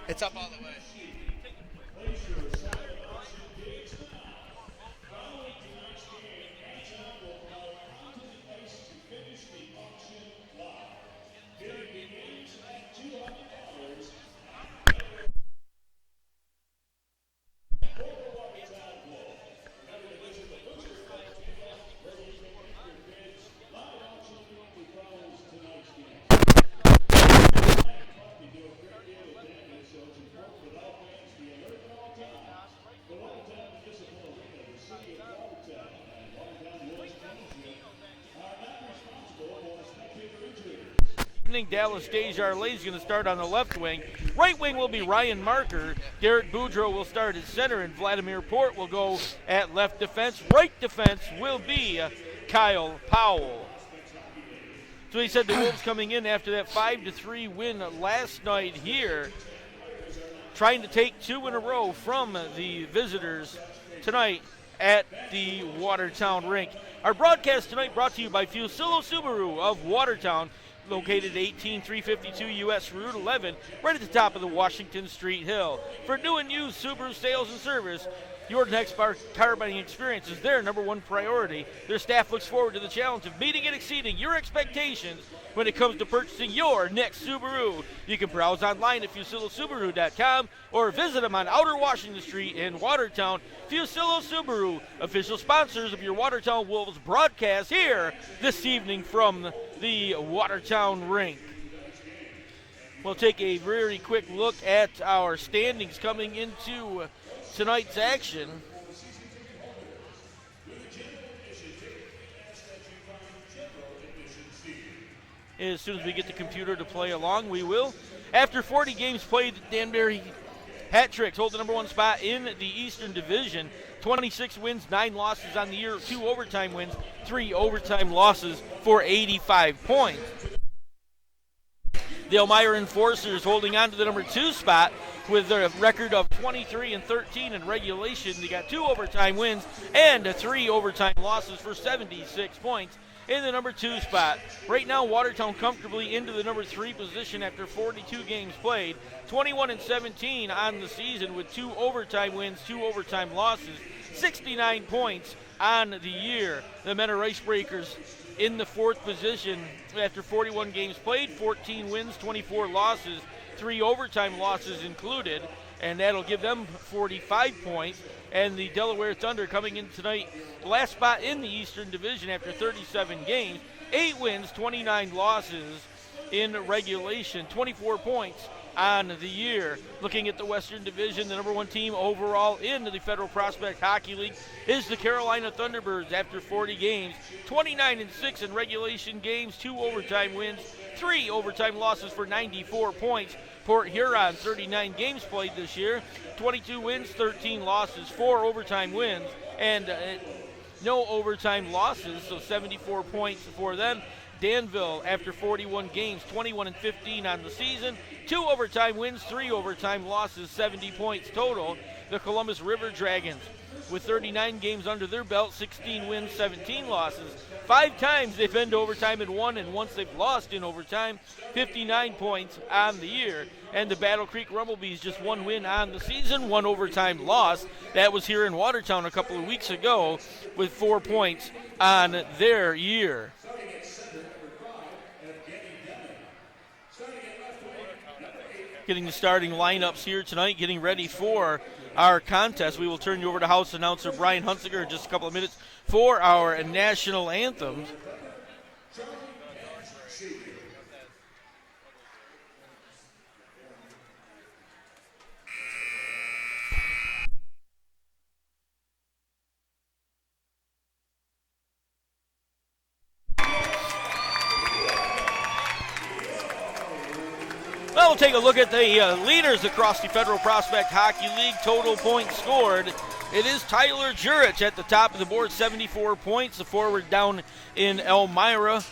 It's up all the way. Dallas Desjardins is going to start on the left wing. Right wing will be Ryan Marker. Garrett Boudreau will start at center, and Vladimir Port will go at left defense. Right defense will be Kyle Powell. So he said the Wolves coming in after that 5-3 win last night here, trying to take 2 in a row from the visitors tonight at the Watertown rink. Our broadcast tonight brought to you by Fusillo Subaru of Watertown, located at 18352 US Route 11, right at the top of the Washington Street Hill. For new and used Subaru sales and service, your next car buying experience is their number one priority. Their staff looks forward to the challenge of meeting and exceeding your expectations when it comes to purchasing your next Subaru. You can browse online at FusilloSubaru.com or visit them on Outer Washington Street in Watertown. Fusillo Subaru, official sponsors of your Watertown Wolves broadcast here this evening from the Watertown rink. We'll take a very quick look at our standings coming into tonight's action. As soon as we get the computer to play along, we will. After 40 games played, Danbury Hat Tricks hold the number one spot in the Eastern Division. 26 wins, 9 losses on the year, 2 overtime wins, 3 overtime losses for 85 points. The Elmira Enforcers holding on to the number 2 spot with a record of 23-13 in regulation. They got 2 overtime wins and 3 overtime losses for 76 points in the number 2 spot. Right now, Watertown comfortably into the number 3 position after 42 games played. 21-17 on the season with 2 overtime wins, 2 overtime losses, 69 points on the year. The men are Icebreakers in the 4th position after 41 games played, 14 wins, 24 losses, 3 overtime losses included, and that'll give them 45 points. And the Delaware Thunder coming in tonight, last spot in the Eastern Division after 37 games, 8 wins, 29 losses in regulation, 24 points on the year. Looking at the Western Division, the number 1 team overall in the Federal Prospect Hockey League is the Carolina Thunderbirds after 40 games, 29-6 in regulation games, 2 overtime wins, 3 overtime losses for 94 points. Port Huron, 39 games played this year, 22 wins, 13 losses, 4 overtime wins, and no overtime losses, so 74 points for them. Danville, after 41 games, 21-15 on the season, 2 overtime wins, 3 overtime losses, 70 points total. The Columbus River Dragons, with 39 games under their belt, 16 wins, 17 losses. 5 times they've been to overtime and won, and once they've lost in overtime, 59 points on the year. And the Battle Creek Rumblebees, just 1 win on the season, 1 overtime loss. That was here in Watertown a couple of weeks ago with 4 points on their year. Getting the starting lineups here tonight, getting ready for our contest. We will turn you over to house announcer Brian Hunsiger in just a couple of minutes for our national anthems. Well, we'll take a look at the leaders across the Federal Prospect Hockey League. Total points scored. It is Tyler Jurich at the top of the board, 74 points. The forward down in Elmira,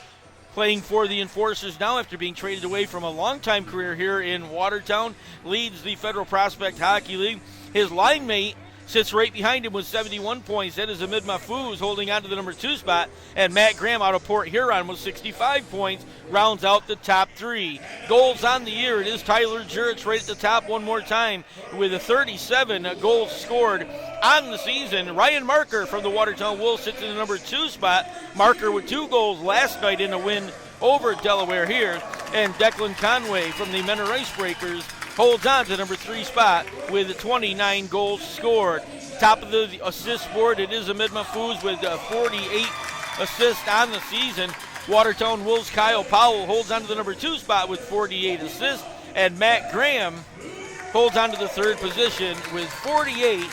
playing for the Enforcers now after being traded away from a longtime career here in Watertown, leads the Federal Prospect Hockey League. His line mate sits right behind him with 71 points. That is Amid Mahfouz holding on to the number 2 spot. And Matt Graham out of Port Huron with 65 points rounds out the top 3. Goals on the year, it is Tyler Jurich right at the top one more time with a 37 goals scored on the season. Ryan Marker from the Watertown Wolves sits in the number 2 spot. Marker with 2 goals last night in a win over Delaware here. And Declan Conway from the Menor Icebreakers holds on to number 3 spot with 29 goals scored. Top of the assist board, it is Amid Mahfouz with 48 assists on the season. Watertown Wolves' Kyle Powell holds on to the number 2 spot with 48 assists. And Matt Graham holds on to the 3rd position with 48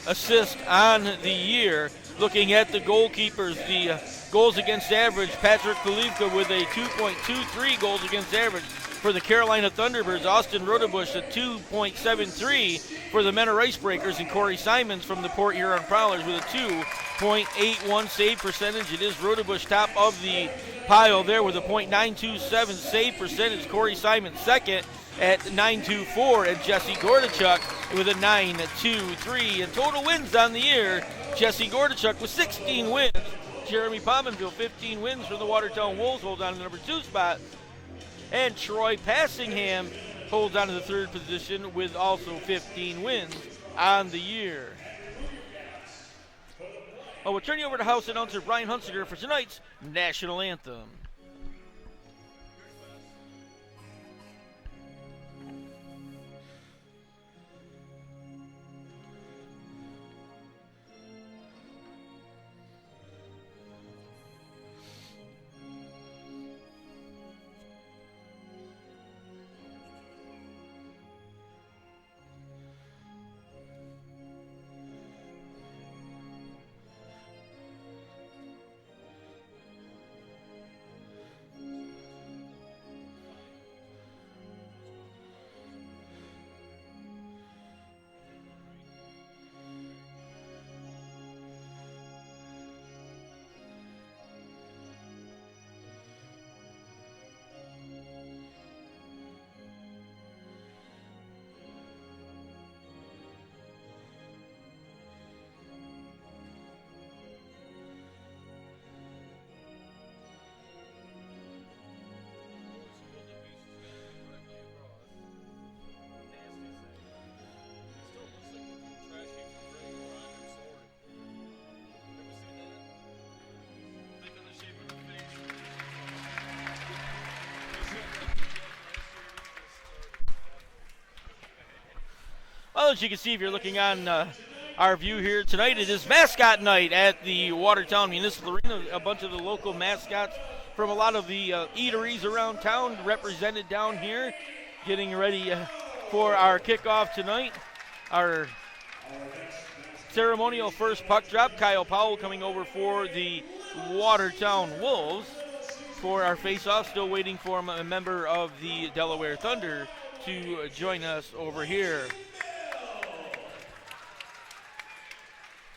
assists on the year. Looking at the goalkeepers, the goals against average, Patrick Kalivka with a 2.23 goals against average. For the Carolina Thunderbirds, Austin Rodebush at 2.73 for the Menor Icebreakers, and Corey Simons from the Port Huron Prowlers with a 2.81 save percentage. It is Rodebush top of the pile there with a .927 save percentage. Corey Simons second at 9.24, and Jesse Gordachuk with a 9.23. And total wins on the year, Jesse Gordachuk with 16 wins. Jeremy Pominville, 15 wins for the Watertown Wolves, hold on to the number 2 spot. And Troy Passingham holds on to the 3rd position with also 15 wins on the year. We'll turn you over to house announcer Brian Hunsinger for tonight's National Anthem. Well, as you can see if you're looking on our view here tonight, it is mascot night at the Watertown Municipal Arena. A bunch of the local mascots from a lot of the eateries around town represented down here, getting ready for our kickoff tonight. Our ceremonial first puck drop, Kyle Powell coming over for the Watertown Wolves. For our face-off, still waiting for a member of the Delaware Thunder to join us over here.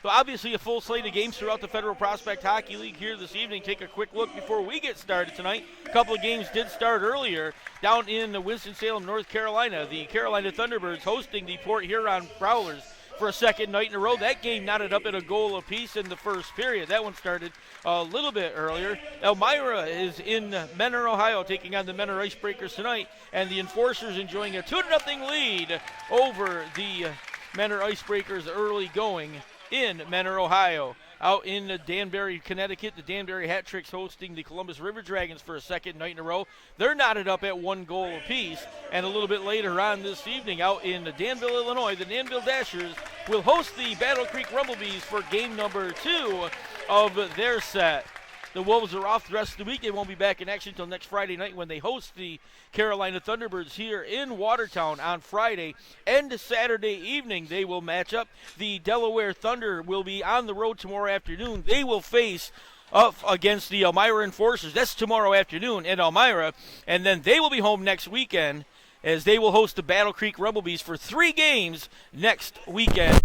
So obviously a full slate of games throughout the Federal Prospect Hockey League here this evening. Take a quick look before we get started tonight. A couple of games did start earlier down in Winston-Salem, North Carolina. The Carolina Thunderbirds hosting the Port Huron Prowlers for a second night in a row. That game knotted up at a goal apiece in the first period. That one started a little bit earlier. Elmira is in Menor, Ohio, taking on the Menor Icebreakers tonight, and the Enforcers enjoying a 2-0 lead over the Menor Icebreakers early going in Menor, Ohio. Out in Danbury, Connecticut, the Danbury Hat Tricks hosting the Columbus River Dragons for a second night in a row. They're knotted up at 1 goal apiece. And a little bit later on this evening, out in Danville, Illinois, the Danville Dashers will host the Battle Creek Rumblebees for game number 2 of their set. The Wolves are off the rest of the week. They won't be back in action until next Friday night when they host the Carolina Thunderbirds here in Watertown on Friday. And Saturday evening, they will match up. The Delaware Thunder will be on the road tomorrow afternoon. They will face up against the Elmira Enforcers. That's tomorrow afternoon in Elmira. And then they will be home next weekend as they will host the Battle Creek Rumblebees for 3 games next weekend.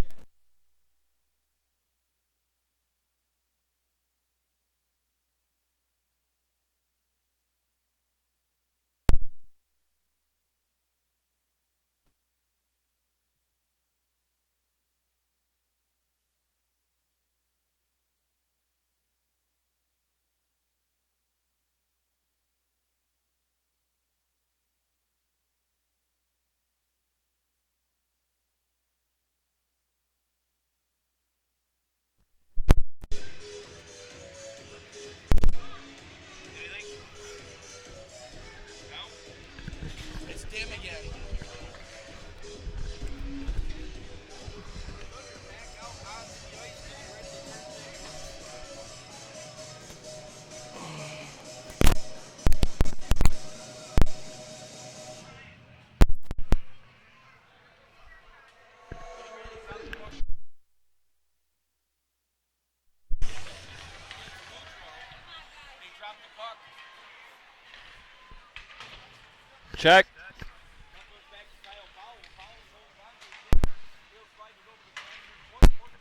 Check.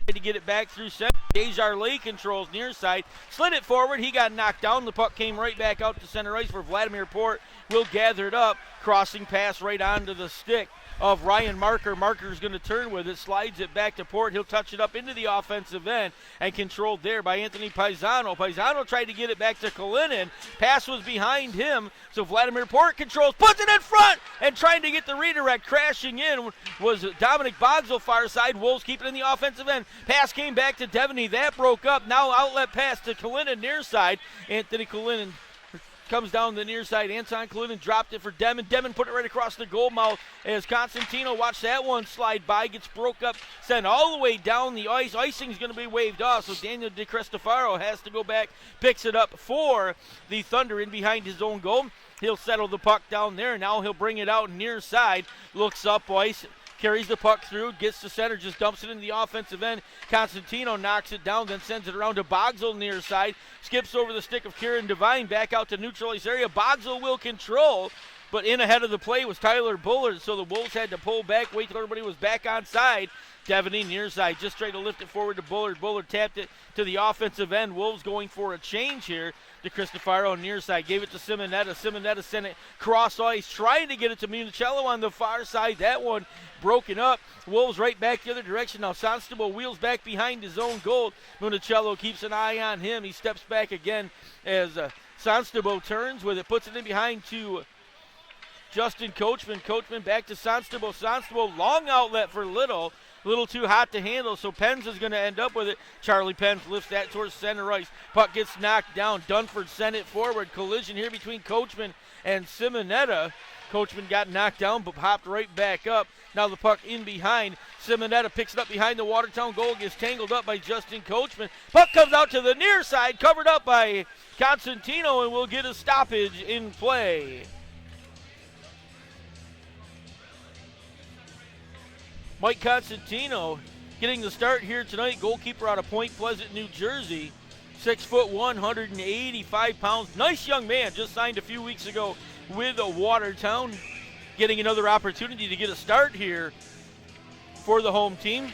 To get it back through center. Desjardins controls near side. Slid it forward. He got knocked down. The puck came right back out to center ice for Vladimir Port. Will gather it up. Crossing pass right onto the stick of Ryan Marker. Marker's going to turn with it. Slides it back to Port. He'll touch it up into the offensive end and controlled there by Anthony Paisano. Paisano tried to get it back to Kalinin. Pass was behind him. So Vladimir Port controls, puts it in front, and trying to get the redirect. Crashing in was Dominic Bogsel, far side. Wolves keep it in the offensive end. Pass came back to Devaney. That broke up. Now outlet pass to Kalinin near side. Anthony Kalinin comes down the near side. Anton Kalinin dropped it for Demon. Demon put it right across the goal mouth as Constantino watched that one slide by. Gets broke up, sent all the way down the ice. Icing's going to be waved off, so Daniel DeCristofaro has to go back, picks it up for the Thunder in behind his own goal. He'll settle the puck down there. Now he'll bring it out near side. Looks up ice. Carries the puck through, gets to center, just dumps it in the offensive end. Constantino knocks it down, then sends it around to Bogsel near side. Skips over the stick of Kieran Devine, back out to neutral ice area. Bogsel will control, but in ahead of the play was Tyler Bullard, so the Wolves had to pull back, wait till everybody was back on side. Devaney near side, just tried to lift it forward to Bullard. Bullard tapped it to the offensive end. Wolves going for a change here. DeCristofaro near side, gave it to Simonetta. Simonetta sent it cross ice, trying to get it to Municello on the far side. That one broken up. Wolves right back the other direction. Now Sonstable wheels back behind his own goal. Municello keeps an eye on him. He steps back again as Sonstable turns with it, puts it in behind to Justin Coachman. Coachman back to Sonstable. Sonstable, long outlet for Little. Little too hot to handle, so Penns is going to end up with it. Charlie Penns lifts that towards center ice. Puck gets knocked down. Dunford sent it forward. Collision here between Coachman and Simonetta. Coachman got knocked down, but popped right back up. Now the puck in behind. Simonetta picks it up behind the Watertown goal. Gets tangled up by Justin Coachman. Puck comes out to the near side, covered up by Constantino, and will get a stoppage in play. Mike Constantino getting the start here tonight. Goalkeeper out of Point Pleasant, New Jersey. 6'1", 185 pounds. Nice young man. Just signed a few weeks ago with Watertown. Getting another opportunity to get a start here for the home team.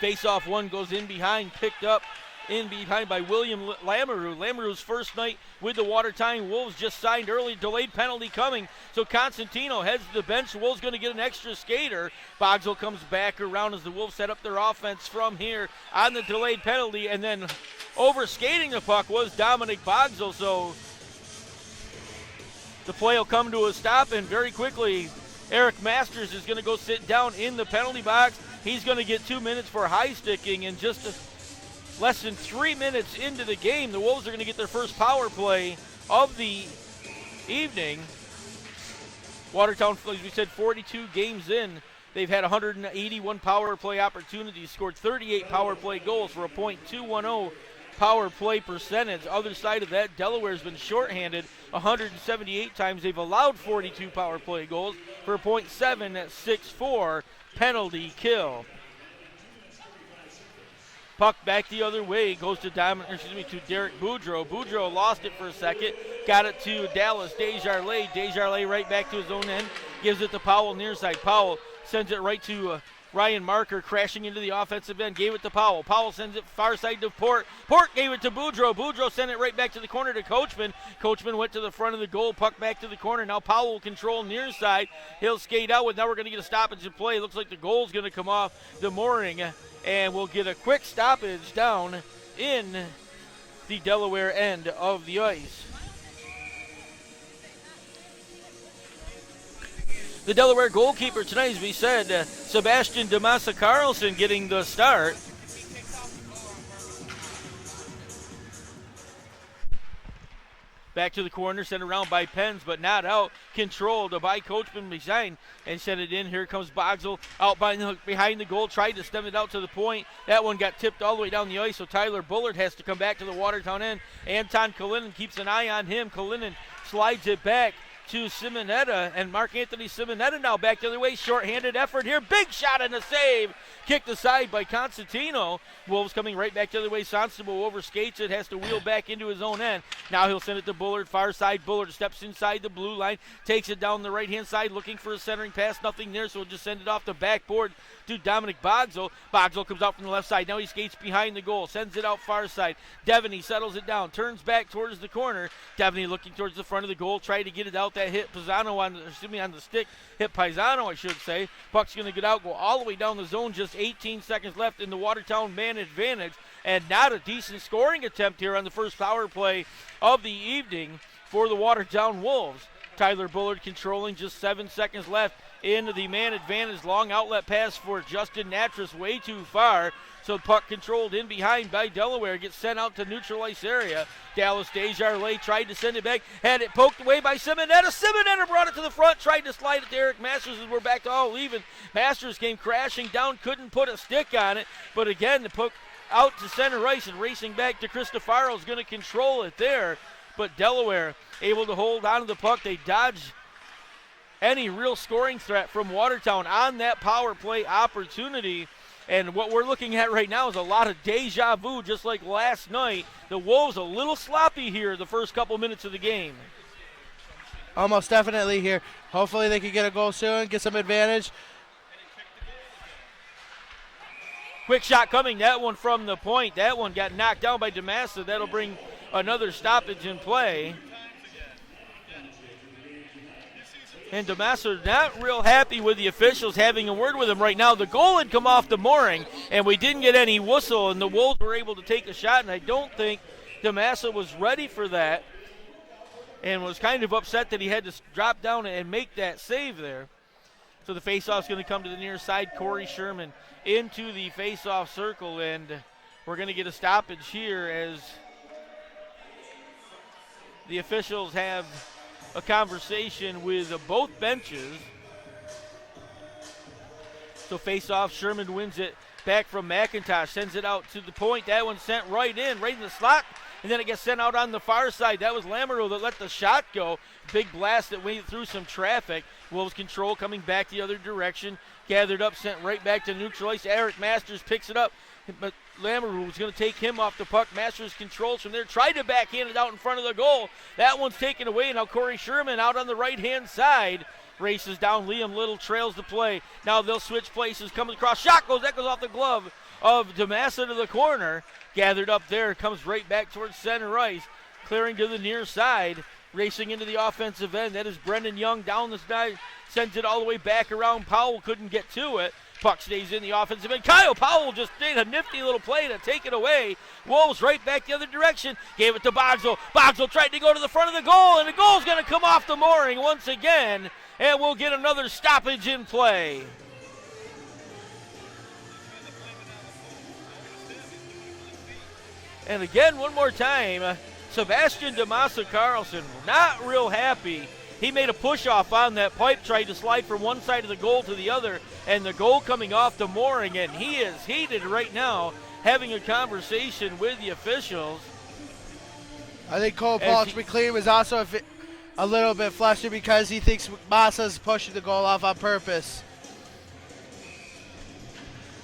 Face-off one goes in behind, picked up in behind by William Lamoureux. Lamoureux's first night with the Watertown Wolves, just signed early, delayed penalty coming. So Constantino heads to the bench. The Wolves going to get an extra skater. Bogsel comes back around as the Wolves set up their offense from here on the delayed penalty, and then over skating the puck was Dominic Bogsel. So the play will come to a stop, and very quickly Eric Masters is going to go sit down in the penalty box. He's going to get 2 minutes for high sticking, and just less than 3 minutes into the game, the Wolves are going to get their first power play of the evening. Watertown, as we said, 42 games in. They've had 181 power play opportunities, scored 38 power play goals for a .210 power play percentage. Other side of that, Delaware's been shorthanded 178 times. They've allowed 42 power play goals for a .764 penalty kill. Puck back the other way, goes to Derek Boudreau. Boudreau lost it for a second, got it to Dallas Desjardins. Desjardins right back to his own end, gives it to Powell near side. Powell sends it right to Ryan Marker, crashing into the offensive end, gave it to Powell. Powell sends it far side to Port. Port gave it to Boudreau. Boudreau sent it right back to the corner to Coachman. Coachman went to the front of the goal, puck back to the corner. Now Powell will control near side. He'll skate out with, now we're going to get a stoppage in play. Looks like the goal's going to come off the mooring, and we'll get a quick stoppage down in the Delaware end of the ice. The Delaware goalkeeper tonight, as we said, Sebastian DeMassa Carlson getting the start. Back to the corner, sent around by Penns, but not out. Controlled by Coachman behind and sent it in. Here comes Bogsel out behind the goal, tried to stem it out to the point. That one got tipped all the way down the ice, so Tyler Bullard has to come back to the Watertown end. Anton Kalinin keeps an eye on him. Kalinin slides it back to Simonetta, and Mark Anthony Simonetta now back the other way. Short-handed effort here. Big shot and a save. Kicked aside by Constantino. Wolves coming right back the other way. Sonstable overskates it, has to wheel back into his own end. Now he'll send it to Bullard, far side. Bullard steps inside the blue line, takes it down the right-hand side, looking for a centering pass. Nothing there, so he'll just send it off the backboard to Dominic Bogsel. Bogsel comes out from the left side. Now he skates behind the goal, sends it out far side. Devaney settles it down, turns back towards the corner. Devaney looking towards the front of the goal, trying to get it out. That hit Pisano on the stick. Hit Paisano, I should say. Puck's going to get out, go all the way down the zone. Just 18 seconds left in the Watertown man advantage. And not a decent scoring attempt here on the first power play of the evening for the Watertown Wolves. Tyler Bullard controlling, just 7 seconds left into the man advantage. Long outlet pass for Justin Natras, way too far. So puck controlled in behind by Delaware, gets sent out to neutral ice area. Dallas Desjardins tried to send it back, had it poked away by Simonetta. Simonetta brought it to the front, tried to slide it to Eric Masters as we're back to all even. Masters came crashing down, couldn't put a stick on it, but again the puck out to center ice and racing back to Cristofaro is going to control it there. But Delaware able to hold on to the puck. They dodge any real scoring threat from Watertown on that power play opportunity. And what we're looking at right now is a lot of deja vu, just like last night. The Wolves a little sloppy here the first couple minutes of the game. Almost definitely here. Hopefully they can get a goal soon, get some advantage. Quick shot coming, that one from the point. That one got knocked down by DeMassa. That'll bring another stoppage in play. And DeMassa not real happy with the officials having a word with him right now. The goal had come off the mooring, and we didn't get any whistle, and the Wolves were able to take a shot, and I don't think DeMassa was ready for that and was kind of upset that he had to drop down and make that save there. So the faceoff is going to come to the near side. Corey Sherman into the faceoff circle, and we're going to get a stoppage here as the officials have a conversation with both benches. So face-off, Sherman wins it back from McIntosh, sends it out to the point. That one sent right in the slot, and then it gets sent out on the far side. That was Lamoureux that let the shot go. Big blast that went through some traffic. Wolves control coming back the other direction. Gathered up, sent right back to neutral ice. Eric Masters picks it up, but Lamoureux was going to take him off the puck. Masters controls from there, tried to backhand it out in front of the goal. That one's taken away. Now Corey Sherman out on the right-hand side. Races down. Liam Little trails the play. Now they'll switch places. Coming across. Shot goes. That goes off the glove of DeMassa to the corner. Gathered up there. Comes right back towards center ice. Clearing to the near side. Racing into the offensive end. That is Brendan Young down the side. Sends it all the way back around. Powell couldn't get to it. Puck stays in the offensive end. Kyle Powell just did a nifty little play to take it away. Wolves right back the other direction. Gave it to Bogsel. Bogsel tried to go to the front of the goal, and the goal's going to come off the mooring once again. And we'll get another stoppage in play. And again, one more time, Sebastian DeMassa Carlson not real happy. He made a push-off on that pipe, tried to slide from one side of the goal to the other, and the goal coming off the mooring, and he is heated right now, having a conversation with the officials. I think Cole Paulch McLean was also a little bit flustered because he thinks Massa's pushing the goal off on purpose.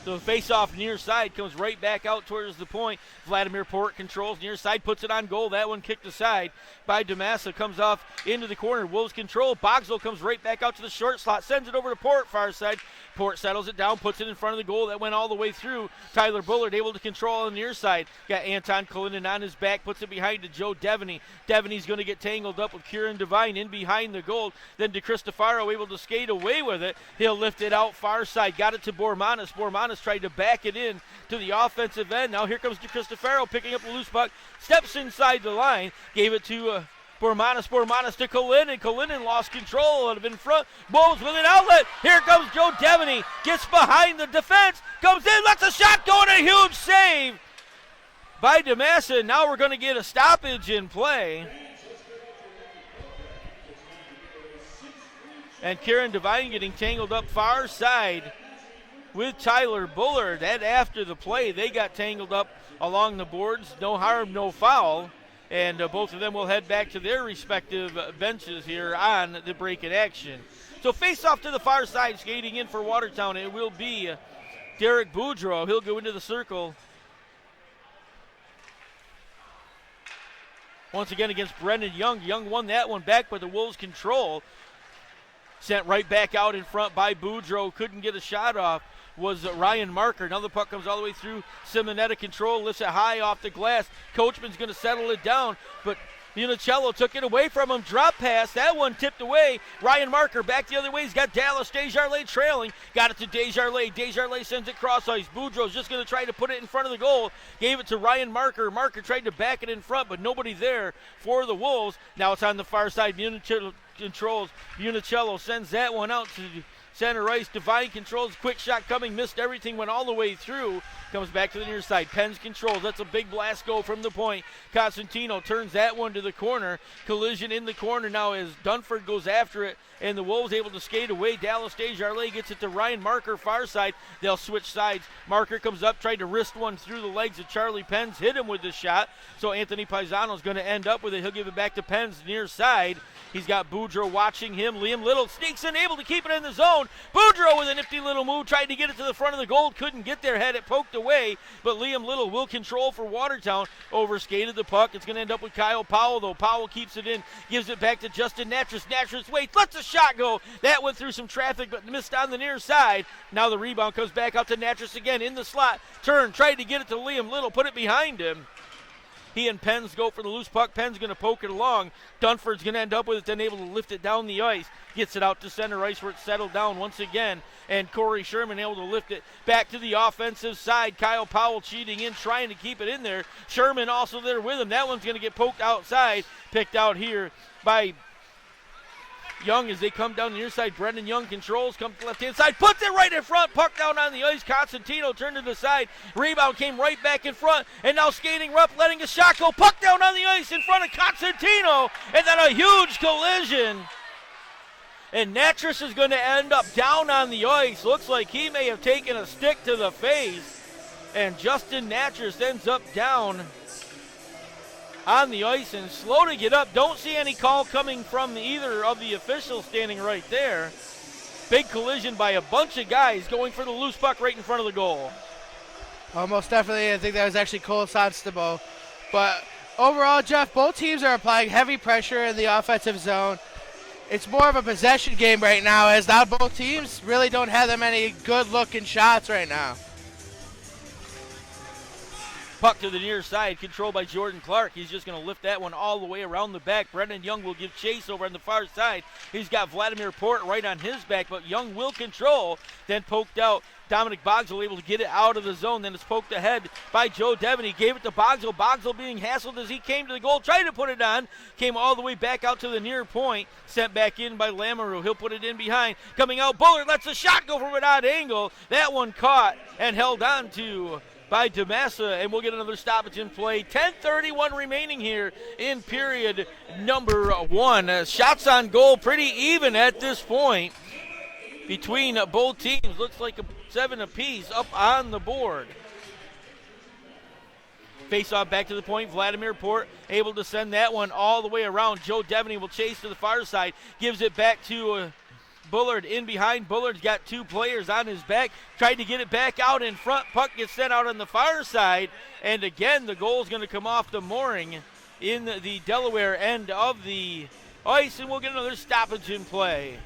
So the face-off near side comes right back out towards the point. Vladimir Port controls near side, puts it on goal. That one kicked aside by DeMassa, comes off into the corner. Wolves control. Bogsel comes right back out to the short slot, sends it over to Port, far side. Port settles it down, puts it in front of the goal. That went all the way through. Tyler Bullard able to control on the near side. Got Anton Kalinin on his back, puts it behind to Joe Devaney. Devaney's going to get tangled up with Kieran Devine in behind the goal. Then to Cristofaro, able to skate away with it. He'll lift it out far side. Got it to Bormanis. Bormanis tried to back it in to the offensive end. Now here comes Cristofaro picking up the loose puck. Steps inside the line. Gave it to Bormanis to Kalinin. Kalinin lost control out of in front. Wolves with an outlet. Here comes Joe Devaney. Gets behind the defense. Comes in, lets a shot go, and a huge save by DeMassa. Now we're going to get a stoppage in play. And Kieran Devine getting tangled up far side with Tyler Bullard. And after the play, they got tangled up along the boards. No harm, no foul. And both of them will head back to their respective benches here on the break in action. So face off to the far side, skating in for Watertown. It will be Derek Boudreau. He'll go into the circle. Once again against Brendan Young. Young won that one back, but the Wolves control. Sent right back out in front by Boudreau. Couldn't get a shot off. Was Ryan Marker. Now the puck comes all the way through Simonetta. Control, lifts it high off the glass. Coachman's going to settle it down, but Unicello took it away from him. Drop pass. That one tipped away. Ryan Marker back the other way. He's got Dallas Desjardins trailing. Got it to Desjardins. Desjardins sends it cross ice. Boudreau's just going to try to put it in front of the goal. Gave it to Ryan Marker. Marker tried to back it in front, but nobody there for the Wolves. Now it's on the far side. Unicello controls. Unicello sends that one out to center ice. Divine controls. Quick shot coming. Missed everything. Went all the way through. Comes back to the near side. Pens controls. That's a big blast go from the point. Costantino turns that one to the corner. Collision in the corner now as Dunford goes after it. And the Wolves able to skate away. Dallas Desjardins gets it to Ryan Marker, far side. They'll switch sides. Marker comes up, tried to wrist one through the legs of Charlie Pens. Hit him with the shot. So Anthony Paisano's going to end up with it. He'll give it back to Pens near side. He's got Boudreau watching him. Liam Little sneaks in, able to keep it in the zone. Boudreau with a nifty little move, tried to get it to the front of the goal. Couldn't get there, had it poked away. But Liam Little will control for Watertown. Overskated the puck. It's going to end up with Kyle Powell, though. Powell keeps it in, gives it back to Justin Natras. Natras waits, lets the shot go. That went through some traffic, but missed on the near side. Now the rebound comes back out to Natras again in the slot. Turn, tried to get it to Liam Little, put it behind him. He and Pens go for the loose puck. Pens going to poke it along. Dunford's going to end up with it, then able to lift it down the ice. Gets it out to center ice where it's settled down once again. And Corey Sherman able to lift it back to the offensive side. Kyle Powell cheating in, trying to keep it in there. Sherman also there with him. That one's going to get poked outside. Picked out here by Young as they come down the near side. Brendan Young controls, comes to the left-hand side, puts it right in front, puck down on the ice. Constantino turned to the side. Rebound came right back in front, and now skating up, letting a shot go. Puck down on the ice in front of Constantino, and then a huge collision. And Natras is going to end up down on the ice. Looks like he may have taken a stick to the face, and Justin Natras ends up down on the ice and slow to get up. Don't see any call coming from either of the officials standing right there. Big collision by a bunch of guys going for the loose puck right in front of the goal. Most definitely, I think that was actually Cole Sanstabo. But overall, Jeff, both teams are applying heavy pressure in the offensive zone. It's more of a possession game right now, as now both teams really don't have that many good-looking shots right now. Puck to the near side, controlled by Jordan Clark. He's just going to lift that one all the way around the back. Brendan Young will give chase over on the far side. He's got Vladimir Port right on his back, but Young will control. Then poked out. Dominic Bogsel able to get it out of the zone. Then it's poked ahead by Joe Devon. He gave it to Bogsel. Bogsel being hassled as he came to the goal. Tried to put it on. Came all the way back out to the near point. Sent back in by Lamoureux. He'll put it in behind. Coming out, Bullard lets the shot go from an odd angle. That one caught and held on to by DeMassa, and we'll get another stoppage in play. 10:31 remaining here in period number one. Shots on goal pretty even at this point between both teams. Looks like a 7 apiece up on the board. Face off back to the point. Vladimir Port able to send that one all the way around. Joe Devaney will chase to the far side. Gives it back to Bullard in behind. Bullard's got two players on his back. Tried to get it back out in front. Puck gets sent out on the far side. And again, the goal is going to come off the mooring in the Delaware end of the ice. And we'll get another stoppage in play.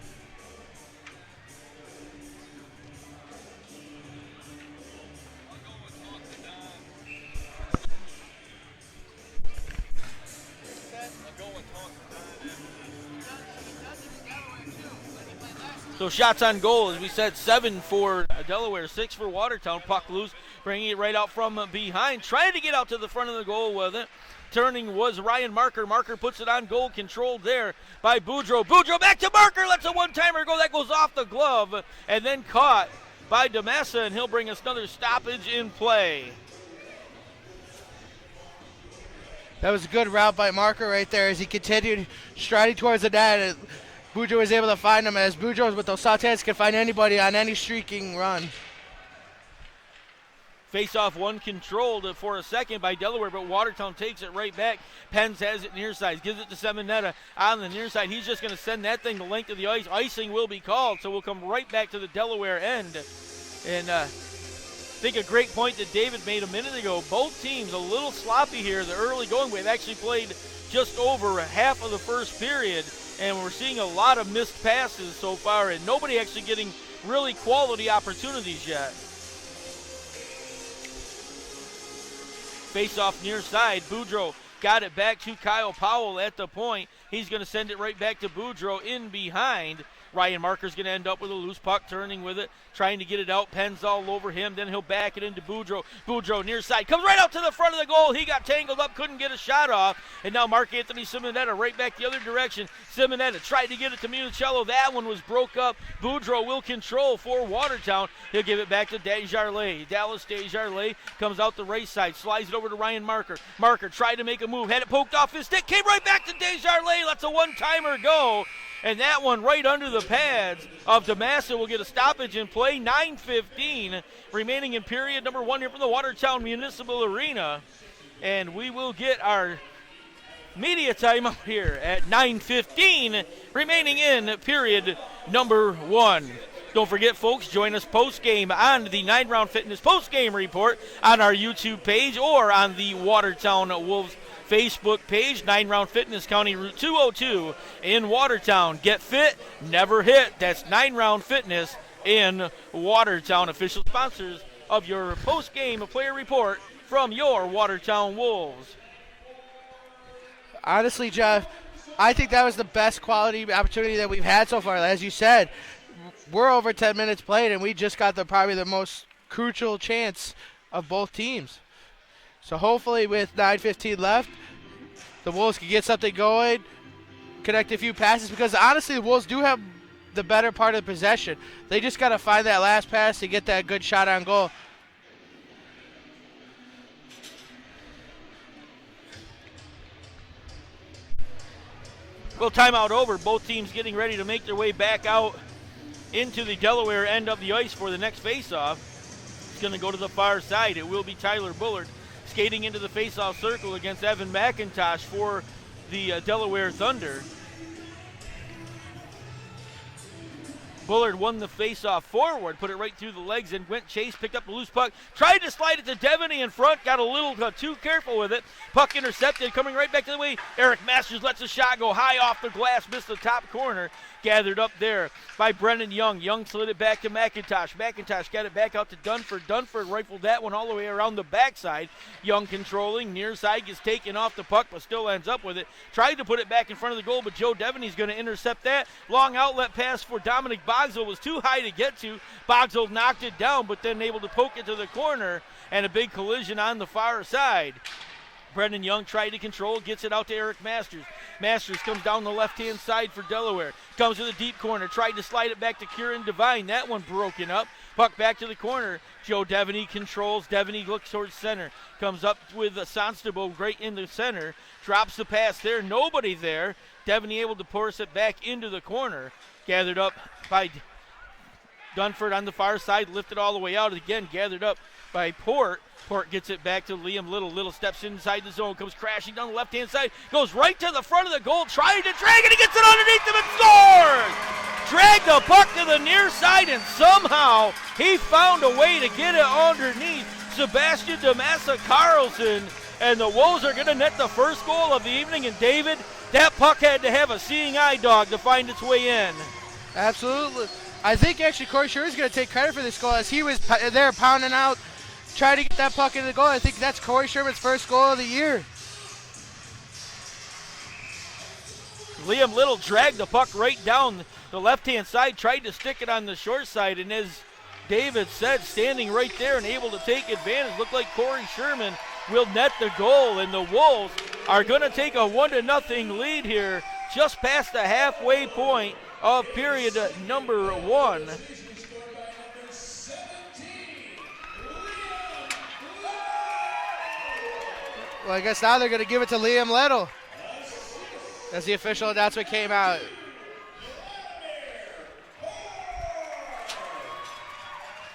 So shots on goal, as we said, 7 for Delaware, 6 for Watertown. Puck loose, bringing it right out from behind. Trying to get out to the front of the goal with it. Turning was Ryan Marker. Marker puts it on goal, controlled there by Boudreau. Boudreau back to Marker, lets a one-timer go. That goes off the glove and then caught by DeMassa, and he'll bring us another stoppage in play. That was a good route by Marker right there as he continued striding towards the net. Boudreau was able to find him, as Boudreau with those sautés can find anybody on any streaking run. Face-off one controlled for a second by Delaware, but Watertown takes it right back. Pence has it near side, gives it to Semineta on the near side. He's just going to send that thing the length of the ice. Icing will be called, so we'll come right back to the Delaware end. And I think a great point that David made a minute ago. Both teams a little sloppy here, the early going. We've actually played just over half of the first period, and we're seeing a lot of missed passes so far, and nobody actually getting really quality opportunities yet. Face-off near side. Boudreau got it back to Kyle Powell at the point. He's going to send it right back to Boudreau in behind. Ryan Marker's going to end up with a loose puck, turning with it, trying to get it out. Penn's all over him. Then he'll back it into Boudreau. Boudreau near side. Comes right out to the front of the goal. He got tangled up, couldn't get a shot off. And now Mark Anthony Simonetta right back the other direction. Simonetta tried to get it to Municello. That one was broke up. Boudreau will control for Watertown. He'll give it back to Desjardins. Dallas Desjardins comes out the right side, slides it over to Ryan Marker. Marker tried to make a move, had it poked off his stick, came right back to Desjardins. Lets a one-timer go. And that one right under the pads of DeMassa will get a stoppage in play. 9:15 remaining in period number one here from the Watertown Municipal Arena. And we will get our media timeout here at 9:15 remaining in period number one. Don't forget, folks, join us post-game on the 9-Round Fitness post-game report on our YouTube page or on the Watertown Wolves Facebook page. 9-Round Fitness, County Route 202 in Watertown. Get fit, never hit. That's 9-Round Fitness in Watertown. Official sponsors of your post-game player report from your Watertown Wolves. Honestly, Jeff, I think that was the best quality opportunity that we've had so far. As you said, we're over 10 minutes played, and we just got probably the most crucial chance of both teams. So hopefully with 9:15 left, the Wolves can get something going, connect a few passes, because honestly the Wolves do have the better part of the possession. They just got to find that last pass to get that good shot on goal. Well, timeout over. Both teams getting ready to make their way back out into the Delaware end of the ice for the next faceoff. It's going to go to the far side. It will be Tyler Bullard skating into the faceoff circle against Evan McIntosh for the Delaware Thunder. Bullard won the faceoff forward, put it right through the legs and went chase, picked up the loose puck, tried to slide it to Devaney in front, got a little too careful with it. Puck intercepted, coming right back to the way. Eric Masters lets the shot go high off the glass, missed the top corner. Gathered up there by Brennan Young. Young slid it back to McIntosh. McIntosh got it back out to Dunford. Dunford rifled that one all the way around the backside. Young controlling, near side, gets taken off the puck, but still ends up with it. Tried to put it back in front of the goal, but Joe Devaney's going to intercept that. Long outlet pass for Dominic Bogsell was too high to get to. Bogsell knocked it down, but then able to poke it to the corner, and a big collision on the far side. Brendan Young tried to control, gets it out to Eric Masters. Masters comes down the left-hand side for Delaware. Comes to the deep corner, tried to slide it back to Kieran Devine. That one broken up. Puck back to the corner. Joe Devaney controls. Devaney looks towards center. Comes up with Sonstable right in the center. Drops the pass there. Nobody there. Devaney able to force it back into the corner. Gathered up by Dunford on the far side. Lifted all the way out. Again, gathered up by Port. Port gets it back to Liam Little. Little steps inside the zone, comes crashing down the left-hand side, goes right to the front of the goal, trying to drag it. He gets it underneath him and scores! Dragged the puck to the near side, and somehow he found a way to get it underneath Sebastian DeMassa Carlson, and the Wolves are going to net the first goal of the evening. And David, that puck had to have a seeing eye dog to find its way in. Absolutely. I think actually Corey Sure is going to take credit for this goal, as he was there pounding out, trying to get that puck into the goal. I think that's Corey Sherman's first goal of the year. Liam Little dragged the puck right down the left-hand side, tried to stick it on the short side, and as David said, standing right there and able to take advantage. Looked like Corey Sherman will net the goal, and the Wolves are going to take a 1-0 lead here just past the halfway point of period number one. Well, I guess now they're going to give it to Liam Little as the official announcement came out.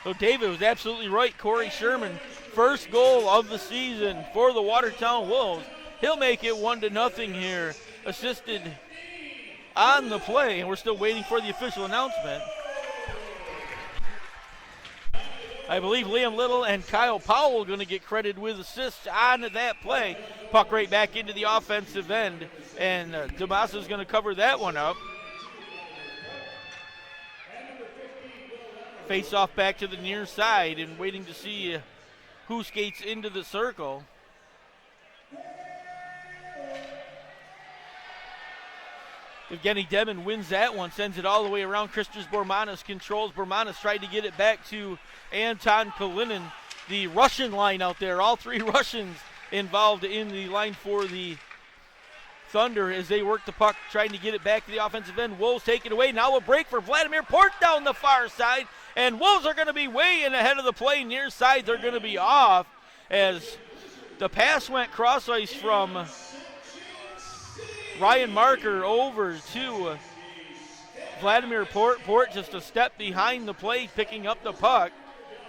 So David was absolutely right. Corey Sherman first goal of the season for the Watertown Wolves. He'll make it 1-0 here, assisted on the play, and we're still waiting for the official announcement. I believe Liam Little and Kyle Powell are going to get credited with assists on that play. Puck right back into the offensive end, and Damaso's going to cover that one up. Face off back to the near side and waiting to see who skates into the circle. Evgeny Demon wins that one, sends it all the way around. Christos Bormanis controls. Bormanis tried to get it back to Anton Kalinin. The Russian line out there, all three Russians involved in the line for the Thunder as they work the puck, trying to get it back to the offensive end. Wolves take it away. Now a break for Vladimir Port down the far side, and Wolves are going to be way in ahead of the play. Near side, they're going to be off as the pass went cross ice from Ryan Marker over to Vladimir Port. Port just a step behind the play, picking up the puck.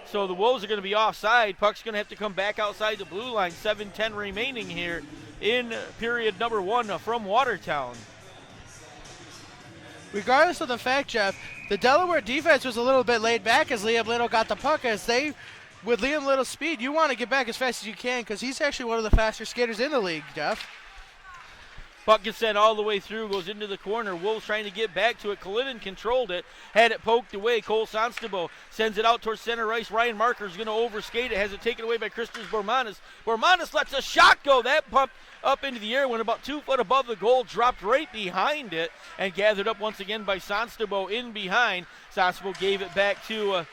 So the Wolves are going to be offside. Puck's going to have to come back outside the blue line. 7:10 remaining here in period number 1 from Watertown. Regardless of the fact, Jeff, the Delaware defense was a little bit laid back as Liam Little got the puck. With Liam Little's speed, you want to get back as fast as you can because he's actually one of the faster skaters in the league, Jeff. Puck gets sent all the way through, goes into the corner. Wolves trying to get back to it. Kalinin controlled it, had it poked away. Cole Sonstabo sends it out towards center ice. Ryan Marker is going to overskate it, has it taken away by Christos Bormanis. Bormanis lets a shot go. That pumped up into the air, went about 2 foot above the goal, dropped right behind it, and gathered up once again by Sonstabo in behind. Sonstabo gave it back to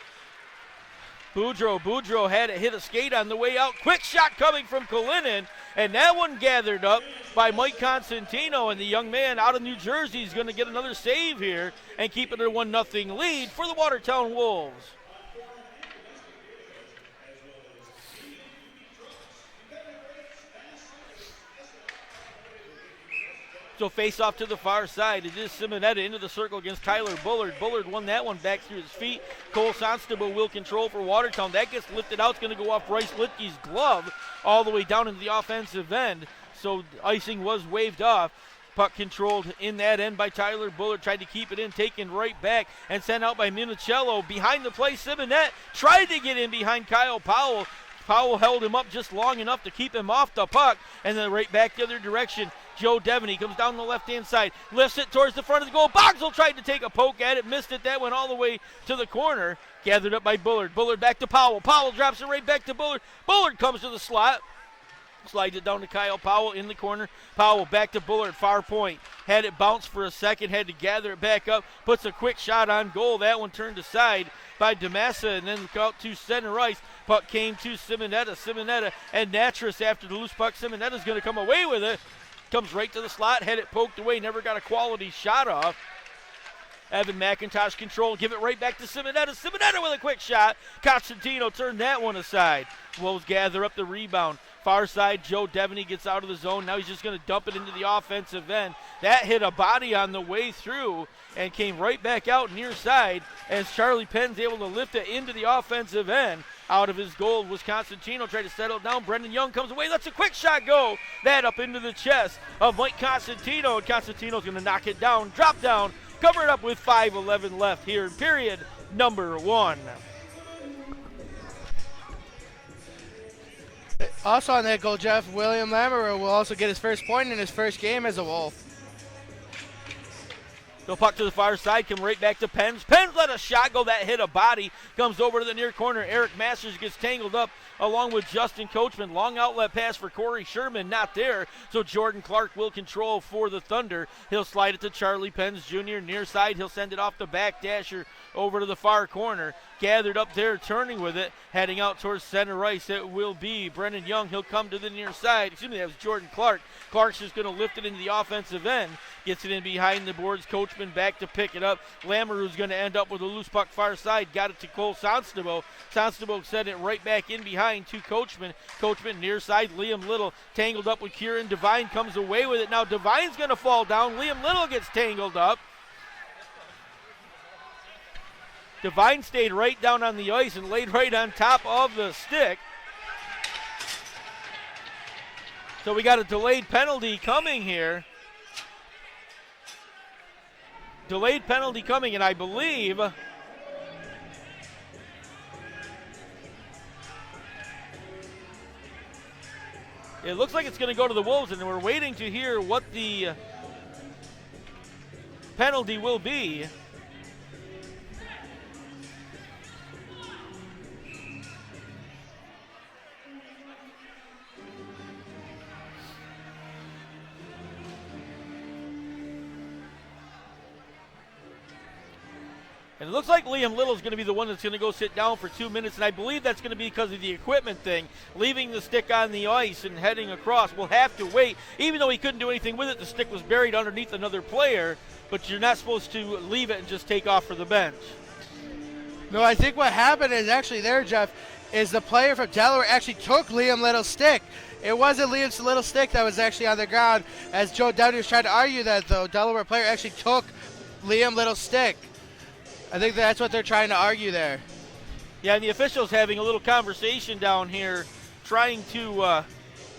Boudreau. Boudreau had it hit a skate on the way out. Quick shot coming from Kalinin, and that one gathered up by Mike Constantino, and the young man out of New Jersey is going to get another save here and keep it a 1-0 lead for the Watertown Wolves. So face off to the far side. It is Simonetta into the circle against Tyler Bullard. Bullard won that one back through his feet. Cole Sonstable will control for Watertown. That gets lifted out. It's going to go off Bryce Litke's glove all the way down into the offensive end. So icing was waved off. Puck controlled in that end by Tyler Bullard. Tried to keep it in, taken right back, and sent out by Minicello. Behind the play, Simonette tried to get in behind Kyle Powell. Powell held him up just long enough to keep him off the puck, and then right back the other direction. Joe Devaney comes down the left-hand side, lifts it towards the front of the goal. Bogsel tried to take a poke at it, missed it. That went all the way to the corner. Gathered up by Bullard. Bullard back to Powell. Powell drops it right back to Bullard. Bullard comes to the slot. Slides it down to Kyle Powell in the corner. Powell back to Bullard, far point. Had it bounce for a second, had to gather it back up. Puts a quick shot on goal. That one turned aside by Damassa and then out to center ice. Puck came to Simonetta. Simonetta and Natras after the loose puck. Simonetta's going to come away with it. Comes right to the slot, had it poked away, never got a quality shot off. Evan McIntosh control, give it right back to Simonetta. Simonetta with a quick shot. Constantino turned that one aside. Wolves gather up the rebound. Far side, Joe Devaney gets out of the zone. Now he's just going to dump it into the offensive end. That hit a body on the way through and came right back out near side as Charlie Penn's able to lift it into the offensive end. Out of his goal was Constantino, tried to settle it down. Brendan Young comes away, lets a quick shot go. That up into the chest of Mike Constantino, and Constantino's going to knock it down, drop down, cover it up with 5:11 left here in period number 1. Also on that goal, Jeff, William Lamoureux will also get his first point in his first game as a Wolf. The puck to the far side, come right back to Pens. Pens let a shot go, that hit a body. Comes over to the near corner. Eric Masters gets tangled up along with Justin Coachman. Long outlet pass for Corey Sherman, not there. So Jordan Clark will control for the Thunder. He'll slide it to Charlie Pens Jr. Near side, he'll send it off the back dasher over to the far corner. Gathered up there, turning with it, heading out towards center ice. It will be Brendan Young. He'll come to the near side. Excuse me, that was Jordan Clark. Clark's just going to lift it into the offensive end. Gets it in behind the boards. Coachman back to pick it up. Lamoureux's going to end up with a loose puck far side. Got it to Cole Sonstabo. Sonstabo sent it right back in behind to Coachman. Coachman near side. Liam Little tangled up with Kieran Devine. Comes away with it. Now Devine's going to fall down. Liam Little gets tangled up. Devine stayed right down on the ice and laid right on top of the stick. So we got a delayed penalty coming here. Delayed penalty coming, and I believe it looks like it's going to go to the Wolves, and we're waiting to hear what the penalty will be. And it looks like Liam Little's going to be the one that's going to go sit down for 2 minutes, and I believe that's going to be because of the equipment thing, leaving the stick on the ice and heading across. We'll have to wait. Even though he couldn't do anything with it, the stick was buried underneath another player, but you're not supposed to leave it and just take off for the bench. No, I think what happened is actually there, Jeff, is the player from Delaware actually took Liam Little's stick. It wasn't Liam Little's stick that was actually on the ground. As Joe Downey was trying to argue that, though, Delaware player actually took Liam Little's stick. I think that's what they're trying to argue there. Yeah, and the officials having a little conversation down here trying to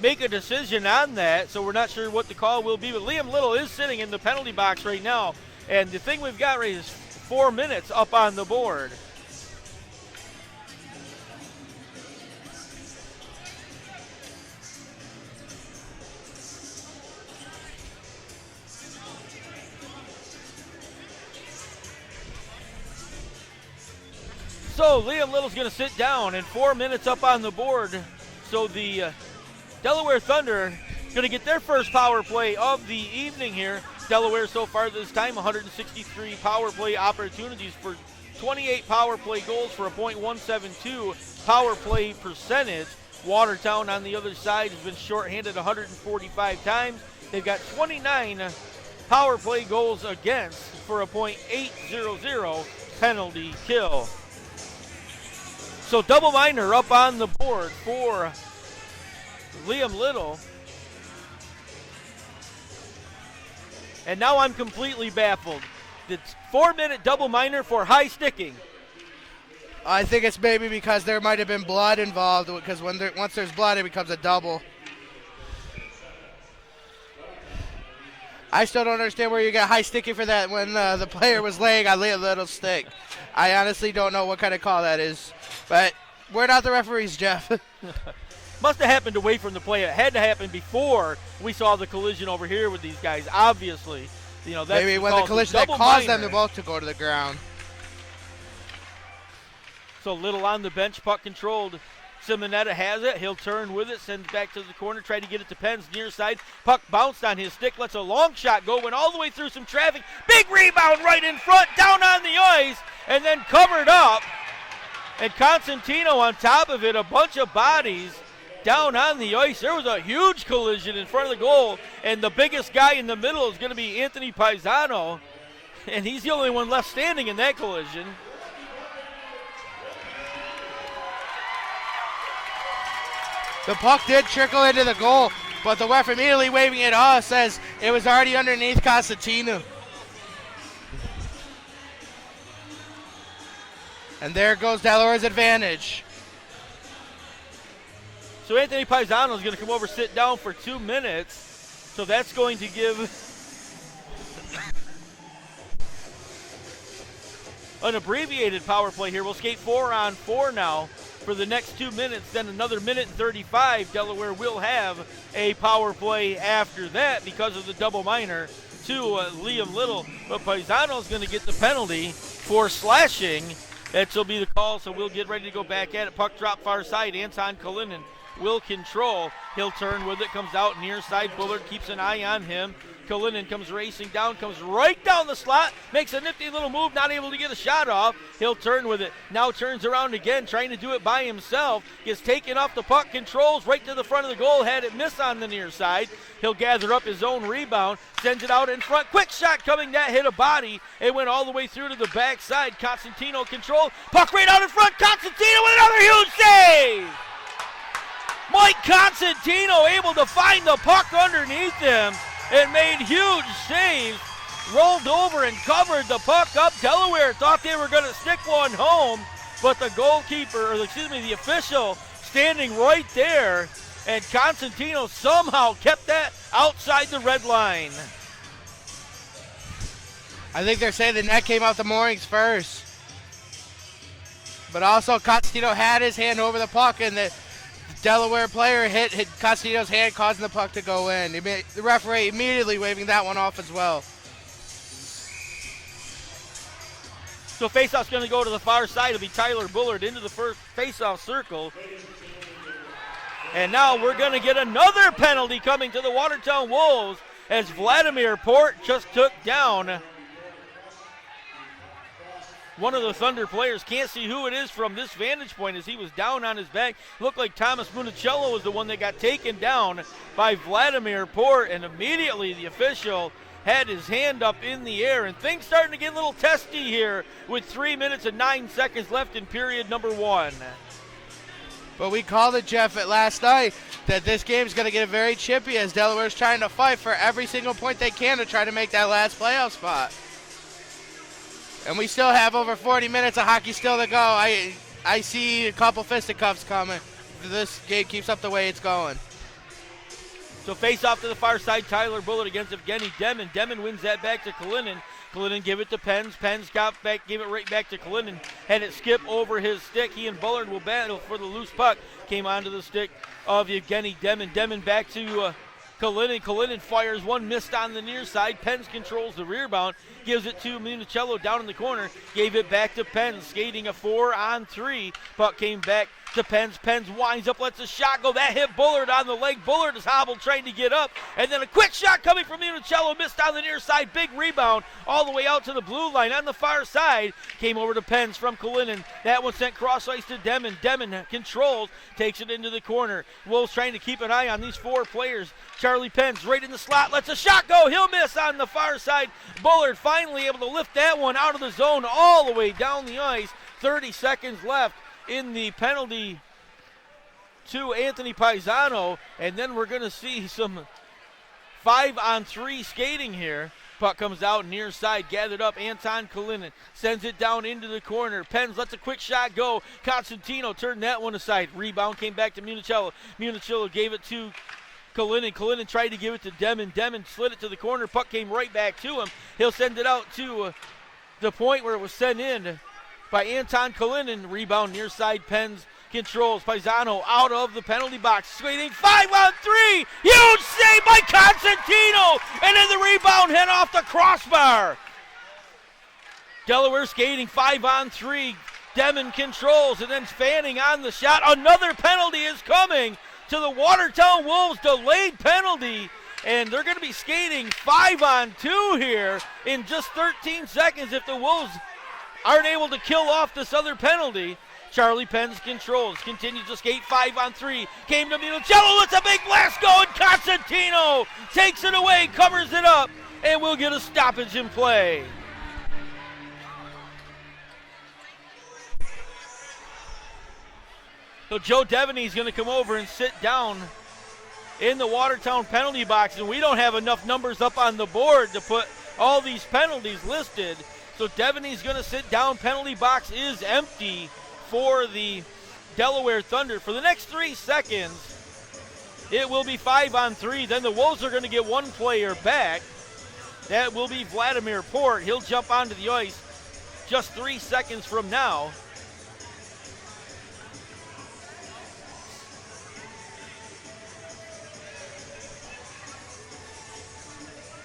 make a decision on that, so we're not sure what the call will be. But Liam Little is sitting in the penalty box right now, and the thing we've got right is 4 minutes up on the board. So Liam Little's going to sit down, and 4 minutes up on the board. So the Delaware Thunder going to get their first power play of the evening here. Delaware so far this time, 163 power play opportunities for 28 power play goals for a .172 power play percentage. Watertown on the other side has been shorthanded 145 times. They've got 29 power play goals against for a .800 penalty kill. So double minor up on the board for Liam Little. And now I'm completely baffled. It's 4 minute double minor for high sticking. I think it's maybe because there might have been blood involved, because once there's blood, it becomes a double. I still don't understand where you got high sticking for that when the player was laying on Liam Little's stick. I honestly don't know what kind of call that is. But we're not the referees, Jeff. Must have happened away from the play. It had to happen before we saw the collision over here with these guys. Obviously, that's maybe when the collision that caused them to both to go to the ground. So Little on the bench, puck controlled. Simonetta has it. He'll turn with it, sends back to the corner, try to get it to Penn's near side. Puck bounced on his stick, lets a long shot go, went all the way through some traffic. Big rebound right in front, down on the ice, and then covered up. And Constantino on top of it, a bunch of bodies down on the ice. There was a huge collision in front of the goal, and the biggest guy in the middle is going to be Anthony Paisano, and he's the only one left standing in that collision. The puck did trickle into the goal, but the ref immediately waving it off says it was already underneath Constantino. And there goes Delaware's advantage. So Anthony Paisano is going to come over, sit down for 2 minutes. So that's going to give an abbreviated power play here. We'll skate 4-on-4 now for the next 2 minutes. Then another minute and 35. Delaware will have a power play after that because of the double minor to Liam Little. But Paisano is going to get the penalty for slashing. That'll be the call, so we'll get ready to go back at it. Puck drop far side. Anton Kalinin will control. He'll turn with it, comes out near side. Bullard keeps an eye on him. Kalinin comes racing down, comes right down the slot, makes a nifty little move, not able to get a shot off. He'll turn with it. Now turns around again, trying to do it by himself. Gets taken off the puck, controls right to the front of the goal, had it miss on the near side. He'll gather up his own rebound, sends it out in front. Quick shot coming, that hit a body. It went all the way through to the backside. Constantino control. Puck right out in front. Constantino with another huge save! Mike Constantino able to find the puck underneath him and made huge saves. Rolled over and covered the puck up. Delaware thought they were going to stick one home, but the goalkeeper, the official standing right there, and Constantino somehow kept that outside the red line. I think they're saying the net came out the moorings first. But also Constantino had his hand over the puck, and the Delaware player hit Constantino's hand, causing the puck to go in. The referee immediately waving that one off as well. So faceoff's going to go to the far side. It'll be Tyler Bullard into the first faceoff circle. And now we're going to get another penalty coming to the Watertown Wolves as Vladimir Port just took down one of the Thunder players. Can't see who it is from this vantage point as he was down on his back. Looked like Thomas Municello was the one that got taken down by Vladimir Port, and immediately the official had his hand up in the air, and things starting to get a little testy here with 3 minutes and 9 seconds left in period number 1. But we called it, Jeff, last night that this game's going to get very chippy as Delaware's trying to fight for every single point they can to try to make that last playoff spot. And we still have over 40 minutes of hockey still to go. I see a couple fisticuffs coming if this game keeps up the way it's going. So face off to the far side, Tyler Bullard against Evgeny Demon. Demon wins that back to Kalinin. Kalinin give it to Pens. Pens got back, gave it right back to Kalinin. Had it skip over his stick. He and Bullard will battle for the loose puck. Came onto the stick of Evgeny Demon. Demon back to Kalinin. Kalinin fires one, missed on the near side. Pens controls the rear bound. Gives it to Municello down in the corner. Gave it back to Pens. Skating a 4-on-3. Puck came back to Pens. Pens winds up, lets a shot go. That hit Bullard on the leg. Bullard is hobbled trying to get up. And then a quick shot coming from Municello. Missed on the near side. Big rebound all the way out to the blue line on the far side. Came over to Pens from Kalinin. That one sent cross ice to Demon. Demon controls. Takes it into the corner. Wolves trying to keep an eye on these four players. Charlie Pens right in the slot. Lets a shot go. He'll miss on the far side. Bullard finally able to lift that one out of the zone all the way down the ice. 30 seconds left in the penalty to Anthony Paisano, and then we're going to see some 5-on-3 skating here. Puck comes out near side, gathered up. Anton Kalinin sends it down into the corner. Pens lets a quick shot go. Constantino turned that one aside. Rebound came back to Municello. Municello gave it to Kalinin. Kalinin tried to give it to Demon. Demon slid it to the corner. Puck came right back to him. He'll send it out to the point where it was sent in by Anton Kalinin. Rebound near side. Pens controls. Paisano out of the penalty box. Skating 5-on-3. Huge save by Constantino. And then the rebound hit off the crossbar. Delaware skating 5-on-3. Demon controls and then fanning on the shot. Another penalty is coming to the Watertown Wolves. Delayed penalty. And they're going to be skating 5-on-2 here in just 13 seconds if the Wolves aren't able to kill off this other penalty. Charlie Pens controls, continues to skate 5-on-3. Came to Municello, lets a big blast go, and Constantino takes it away, covers it up, and we'll get a stoppage in play. So Joe Devaney is going to come over and sit down in the Watertown penalty box, and we don't have enough numbers up on the board to put all these penalties listed. So Devaney's going to sit down. Penalty box is empty for the Delaware Thunder. For the next 3 seconds, it will be 5-on-3. Then the Wolves are going to get one player back. That will be Vladimir Port. He'll jump onto the ice just 3 seconds from now.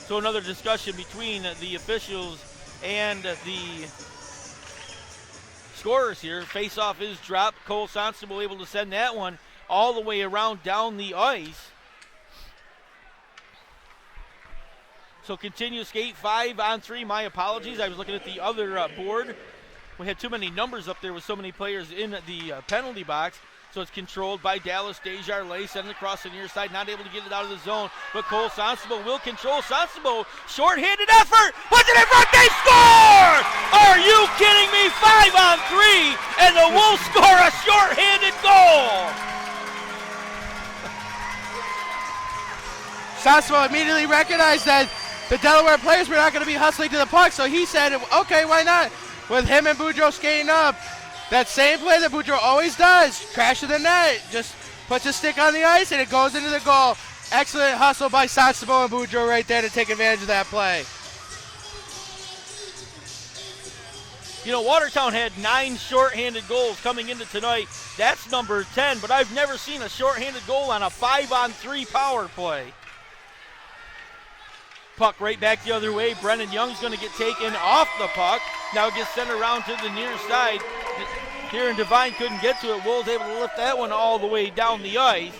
So another discussion between the officials and the scorers here. Face-off is dropped. Cole Sonstable able to send that one all the way around down the ice. So continue skate 5-on-3. My apologies. I was looking at the other board. We had too many numbers up there with so many players in the penalty box. So it's controlled by Dallas Desjardins, sending it across the near side, not able to get it out of the zone. But Cole Sonstable will control. Sonstable, short-handed effort, puts it in front, they score! Are you kidding me? 5-on-3, and the Wolves score a short-handed goal! Sonstable immediately recognized that the Delaware players were not going to be hustling to the puck, so he said, okay, why not? With him and Boudreau skating up, that same play that Boudreau always does, crash to the net, just puts a stick on the ice, and it goes into the goal. Excellent hustle by Sanstabo and Boudreaux right there to take advantage of that play. You know, Watertown had 9 shorthanded goals coming into tonight. That's number 10, but I've never seen a shorthanded goal on a 5-on-3 power play. Puck right back the other way. Brennan Young's going to get taken off the puck. Now it gets sent around to the near side. Kieran Devine couldn't get to it. Wolves able to lift that one all the way down the ice.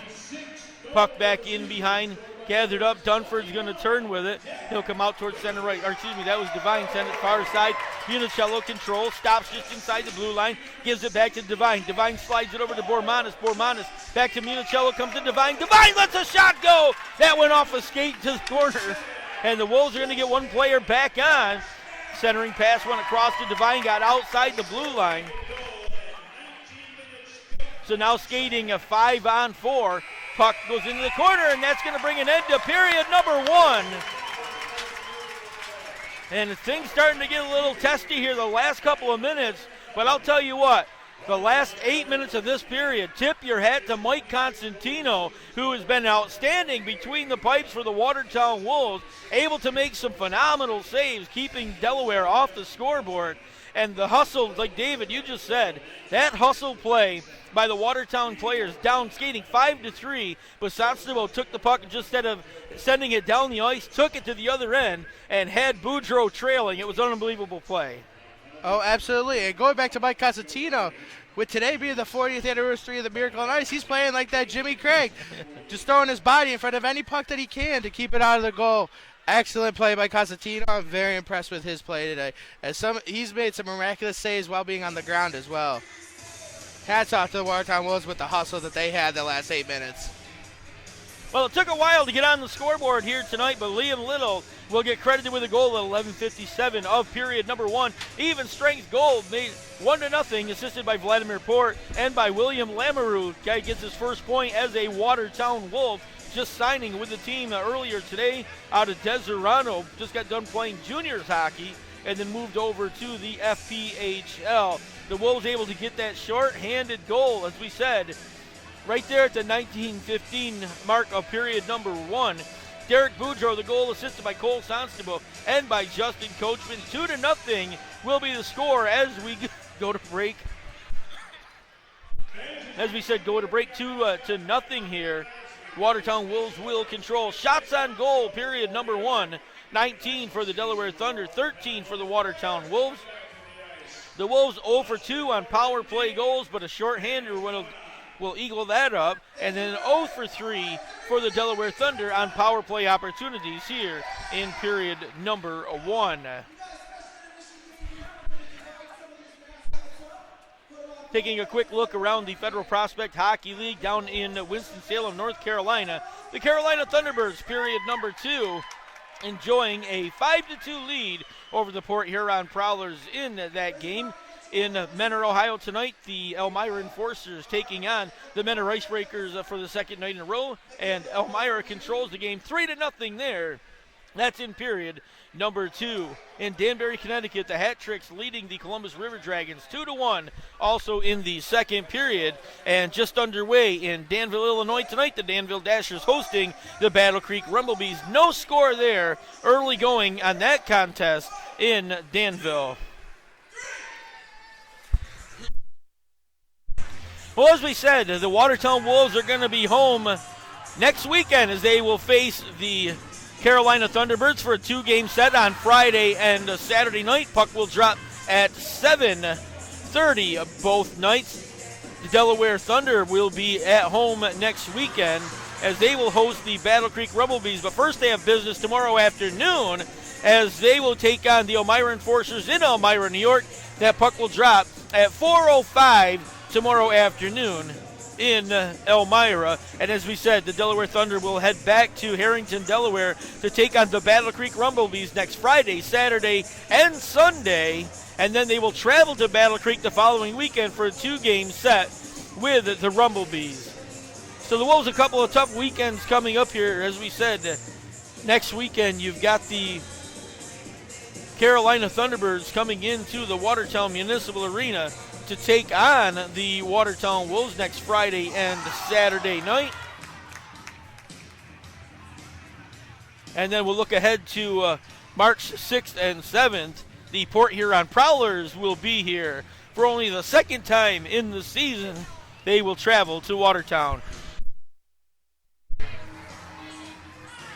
Puck back in behind. Gathered up. Dunford's going to turn with it. He'll come out towards center right. Or excuse me, that was Devine. Send it far side. Unicello control. Stops just inside the blue line. Gives it back to Devine. Devine slides it over to Bormanis. Bormanis back to Municello. Comes to Devine. Devine lets a shot go. That went off a skate to the corner. And the Wolves are going to get one player back on. Centering pass went across to Devine. Got outside the blue line. So now skating a 5-on-4. Puck goes into the corner, and that's going to bring an end to period number 1. And things starting to get a little testy here the last couple of minutes. But I'll tell you what, the last 8 minutes of this period, tip your hat to Mike Constantino, who has been outstanding between the pipes for the Watertown Wolves, able to make some phenomenal saves, keeping Delaware off the scoreboard. And the hustle, like David, you just said, that hustle play by the Watertown players down skating 5-3, but Sanstabo took the puck and just instead of sending it down the ice, took it to the other end and had Boudreaux trailing. It was an unbelievable play. Oh, absolutely. And going back to Mike Constantino, with today being the 40th anniversary of the Miracle on Ice, he's playing like that Jimmy Craig, just throwing his body in front of any puck that he can to keep it out of the goal. Excellent play by Constantino. I'm very impressed with his play today. He's made some miraculous saves while being on the ground as well. Hats off to the Watertown Wolves with the hustle that they had the last 8 minutes. Well, it took a while to get on the scoreboard here tonight, but Liam Little will get credited with a goal at 11:57 of period number 1. Even strength goal made 1-0, assisted by Vladimir Port and by William Lamoureux. Guy gets his first point as a Watertown Wolf, just signing with the team earlier today out of Deserano. Just got done playing juniors hockey and then moved over to the FPHL. The Wolves able to get that short-handed goal, as we said, right there at the 19:15 mark of period number 1. Derek Boudreaux, the goal assisted by Cole Sanstabo and by Justin Coachman. 2-0 will be the score as we go to break. As we said, go to break 2-0 here. Watertown Wolves will control. Shots on goal, period number 1. 19 for the Delaware Thunder, 13 for the Watertown Wolves. The Wolves 0 for 2 on power play goals, but a shorthander will equal that up. And then 0 for 3 for the Delaware Thunder on power play opportunities here in period number 1. Taking a quick look around the Federal Prospect Hockey League down in Winston-Salem, North Carolina. The Carolina Thunderbirds, period number 2, enjoying a 5-2 lead over the Port Huron Prowlers in that game. In Menor, Ohio tonight, the Elmira Enforcers taking on the Menor Icebreakers for the second night in a row, and Elmira controls the game 3-0 there. That's in period number 2. In Danbury, Connecticut, the Hat Tricks leading the Columbus River Dragons 2-1, also in the second period. And just underway in Danville, Illinois tonight, the Danville Dashers hosting the Battle Creek Rumblebees. No score there early going on that contest in Danville. Well, as we said, the Watertown Wolves are going to be home next weekend as they will face the Carolina Thunderbirds for a 2-game set on Friday and Saturday night. Puck will drop at 7:30 both nights. The Delaware Thunder will be at home next weekend as they will host the Battle Creek Rumblebees. But first they have business tomorrow afternoon as they will take on the Elmira Enforcers in Elmira, New York. That puck will drop at 4:05 tomorrow afternoon in Elmira. And as we said, the Delaware Thunder will head back to Harrington, Delaware to take on the Battle Creek Rumblebees next Friday, Saturday, and Sunday. And then they will travel to Battle Creek the following weekend for a 2-game set with the Rumblebees. So the Wolves a couple of tough weekends coming up here. As we said, next weekend you've got the Carolina Thunderbirds coming into the Watertown Municipal Arena to take on the Watertown Wolves next Friday and Saturday night. And then we'll look ahead to March 6th and 7th. The Port Huron Prowlers will be here for only the second time in the season. They will travel to Watertown.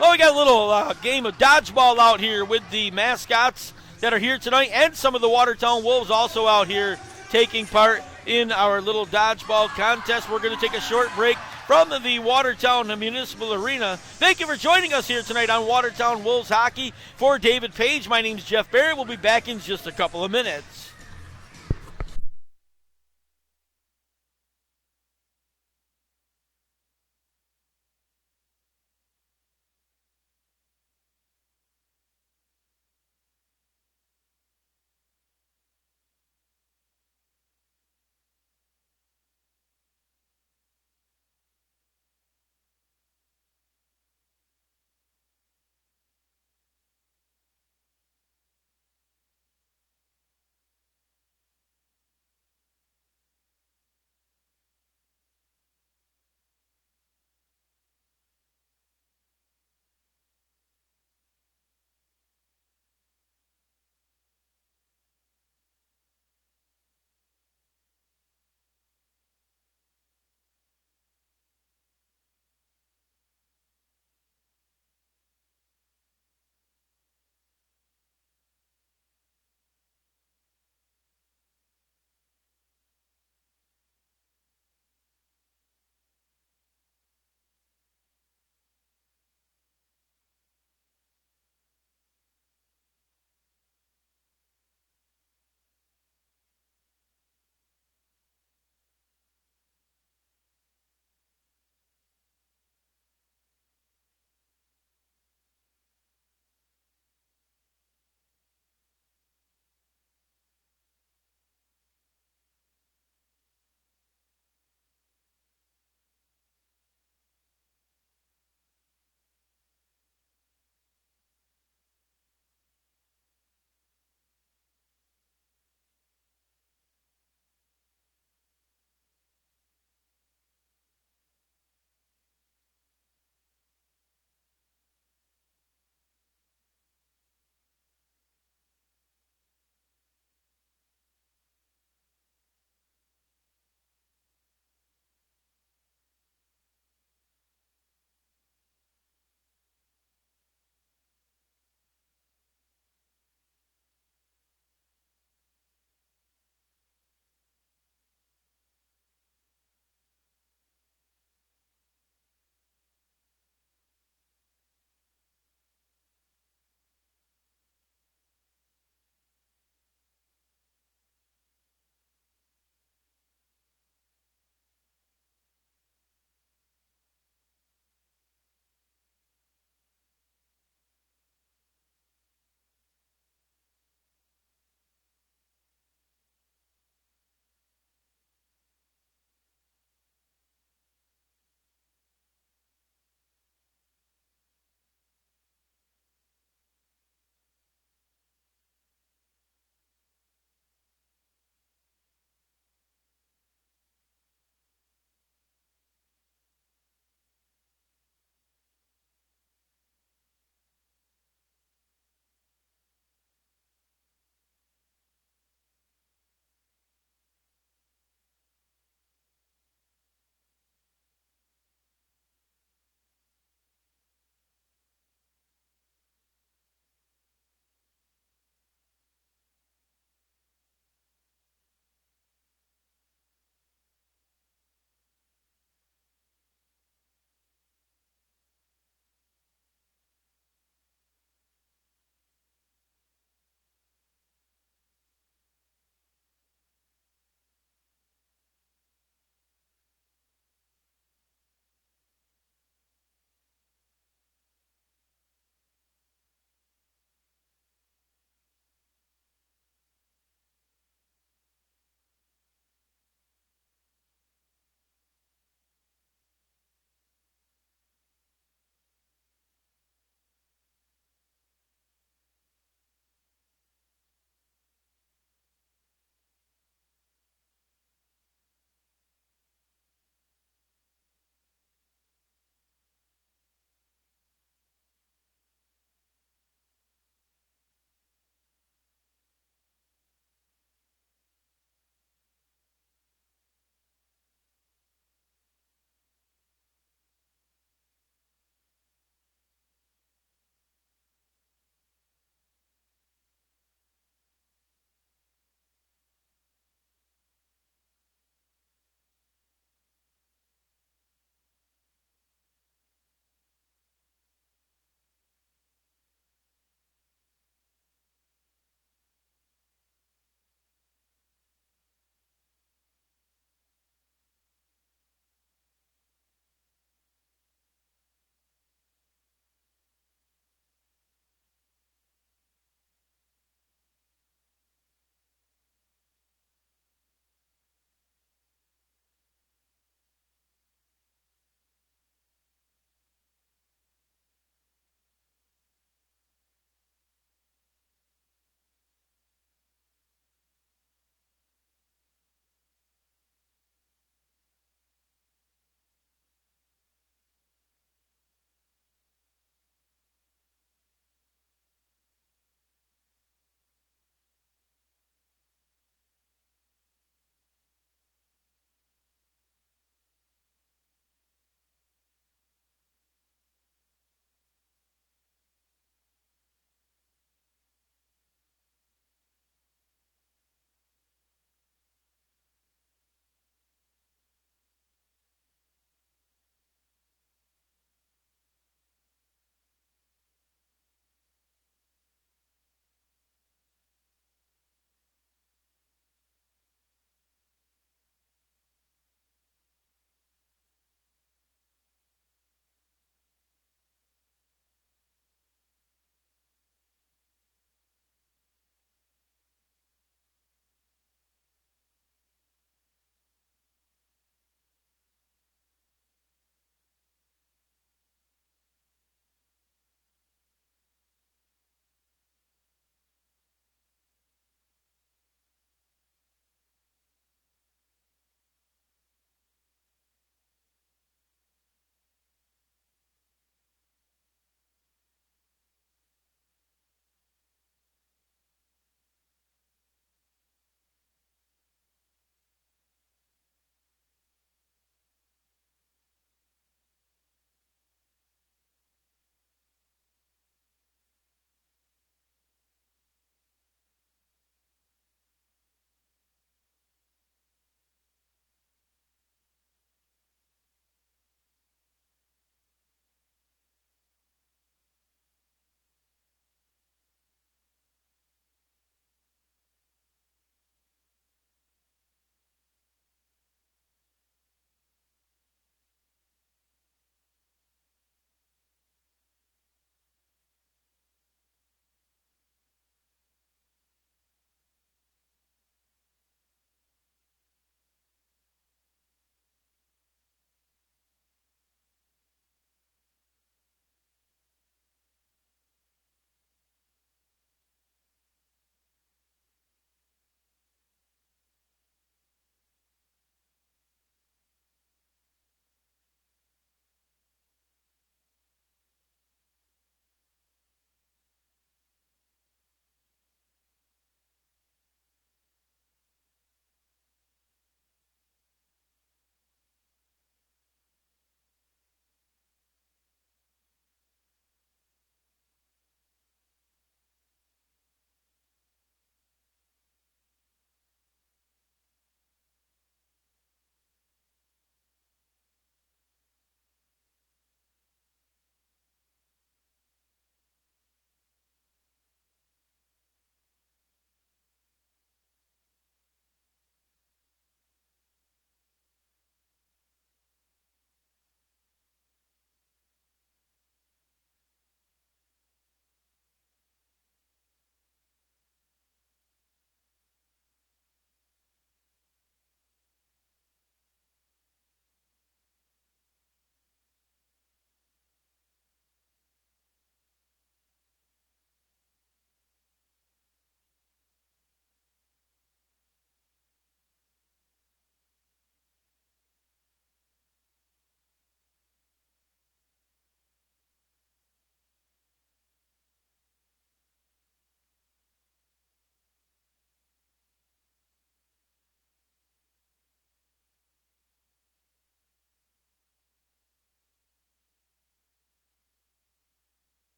Well, we got a little game of dodgeball out here with the mascots that are here tonight, and some of the Watertown Wolves also out here taking part in our little dodgeball contest. We're going to take a short break from the Watertown Municipal Arena. Thank you for joining us here tonight on Watertown Wolves Hockey. For David Page, my name's Jeff Barry. We'll be back in just a couple of minutes.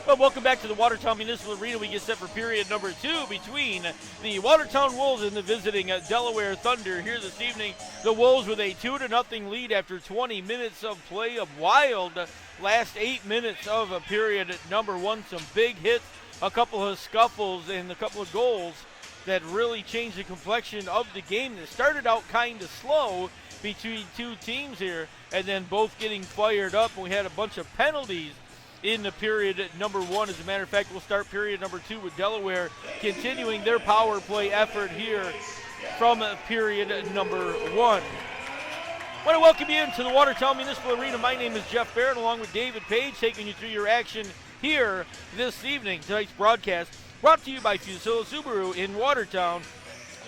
Well, welcome back to the Watertown Municipal Arena. We get set for period number 2 between the Watertown Wolves and the visiting Delaware Thunder here this evening. The Wolves with a 2-0 lead after 20 minutes of play. A wild last 8 minutes of period number 1. Some big hits, a couple of scuffles, and a couple of goals that really changed the complexion of the game. That started out kind of slow between two teams here, and then both getting fired up. We had a bunch of penalties in the period number 1. As a matter of fact, we'll start period number 2 with Delaware continuing their power play effort here from period number 1. I want to welcome you into the Watertown Municipal Arena. My name is Jeff Barrett, along with David Page, taking you through your action here this evening. Tonight's broadcast brought to you by Fusillo Subaru in Watertown,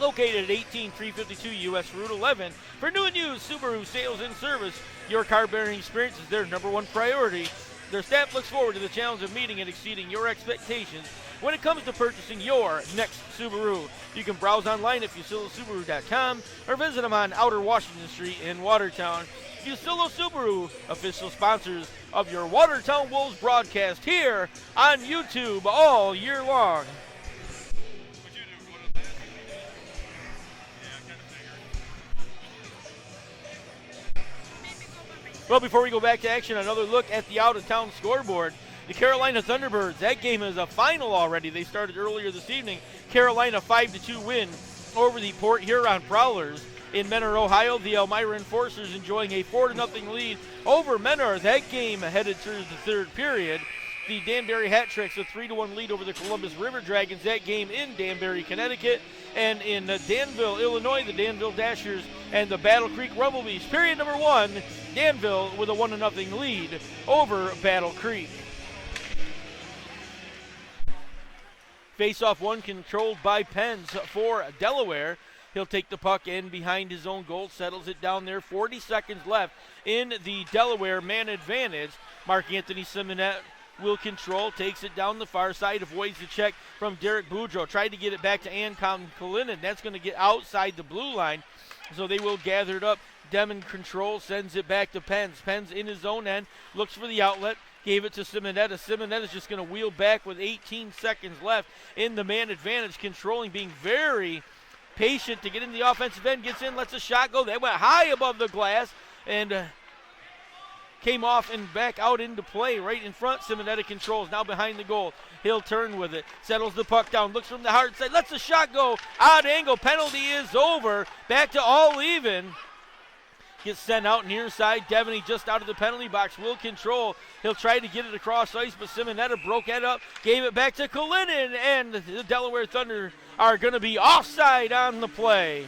located at 18352 US Route 11. For new and used Subaru sales and service, your car-bearing experience is their number 1 priority. Their staff looks forward to the challenge of meeting and exceeding your expectations when it comes to purchasing your next Subaru. You can browse online at FusilloSubaru.com or visit them on Outer Washington Street in Watertown. Fusillo Subaru, official sponsors of your Watertown Wolves broadcast here on YouTube all year long. Well, before we go back to action, another look at the out-of-town scoreboard. The Carolina Thunderbirds, that game is a final already. They started earlier this evening. Carolina 5-2 win over the Port Huron Prowlers. In Menor, Ohio, the Elmira Enforcers enjoying a 4-0 lead over Menor. That game headed through the third period. The Danbury Hat Tricks a 3-1 lead over the Columbus River Dragons. That game in Danbury, Connecticut. And in Danville, Illinois, the Danville Dashers and the Battle Creek Rumblebees. Period number 1, Danville with a 1-0 lead over Battle Creek. Face-off 1 controlled by Penns for Delaware. He'll take the puck in behind his own goal, settles it down there. 40 seconds left in the Delaware man advantage. Mark Anthony Simonet will control, takes it down the far side, avoids the check from Derek Boudreau. Tried to get it back to Ancon Kalinin. That's going to get outside the blue line, so they will gather it up. Demon control, sends it back to Penns. Penns in his own end, looks for the outlet, gave it to Simonetta. Simonetta's just going to wheel back with 18 seconds left in the man advantage, controlling, being very patient to get in the offensive end, gets in, lets a shot go. That went high above the glass and came off and back out into play right in front. Simonetta controls, now behind the goal. He'll turn with it, settles the puck down, looks from the hard side, lets the shot go. Odd angle, penalty is over. Back to all even. Gets sent out near side. Devaney just out of the penalty box will control. He'll try to get it across ice, but Simonetta broke it up, gave it back to Kalinin, and the Delaware Thunder are going to be offside on the play.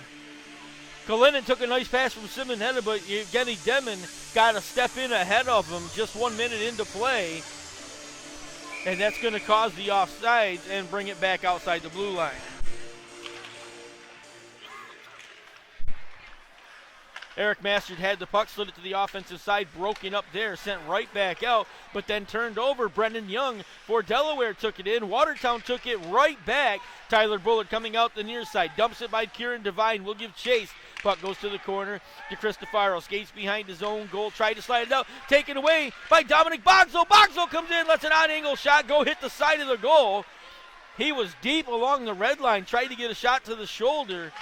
Kalinin took a nice pass from Simonetta, but Evgeny Demon got a step in ahead of him just 1 minute into play, and that's going to cause the offsides and bring it back outside the blue line. Eric Masters had the puck, slid it to the offensive side, broken up there, sent right back out, but then turned over. Brendan Young for Delaware took it in. Watertown took it right back. Tyler Bullard coming out the near side, dumps it by Kieran Devine, will give chase. Puck goes to the corner to Cristofaro, skates behind his own goal, tried to slide it out, taken away by Dominic Bogzo. Bogzo comes in, lets an odd angle shot go, hit the side of the goal. He was deep along the red line, tried to get a shot to the shoulder,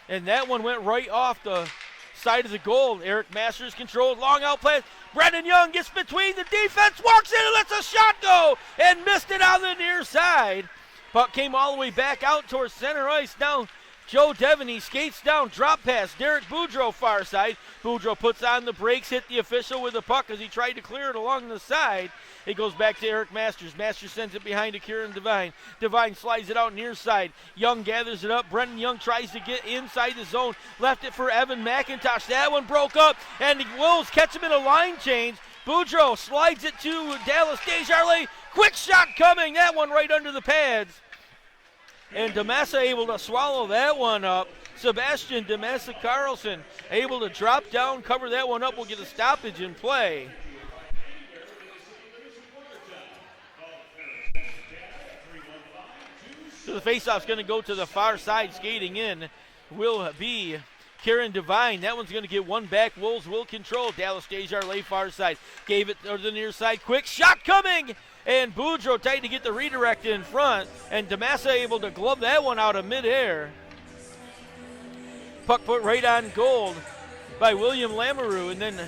and that one went right off the side of the goal. Eric Masters controlled, long out pass. Brendan Young gets between the defense, walks in and lets a shot go, and missed it on the near side. Puck came all the way back out towards center ice. Now Joe Devaney skates down, drop pass. Derek Boudreau far side. Boudreau puts on the brakes, hit the official with the puck as he tried to clear it along the side. It goes back to Eric Masters. Masters sends it behind to Kieran Devine. Devine slides it out near side. Young gathers it up. Brendan Young tries to get inside the zone. Left it for Evan McIntosh. That one broke up, and the Wolves catch him in a line change. Boudreau slides it to Dallas Desjardins. Quick shot coming. That one right under the pads. And Demessa able to swallow that one up. Sebastian Demessa Carlson able to drop down, cover that one up. We'll get a stoppage in play. So the faceoff's going to go to the far side. Skating in will be Kieran Devine. That one's going to get one back. Wolves will control. Dallas Desjardins far side. Gave it to the near side. Quick shot coming. And Boudreau tight to get the redirect in front. And DeMassa able to glove that one out of midair. Puck put right on goal by William Lamoureux. And then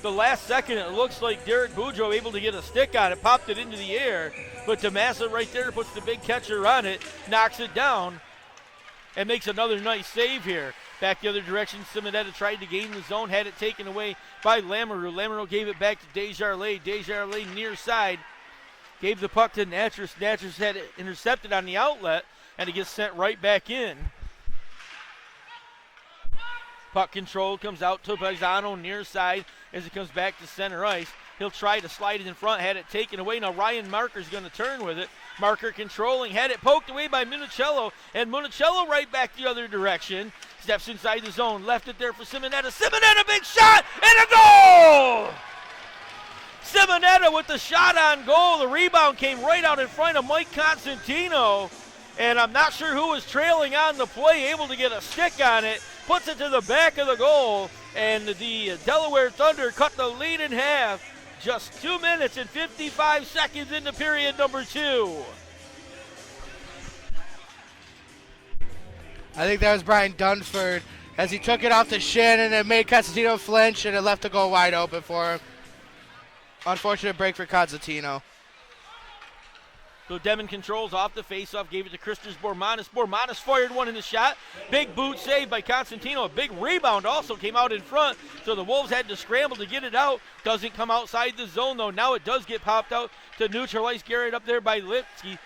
the last second, it looks like Derek Boudreau able to get a stick on it. Popped it into the air. But DeMassa right there puts the big catcher on it. Knocks it down. And makes another nice save here. Back the other direction, Simonetta tried to gain the zone, had it taken away by Lamoureux. Lamoureux gave it back to Desjardins. Desjardins near side. Gave the puck to Natras. Natras had it intercepted on the outlet, and it gets sent right back in. Puck control comes out to Paisano near side as it comes back to center ice. He'll try to slide it in front, had it taken away. Now Ryan Marker's going to turn with it. Marker controlling, had it poked away by Municello, and Municello right back the other direction. Steps inside the zone, left it there for Simonetta. Simonetta, big shot, and a goal! Simonetta with the shot on goal. The rebound came right out in front of Mike Constantino, and I'm not sure who was trailing on the play, able to get a stick on it. Puts it to the back of the goal, and the Delaware Thunder cut the lead in half. Just 2 minutes and 55 seconds into period number 2. I think that was Brian Dunford as he took it off the shin and it made Constantino flinch and it left the goal wide open for him. Unfortunate break for Constantino. So Devin controls off the faceoff, gave it to Christos Bormanis. Bormanis fired one in the shot. Big boot save by Constantino. A big rebound also came out in front, so the Wolves had to scramble to get it out. Doesn't come outside the zone, though. Now it does get popped out to neutral ice. Garrett up there by Lipsky.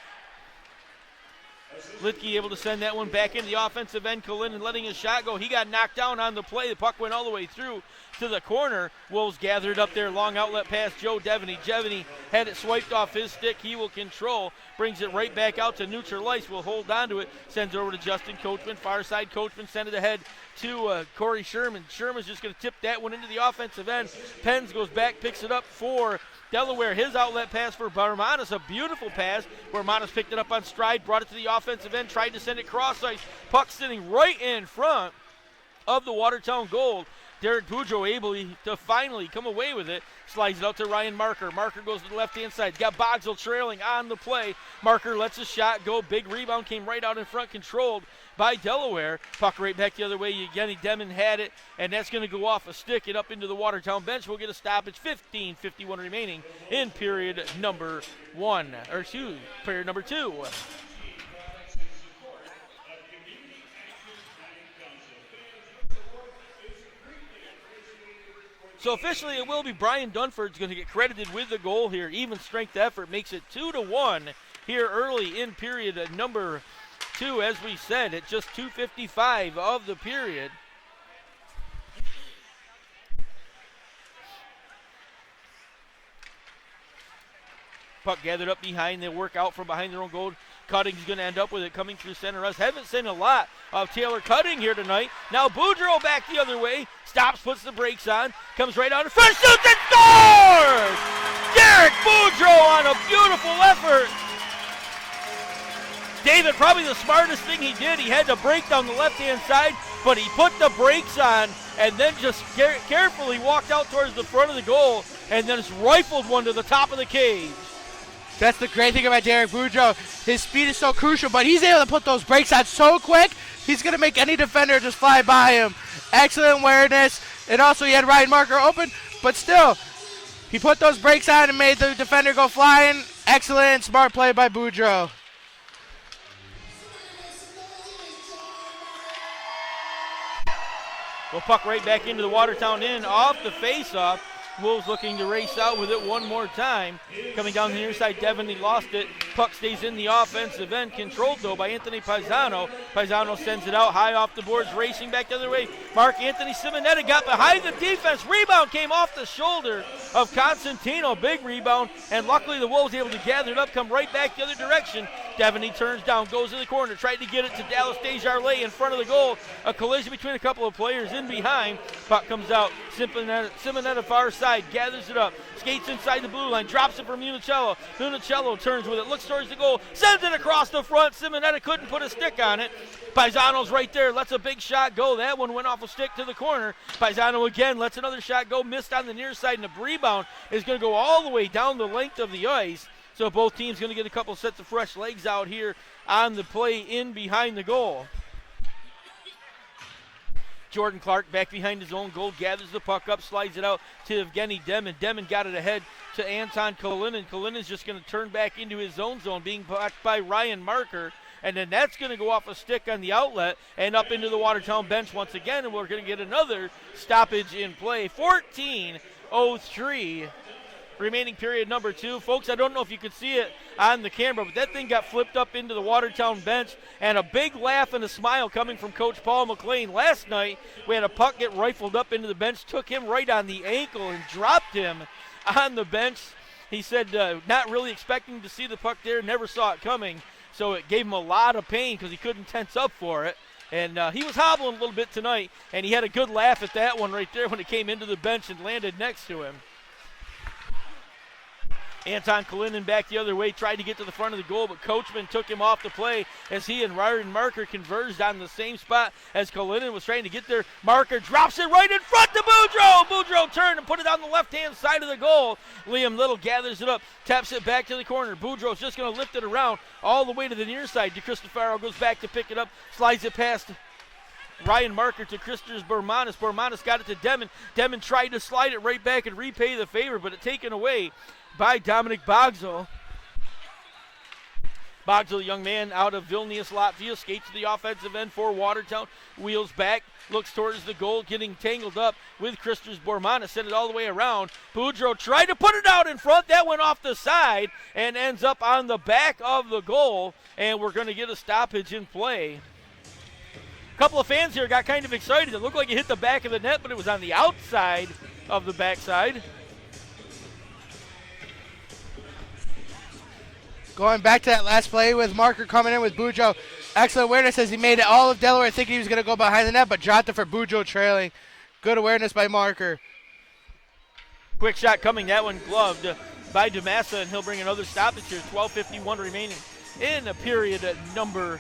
Litke able to send that one back into the offensive end. Kalinin letting his shot go. He got knocked down on the play. The puck went all the way through to the corner. Wolves gathered up there. Long outlet pass, Joe Devaney. Devaney had it swiped off his stick. He will control. Brings it right back out to neutral ice. Will hold on to it. Sends it over to Justin Coachman. Far side Coachman sent it ahead to Corey Sherman. Sherman's just going to tip that one into the offensive end. Penns goes back, picks it up for Delaware. His outlet pass for Barmanis, a beautiful pass. Barmanis picked it up on stride, brought it to the offensive end, tried to send it cross ice. Puck sitting right in front of the Watertown goal. Derek Boudreau able to finally come away with it. Slides it out to Ryan Marker. Marker goes to the left-hand side. Got Bogsel trailing on the play. Marker lets his shot go. Big rebound came right out in front, controlled by Delaware. Puck right back the other way. Evgeny Demon had it, and that's going to go off a stick and up into the Watertown bench. We'll get a stoppage. 15:51 remaining in period number 2. Period number 2. So officially it will be Brian Dunford's going to get credited with the goal here. Even strength effort makes it 2-1 here early in period number 2, as we said, at just 2:55 of the period. Puck gathered up behind. They work out from behind their own goal. Cutting's going to end up with it coming through center us. Haven't seen a lot of Taylor Cutting here tonight. Now Boudreau back the other way. Stops, puts the brakes on. Comes right out in front, shoots and scores! Derek Boudreau on a beautiful effort. David, probably the smartest thing he did. He had to break down the left-hand side, but he put the brakes on and then just carefully walked out towards the front of the goal and then just rifled one to the top of the cage. That's the great thing about Derek Boudreau. His speed is so crucial, but he's able to put those brakes on so quick, he's going to make any defender just fly by him. Excellent awareness. And also he had Ryan Marker open, but still, he put those brakes on and made the defender go flying. Excellent, smart play by Boudreau. We'll puck right back into the Watertown end off the face-off. Wolves looking to race out with it one more time. Coming down the near side, Devon, he lost it. Puck stays in the offensive end, controlled though by Anthony Paisano. Paisano sends it out high off the boards, racing back the other way. Mark-Anthony Simonetta got behind the defense. Rebound came off the shoulder of Constantino. Big rebound, and luckily the Wolves able to gather it up, come right back the other direction Devaney turns down, goes to the corner, tried to get it to Dallas Desjardins in front of the goal. A collision between a couple of players in behind. Puck comes out. Simonetta far side, gathers it up, skates inside the blue line, drops it for Municello. Municello turns with it, looks towards the goal, sends it across the front. Simonetta couldn't put a stick on it. Paisano's right there, lets a big shot go. That one went off a stick to the corner. Paisano again lets another shot go, missed on the near side, and the rebound is going to go all the way down the length of the ice. So both teams going to get a couple sets of fresh legs out here on the play in behind the goal. Jordan Clark back behind his own goal, gathers the puck up, slides it out to Evgeny Demin. Demin got it ahead to Anton Kalinin. Kalinen's just going to turn back into his own zone, being blocked by Ryan Marker. And then that's going to go off a stick on the outlet and up into the Watertown bench once again. And we're going to get another stoppage in play. 14:03 remaining period number 2. Folks, I don't know if you could see it on the camera, but that thing got flipped up into the Watertown bench, and a big laugh and a smile coming from Coach Paul McLean. Last night, we had a puck get rifled up into the bench, took him right on the ankle and dropped him on the bench. He said not really expecting to see the puck there, never saw it coming, so it gave him a lot of pain because he couldn't tense up for it. And he was hobbling a little bit tonight, and he had a good laugh at that one right there when it came into the bench and landed next to him. Anton Kalinin back the other way, tried to get to the front of the goal, but Coachman took him off the play as he and Ryan Marker converged on the same spot as Kalinin was trying to get there. Marker drops it right in front to Boudreau. Boudreau turned and put it on the left-hand side of the goal. Liam Little gathers it up, taps it back to the corner. Boudreau's just going to lift it around all the way to the near side. DeCristofaro goes back to pick it up, slides it past Ryan Marker to Christers Bormanis. Bormanis got it to Demin. Demin tried to slide it right back and repay the favor, but it taken away by Dominic Bogsel. Bogsel, a young man out of Vilnius, Latvia, skates to the offensive end for Watertown. Wheels back, looks towards the goal, getting tangled up with Christers Bormanis. Sent it all the way around. Boudreau tried to put it out in front. That went off the side and ends up on the back of the goal. And we're going to get a stoppage in play. A couple of fans here got kind of excited. It looked like it hit the back of the net, but it was on the outside of the backside. Going back to that last play with Marker coming in with Boudreau. Excellent awareness as he made it all of Delaware thinking he was going to go behind the net, but dropped it for Boudreau trailing. Good awareness by Marker. Quick shot coming, that one gloved by DeMassa, and he'll bring another stoppage here. 12:51 remaining in period number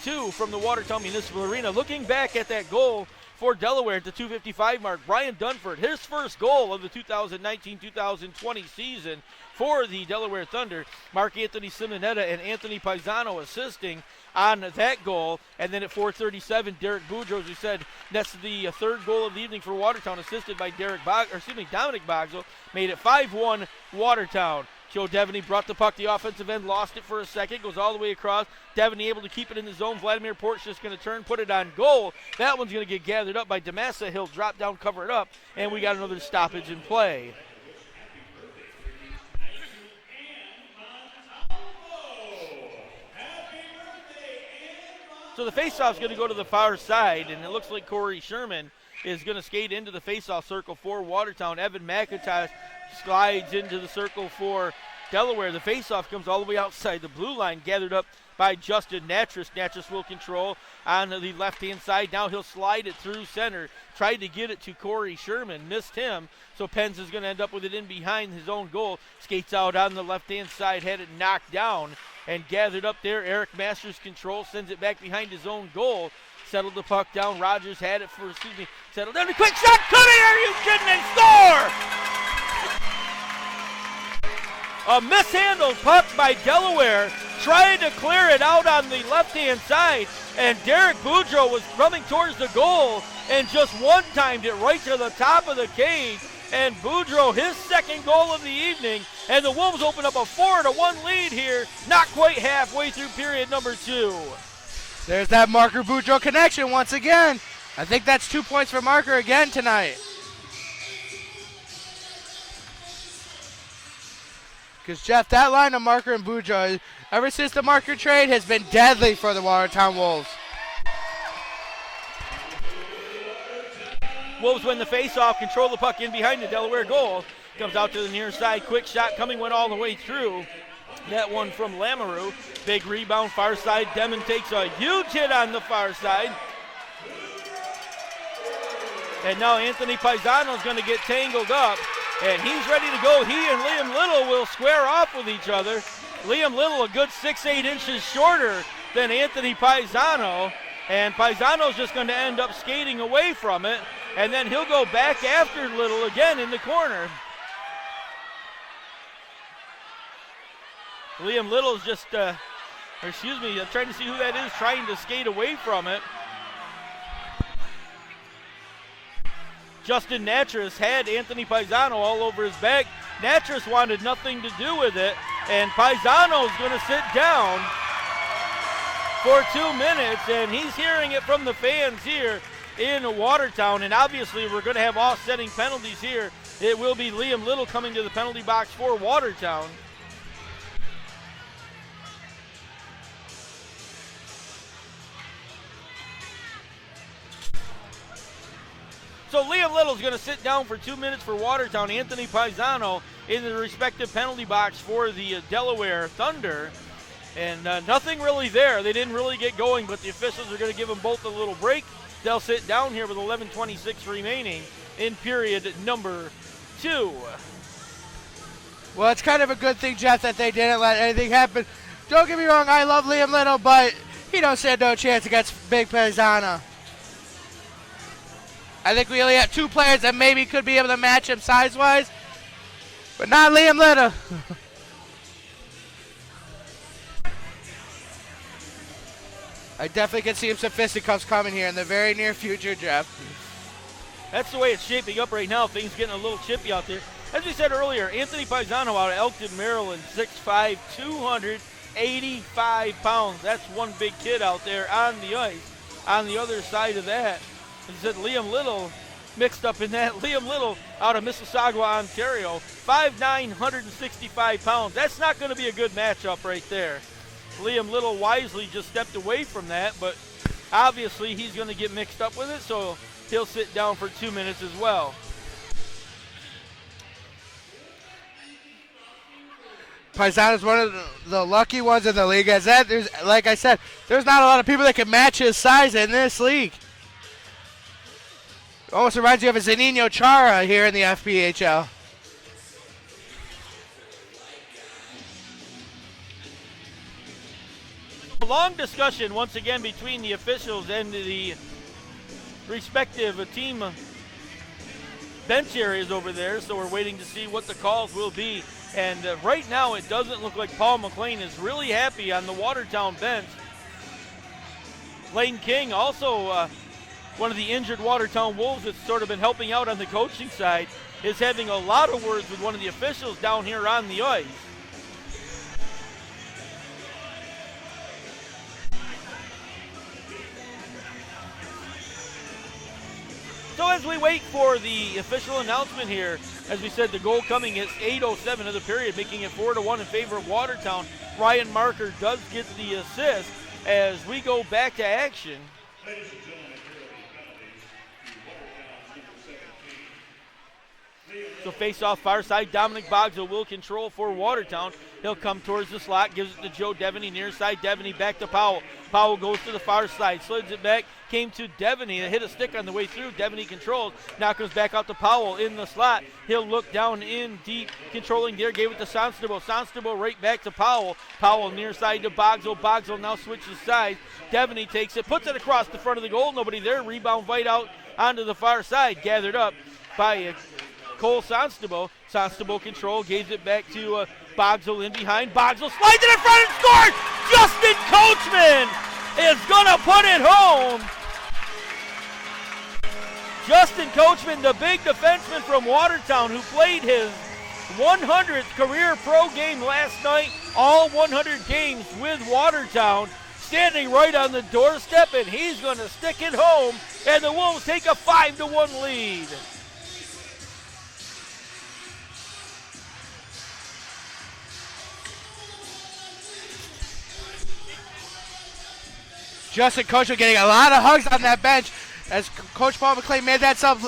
2 from the Watertown Municipal Arena. Looking back at that goal for Delaware at the 2:55 mark, Brian Dunford, his first goal of the 2019-2020 season for the Delaware Thunder. Mark Anthony Simonetta and Anthony Paisano assisting on that goal. And then at 4:37, Derek Boudreau, as we said, that's the third goal of the evening for Watertown, assisted by Dominic Bogsel, made it 5-1 Watertown. Joe Devaney brought the puck the offensive end, lost it for a second, goes all the way across. Devaney able to keep it in the zone. Vladimir Port's just going to turn, put it on goal. That one's going to get gathered up by DeMassa. He'll drop down, cover it up, and we got another stoppage in play. So the faceoff's going to go to the far side, and it looks like Corey Sherman is going to skate into the faceoff circle for Watertown. Evan McIntosh slides into the circle for Delaware. The faceoff comes all the way outside the blue line, gathered up by Justin Natras. Natras will control on the left-hand side. Now he'll slide it through center. Tried to get it to Corey Sherman, missed him. So Penz is going to end up with it in behind his own goal. Skates out on the left-hand side, had it knocked down and gathered up there. Eric Masters control, sends it back behind his own goal. Settled the puck down. Rogers had it for, settled down. A quick shot coming. Are you kidding? And score! A mishandled puck by Delaware. Trying to clear it out on the left-hand side. And Derek Boudreau was coming towards the goal and just one-timed it right to the top of the cage. And Boudreau, his second goal of the evening. And the Wolves open up a 4-1 lead here. Not quite halfway through period number 2. There's that Marker Boudreau connection once again. I think that's 2 points for Marker again tonight. Because, Jeff, that line of Marker and Boudreau, ever since the Marker trade, has been deadly for the Watertown Wolves. Wolves win the faceoff, control the puck in behind the Delaware goal. Comes out to the near side, quick shot coming, went all the way through. That one from Lamoureux. Big rebound, far side. Demon takes a huge hit on the far side. And now Anthony Paisano is going to get tangled up, and he's ready to go. He and Liam Little will square off with each other. Liam Little a good 6-8 inches shorter than Anthony Paisano, and Paisano's just going to end up skating away from it, and then he'll go back after Little again in the corner. Liam Little's just, I'm trying to see who that is trying to skate away from it. Justin Natras had Anthony Paisano all over his back. Natras wanted nothing to do with it, and Paisano's going to sit down for 2 minutes, and he's hearing it from the fans here in Watertown, and obviously we're going to have offsetting penalties here. It will be Liam Little coming to the penalty box for Watertown. So Liam Little's going to sit down for 2 minutes for Watertown. Anthony Paisano in the respective penalty box for the Delaware Thunder. And nothing really there. They didn't really get going, but the officials are going to give them both a little break. They'll sit down here with 11:26 remaining in period number 2. Well, it's kind of a good thing, Jeff, that they didn't let anything happen. Don't get me wrong, I love Liam Little, but he don't stand no chance against Big Paisano. I think we only have 2 players that maybe could be able to match him size-wise, but not Liam Little. I definitely can see some fisticuffs coming here in the very near future, Jeff. That's the way it's shaping up right now. Things getting a little chippy out there. As we said earlier, Anthony Paisano out of Elkton, Maryland, 6'5", 285 pounds. That's one big kid out there on the ice. On the other side of that, as I said, Liam Little mixed up in that. Liam Little out of Mississauga, Ontario, 5'9", 165 pounds. That's not going to be a good matchup right there. Liam Little wisely just stepped away from that, but obviously he's going to get mixed up with it, so he'll sit down for 2 minutes as well. Paisano's one of the lucky ones in the league. As that, like I said, there's not a lot of people that can match his size in this league. Almost reminds you of a Zanino Chara here in the FPHL. A long discussion once again between the officials and the respective team bench areas over there, so we're waiting to see what the calls will be. And right now it doesn't look like Paul McLean is really happy on the Watertown bench. Lane King, also one of the injured Watertown Wolves that's sort of been helping out on the coaching side, is having a lot of words with one of the officials down here on the ice. So as we wait for the official announcement here, as we said, the goal coming is 8:07 of the period, making it 4-1 in favor of Watertown. Ryan Marker does get the assist as we go back to action. So face off far side, Dominic Bogsell will control for Watertown. He'll come towards the slot, gives it to Joe Devaney, near side Devaney, back to Powell. Powell goes to the far side, slides it back, came to Devaney, hit a stick on the way through. Devaney controls, now comes back out to Powell in the slot. He'll look down in deep, controlling there, gave it to Sonstable. Sonstable right back to Powell. Powell near side to Bogsell. Bogsell now switches sides. Devaney takes it, puts it across the front of the goal. Nobody there. Rebound White out onto the far side, gathered up by Cole Sonstable. Sonstable control, gave it back to Bogsell in behind. Bogsell slides it in front and scores! Justin Coachman is going to put it home. Justin Coachman, the big defenseman from Watertown, who played his 100th career pro game last night, all 100 games with Watertown, standing right on the doorstep, and he's going to stick it home, and the Wolves take a 5-1 lead. Justin Coachman getting a lot of hugs on that bench as Coach Paul McLean made that sub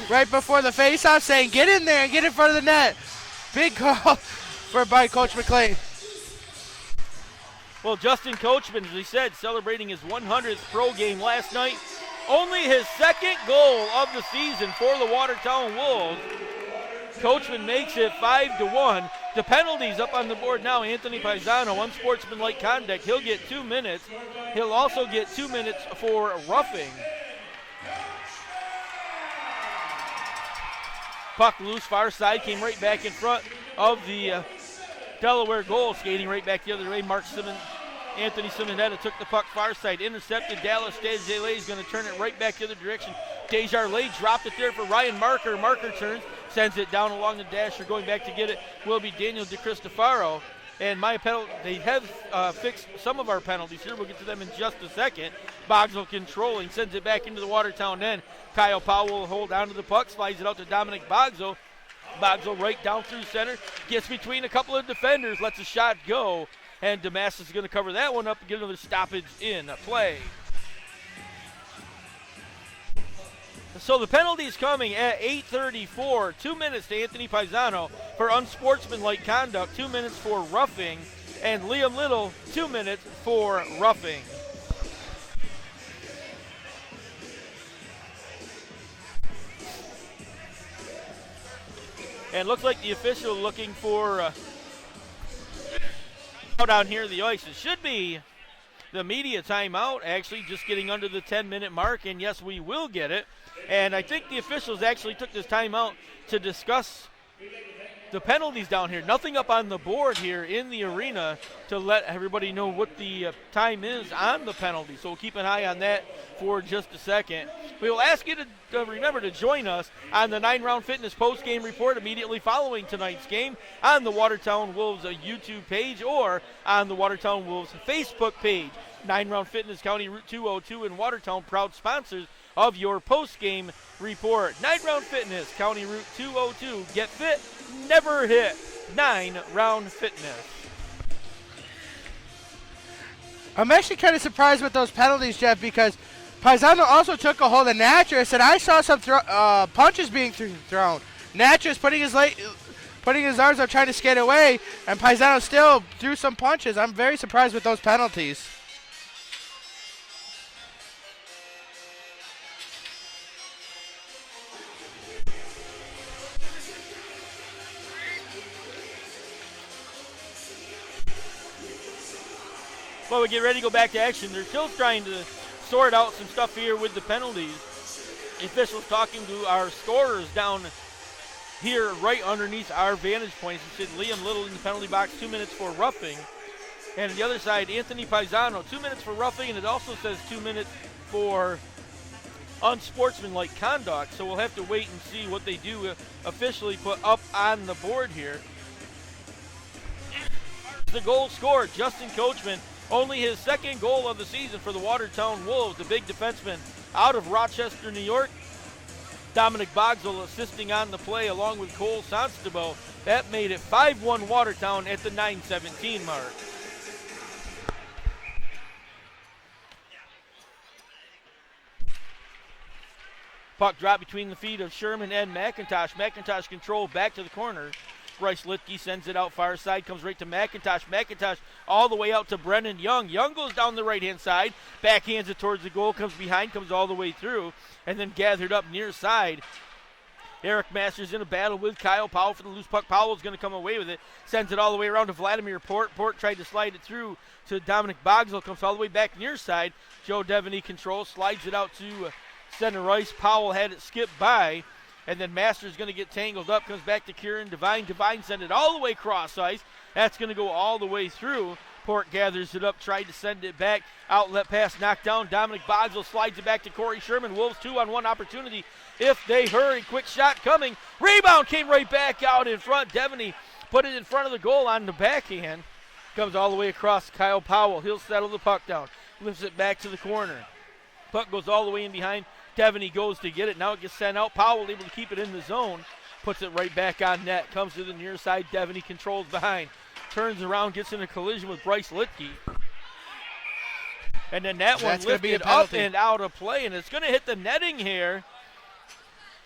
right before the faceoff, saying get in there and get in front of the net. Big call by Coach McLean. Well, Justin Coachman, as we said, celebrating his 100th pro game last night. Only his second goal of the season for the Watertown Wolves. Coachman makes it 5-1. The penalties up on the board now. Anthony Paisano, unsportsmanlike conduct. He'll get 2 minutes. He'll also get 2 minutes for roughing. Puck loose, far side, came right back in front of the Delaware goal, skating right back the other way. Anthony Simonetta took the puck far side, intercepted. Dallas Desjardins is going to turn it right back the other direction. Desjardins dropped it there for Ryan Marker. Marker turns, sends it down along the dasher. Going back to get it will be Daniel DeCristofaro. And they have fixed some of our penalties here. We'll get to them in just a second. Bogsel controlling, sends it back into the Watertown end. Kyle Powell will hold on to the puck, slides it out to Dominic Bogsel. Bogsel right down through center, gets between a couple of defenders, lets a shot go. And Damascus is going to cover that one up and get another stoppage in play. So the penalty's coming at 8:34. 2 minutes to Anthony Paisano for unsportsmanlike conduct, 2 minutes for roughing, and Liam Little, 2 minutes for roughing. And looks like the official looking for down here the ice. It should be the media timeout, actually just getting under the 10-minute mark, and yes, we will get it. And I think the officials actually took this timeout to discuss the penalties down here. Nothing up on the board here in the arena to let everybody know what the time is on the penalty. So we'll keep an eye on that for just a second. We will ask you to remember to join us on the 9-Round Fitness post-game report immediately following tonight's game on the Watertown Wolves YouTube page or on the Watertown Wolves Facebook page. 9-Round Fitness, County Route 202 in Watertown, proud sponsors of your post-game report. 9-Round Fitness, County Route 202. Get fit, never hit. 9-Round Fitness. I'm actually kind of surprised with those penalties, Jeff, because Paisano also took a hold of Natchez, and I saw some punches being thrown. Natchez putting his arms up trying to skate away, and Paisano still threw some punches. I'm very surprised with those penalties. Well, we get ready to go back to action. They're still trying to sort out some stuff here with the penalties. The officials talking to our scorers down here right underneath our vantage points. It said Liam Little in the penalty box, 2 minutes for roughing. And on the other side, Anthony Paisano, 2 minutes for roughing, and it also says 2 minutes for unsportsmanlike conduct. So we'll have to wait and see what they do officially put up on the board here. The goal scored, Justin Coachman. Only his second goal of the season for the Watertown Wolves, the big defenseman out of Rochester, New York. Dominic Bogsel assisting on the play along with Cole Sonstabo. That made it 5-1 Watertown at the 9:17 mark. Puck dropped between the feet of Sherman and McIntosh. McIntosh control back to the corner. Bryce Litke sends it out far side, comes right to McIntosh. McIntosh all the way out to Brennan Young. Young goes down the right-hand side, backhands it towards the goal, comes behind, comes all the way through, and then gathered up near side. Eric Masters in a battle with Kyle Powell for the loose puck. Powell's going to come away with it, sends it all the way around to Vladimir Port. Port tried to slide it through to Dominic Bogsel, comes all the way back near side. Joe Devaney controls, slides it out to center ice. Powell had it skip by. And then Masters going to get tangled up, comes back to Kieran Devine. Devine send it all the way cross ice. That's going to go all the way through. Port gathers it up, tried to send it back. Outlet pass knocked down. Dominic Bogsel slides it back to Corey Sherman. Wolves 2-on-1 opportunity if they hurry. Quick shot coming. Rebound came right back out in front. Devaney put it in front of the goal on the backhand. Comes all the way across Kyle Powell. He'll settle the puck down. Lifts it back to the corner. Puck goes all the way in behind. Devaney goes to get it. Now it gets sent out. Powell able to keep it in the zone. Puts it right back on net. Comes to the near side. Devaney controls behind. Turns around. Gets in a collision with Bryce Litke. And then that one lifted up and out of play. And it's going to hit the netting here.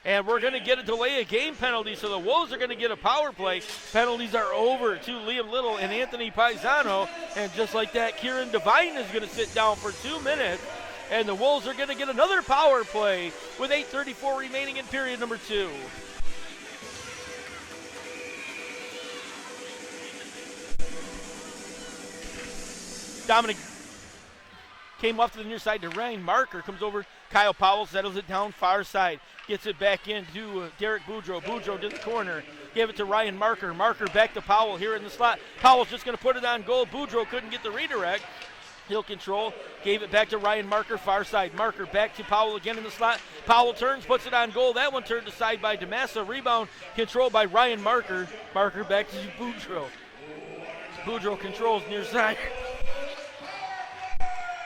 And we're going to get a delay of game penalty, so the Wolves are going to get a power play. Penalties are over to Liam Little and Anthony Paisano. And just like that, Kieran Devine is going to sit down for 2 minutes. And the Wolves are going to get another power play with 8:34 remaining in period number 2. Dominic came off to the near side to Ryan Marker, comes over. Kyle Powell settles it down far side, gets it back into Derek Boudreau. Boudreau to the corner, gave it to Ryan Marker. Marker back to Powell here in the slot. Powell's just going to put it on goal. Boudreau couldn't get the redirect. He'll control, gave it back to Ryan Marker, far side. Marker back to Powell again in the slot. Powell turns, puts it on goal. That one turned aside by DeMassa. Rebound controlled by Ryan Marker. Marker back to Boudreau. Boudreau controls near side.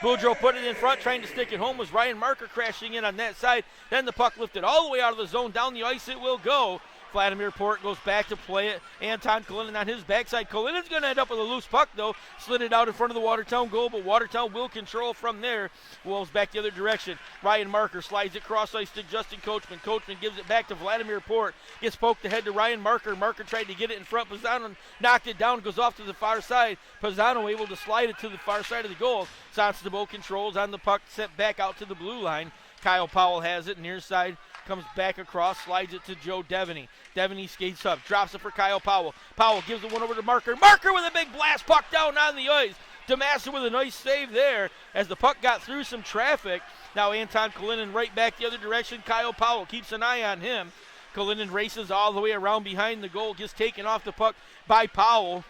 Boudreau put it in front, trying to stick it home. Was Ryan Marker crashing in on that side. Then the puck lifted all the way out of the zone. Down the ice it will go. Vladimir Port goes back to play it. Anton Kalinin on his backside. Kalinen's going to end up with a loose puck, though. Slid it out in front of the Watertown goal, but Watertown will control from there. Wolves back the other direction. Ryan Marker slides it cross ice to Justin Coachman. Coachman gives it back to Vladimir Port. Gets poked ahead to Ryan Marker. Marker tried to get it in front. Pisano knocked it down, goes off to the far side. Pisano able to slide it to the far side of the goal. Sanstabo controls on the puck, sent back out to the blue line. Kyle Powell has it near side. Comes back across, slides it to Joe Devaney. Devaney skates up, drops it for Kyle Powell. Powell gives the one over to Marker. Marker with a big blast, puck down on the ice. DeMassa with a nice save there as the puck got through some traffic. Now Anton Kalinin right back the other direction. Kyle Powell keeps an eye on him. Kalinin races all the way around behind the goal, gets taken off the puck by Powell.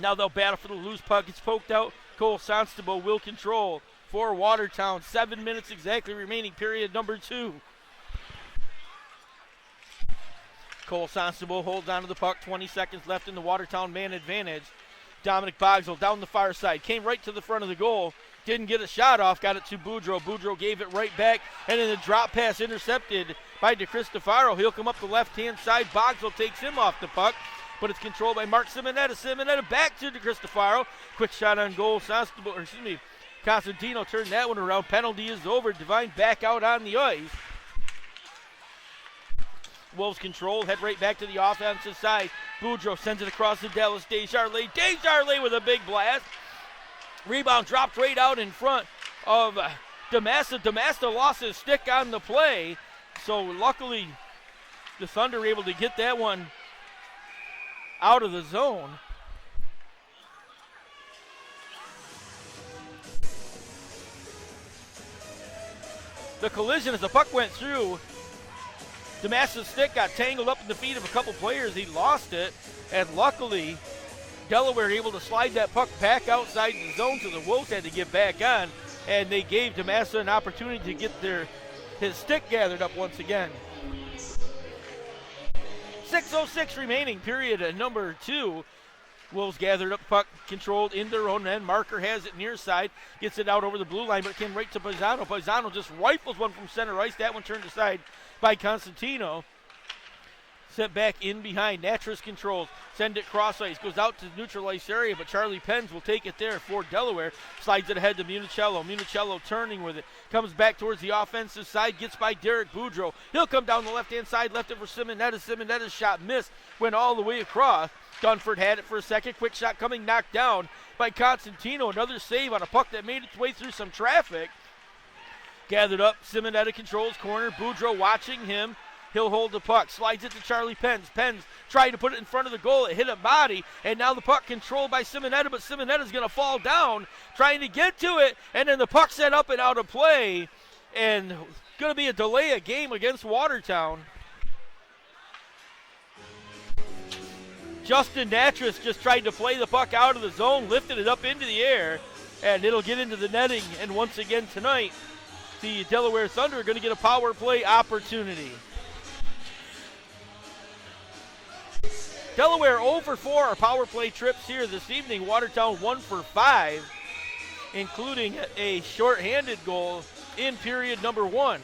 Now they'll battle for the loose puck. It's poked out. Cole Sanstabo will control for Watertown. 7 minutes exactly remaining, period number 2. Cole Sanstabo holds onto the puck. 20 seconds left in the Watertown man advantage. Dominic Bogsel down the far side. Came right to the front of the goal. Didn't get a shot off. Got it to Boudreau. Boudreau gave it right back. And then the drop pass intercepted by DeCristofaro. He'll come up the left-hand side. Bogsel takes him off the puck. But it's controlled by Mark Simonetta. Simonetta back to DeCristofaro. Quick shot on goal. Constantino turned that one around. Penalty is over. Devine back out on the ice. Wolves control, head right back to the offensive side. Boudreau sends it across to Dallas Desjardins. Desjardins with a big blast. Rebound dropped right out in front of DeMassa. DeMassa lost his stick on the play. So luckily the Thunder were able to get that one out of the zone. The collision as the puck went through. DeMassa's stick got tangled up in the feet of a couple players. He lost it, and luckily, Delaware able to slide that puck back outside the zone, so the Wolves had to get back on, and they gave DeMassa an opportunity to get his stick gathered up once again. 6:06 remaining, period number 2. Wolves gathered up puck, controlled in their own end. Marker has it near side, gets it out over the blue line, but it came right to Paisano. Paisano just rifles one from center ice. That one turned aside by Constantino. Sent back in behind. Natras controls. Send it cross ice. Goes out to the neutral ice area, but Charlie Penns will take it there for Delaware. Slides it ahead to Municello. Municello turning with it. Comes back towards the offensive side. Gets by Derek Boudreau. He'll come down the left-hand side. Left it for Simonetta. Simonetta's shot missed. Went all the way across. Dunford had it for a second. Quick shot coming, knocked down by Constantino. Another save on a puck that made its way through some traffic. Gathered up. Simonetta controls corner. Boudreau watching him. He'll hold the puck. Slides it to Charlie Penns. Penns trying to put it in front of the goal. It hit a body. And now the puck controlled by Simonetta. But Simonetta's going to fall down trying to get to it. And then the puck set up and out of play. And going to be a delay of game against Watertown. Justin Natras just tried to play the puck out of the zone. Lifted it up into the air. And it'll get into the netting. And once again tonight, the Delaware Thunder are going to get a power play opportunity. Delaware 0 for 4 are power play trips here this evening. Watertown 1 for 5, including a shorthanded goal in period number 1.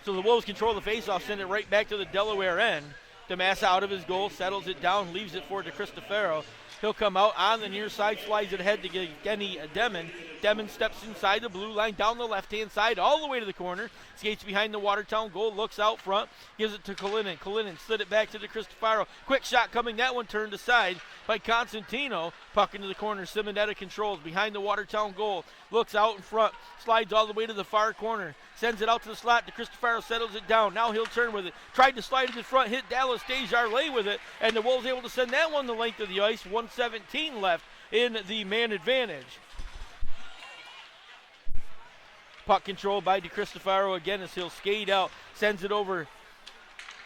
So the Wolves control the faceoff, send it right back to the Delaware end. DeMassa out of his goal, settles it down, leaves it for DeCristofaro. He'll come out on the near side, slides it ahead to Genny Demon. Demon steps inside the blue line, down the left-hand side, all the way to the corner. Skates behind the Watertown goal, looks out front, gives it to Kalinin. Kalinin slid it back to DeCristofaro. Quick shot coming, that one turned aside by Constantino. Puck into the corner, Simonetta controls behind the Watertown goal. Looks out in front, slides all the way to the far corner. Sends it out to the slot, DeCristofaro settles it down. Now he'll turn with it. Tried to slide it in front, hit Dallas Desjardins with it, and the Wolves able to send that one the length of the ice. 1:17 left in the man advantage. Puck controlled by DeCristofaro again as he'll skate out, sends it over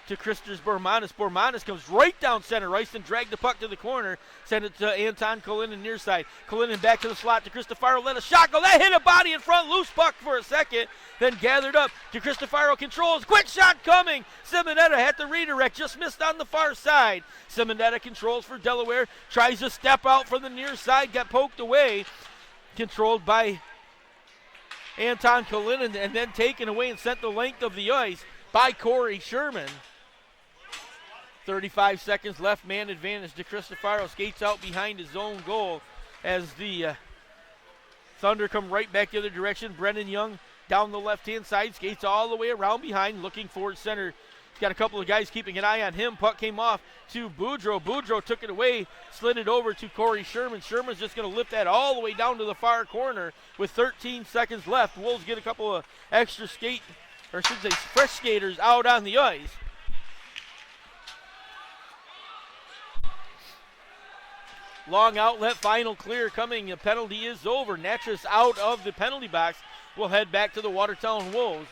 to Christers Bormanis. Bormanis comes right down center ice and drag the puck to the corner. Send it to Anton Kalinin near side. Kalinin back to the slot. DeCristofaro let a shot go. That hit a body in front. Loose puck for a second. Then gathered up. DeCristofaro controls. Quick shot coming. Simonetta had to redirect. Just missed on the far side. Simonetta controls for Delaware. Tries to step out from the near side. Got poked away. Controlled by Anton Kalinin and then taken away and sent the length of the ice by Corey Sherman. 35 seconds left, man advantage. DeCristofaro skates out behind his own goal as the Thunder come right back the other direction. Brennan Young down the left-hand side, skates all the way around behind, looking forward center. He's got a couple of guys keeping an eye on him. Puck came off to Boudreau. Boudreau took it away, slid it over to Corey Sherman. Sherman's just going to lift that all the way down to the far corner with 13 seconds left. Wolves get a couple of extra fresh skaters out on the ice. Long outlet, final clear coming. The penalty is over. Natras out of the penalty box. Will head back to the Watertown Wolves.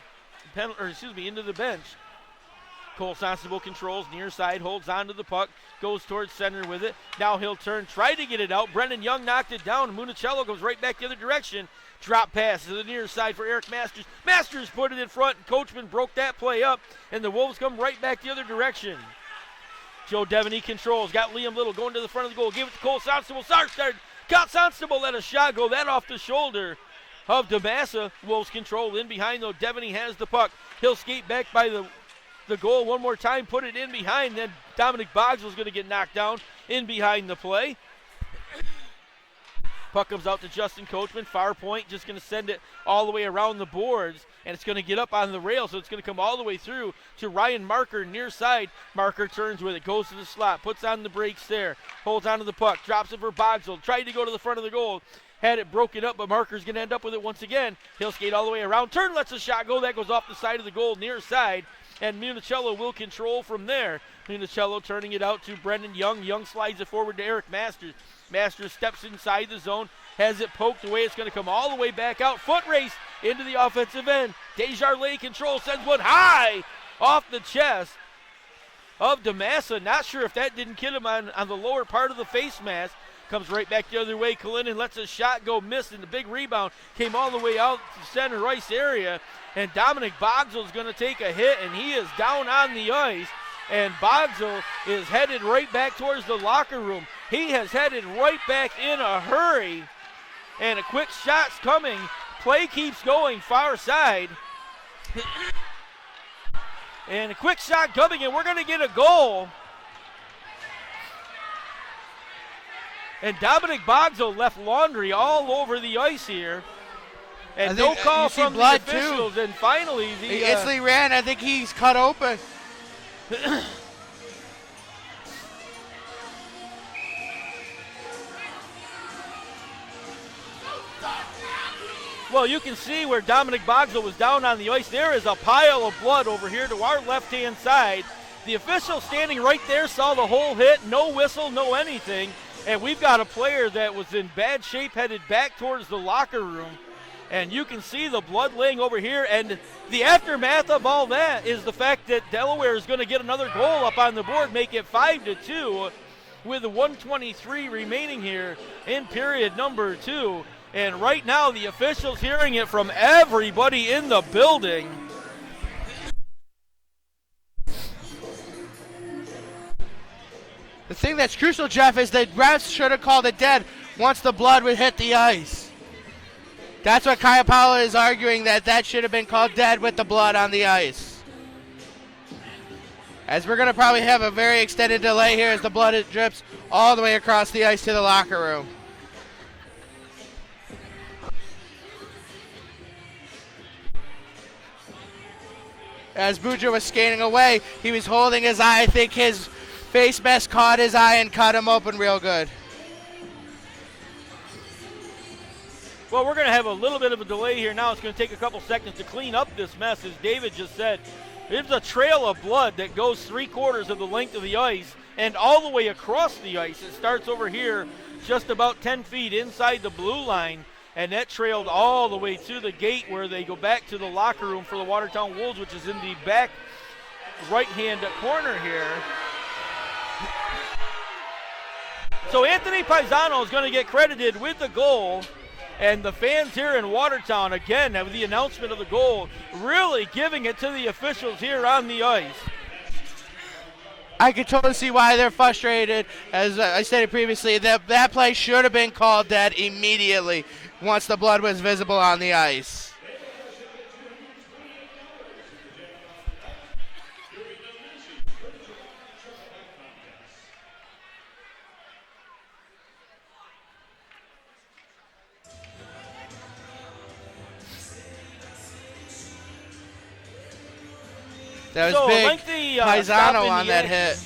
Into the bench. Cole Constable controls near side, holds on to the puck, goes towards center with it. Now he'll turn, try to get it out. Brendan Young knocked it down. Municello goes right back the other direction. Drop pass to the near side for Eric Masters. Masters put it in front. Coachman broke that play up, and the Wolves come right back the other direction. Joe Devaney controls. Got Liam Little going to the front of the goal. Give it to Cole Constable. Constable let a shot go. That off the shoulder of DeMassa. Wolves control in behind, though. Devaney has the puck. He'll skate back by the goal one more time. Put it in behind. Then Dominic Boggs was going to get knocked down in behind the play. Puck comes out to Justin Coachman. Far point, just going to send it all the way around the boards, and it's going to get up on the rail, so it's going to come all the way through to Ryan Marker near side. Marker turns with it, goes to the slot, puts on the brakes there, holds onto the puck, drops it for Bogsel, tried to go to the front of the goal, had it broken up, but Marker's going to end up with it once again. He'll skate all the way around, turn, lets a shot go, that goes off the side of the goal near side, and Municello will control from there. Municello turning it out to Brendan Young. Young slides it forward to Eric Masters. Masters steps inside the zone, has it poked away. It's going to come all the way back out. Foot race into the offensive end. Desjardins control, sends one high off the chest of DeMassa. Not sure if that didn't kill him on the lower part of the face mask. Comes right back the other way. Kalinin lets a shot go, missed, and the big rebound came all the way out to center ice area. And Dominic Bogsel is going to take a hit, and he is down on the ice. And Bogsel is headed right back towards the locker room. He has headed right back in a hurry. And a quick shot's coming. Play keeps going far side. And a quick shot coming, and we're going to get a goal. And Dominic Bogsel left laundry all over the ice here. And no call from the officials. Too. And finally, he instantly ran. I think he's cut open. Well, you can see where Dominic Bogsel was down on the ice. There is a pile of blood over here to our left-hand side. The official standing right there saw the whole hit. No whistle, no anything. And we've got a player that was in bad shape headed back towards the locker room. And you can see the blood laying over here. And the aftermath of all that is the fact that Delaware is going to get another goal up on the board, make it 5-2 with 1:23 remaining here in period number 2. And right now the officials hearing it from everybody in the building. The thing that's crucial, Jeff, is that refs should have called it dead once the blood would hit the ice. That's what Kyle Powell is arguing, that should have been called dead with the blood on the ice. As we're going to probably have a very extended delay here as the blood drips all the way across the ice to the locker room. As Boudreaux was skating away, he was holding his eye. I think his face mask caught his eye and cut him open real good. Well, we're going to have a little bit of a delay here now. It's going to take a couple seconds to clean up this mess. As David just said, there's a trail of blood that goes 3/4 of the length of the ice and all the way across the ice. It starts over here just about 10 feet inside the blue line, and that trailed all the way to the gate where they go back to the locker room for the Watertown Wolves, which is in the back right-hand corner here. So Anthony Paisano is going to get credited with the goal. And the fans here in Watertown, again, with the announcement of the goal, really giving it to the officials here on the ice. I can totally see why they're frustrated. As I stated previously, that play should have been called dead immediately once the blood was visible on the ice. That was so big. Lengthy, Paisano on that hit.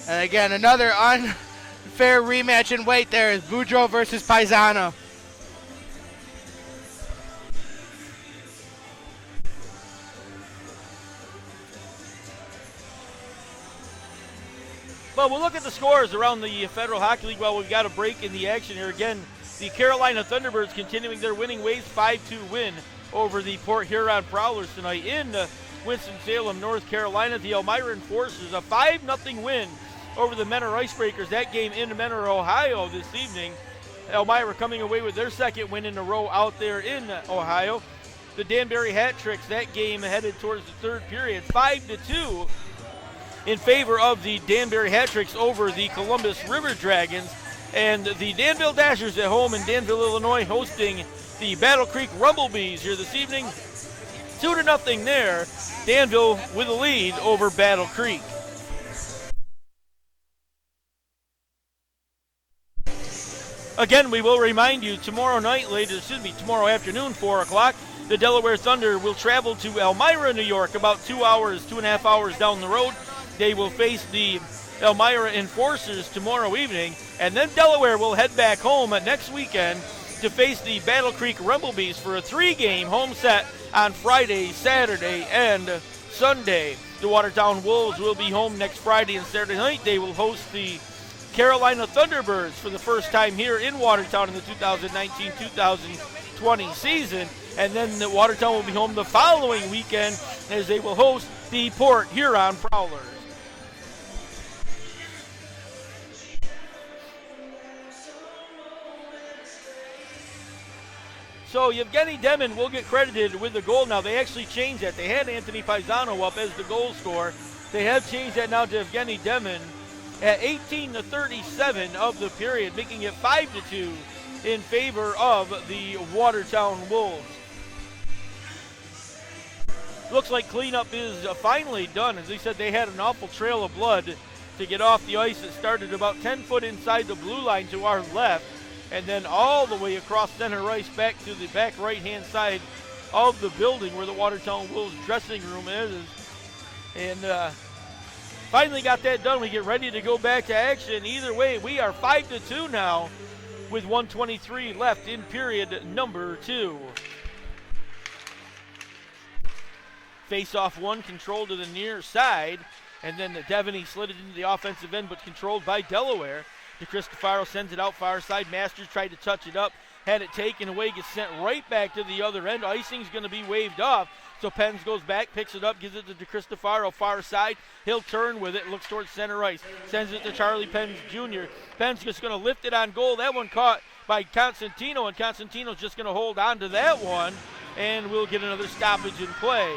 And again, another unfair rematch in weight there is Boudreaux versus Paisano. Well, we'll look at the scores around the Federal Hockey League while we've got a break in the action here. Again, the Carolina Thunderbirds continuing their winning ways, 5-2 win over the Port Huron Prowlers tonight in Winston-Salem, North Carolina. The Elmira Enforcers, a 5-0 win over the Menor Icebreakers. That game in Menor, Ohio this evening. Elmira coming away with their second win in a row out there in Ohio. The Danbury Hat Tricks, that game headed towards the third period, 5-2 in favor of the Danbury Hat Tricks over the Columbus River Dragons. And the Danville Dashers at home in Danville, Illinois, hosting the Battle Creek Rumblebees here this evening. 2-0 there. Danville with a lead over Battle Creek. Again, we will remind you tomorrow afternoon, 4 o'clock, the Delaware Thunder will travel to Elmira, New York, about 2.5 hours down the road. They will face the Elmira Enforcers tomorrow evening, and then Delaware will head back home next weekend to face the Battle Creek Rumblebees for a 3-game home set on Friday, Saturday, and Sunday. The Watertown Wolves will be home next Friday and Saturday night. They will host the Carolina Thunderbirds for the first time here in Watertown in the 2019-2020 season. And then the Watertown will be home the following weekend as they will host the Port Huron Prowlers. So Yevgeny Demin will get credited with the goal now. They actually changed that. They had Anthony Paisano up as the goal scorer. They have changed that now to Yevgeny Demin at 18:37 of the period, making it 5-2 in favor of the Watertown Wolves. Looks like cleanup is finally done. As they said, they had an awful trail of blood to get off the ice. It started about 10 foot inside the blue line to our left, and then all the way across center ice back to the back right-hand side of the building where the Watertown Wolves dressing room is. And finally got that done. We get ready to go back to action. Either way, we are 5-2 now with 1:23 left in period number 2. Face-off one controlled to the near side, and then the Devaney slid it into the offensive end, but controlled by Delaware. DeCristofaro sends it out far side. Masters tried to touch it up, had it taken away, gets sent right back to the other end. Icing's going to be waved off, so Pens goes back, picks it up, gives it to DeCristofaro far side. He'll turn with it, looks towards center ice, sends it to Charlie Pens Jr. Pens just going to lift it on goal. That one caught by Constantino, and Constantino's just going to hold on to that one, and we'll get another stoppage in play.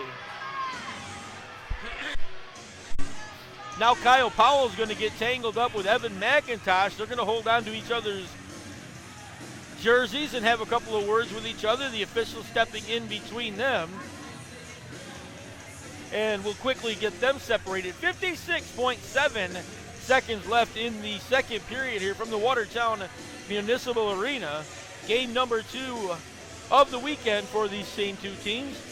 Now Kyle Powell's going to get tangled up with Evan McIntosh. They're going to hold on to each other's jerseys and have a couple of words with each other. The official stepping in between them. And we'll quickly get them separated. 56.7 seconds left in the second period here from the Watertown Municipal Arena. Game number 2 of the weekend for these same two teams.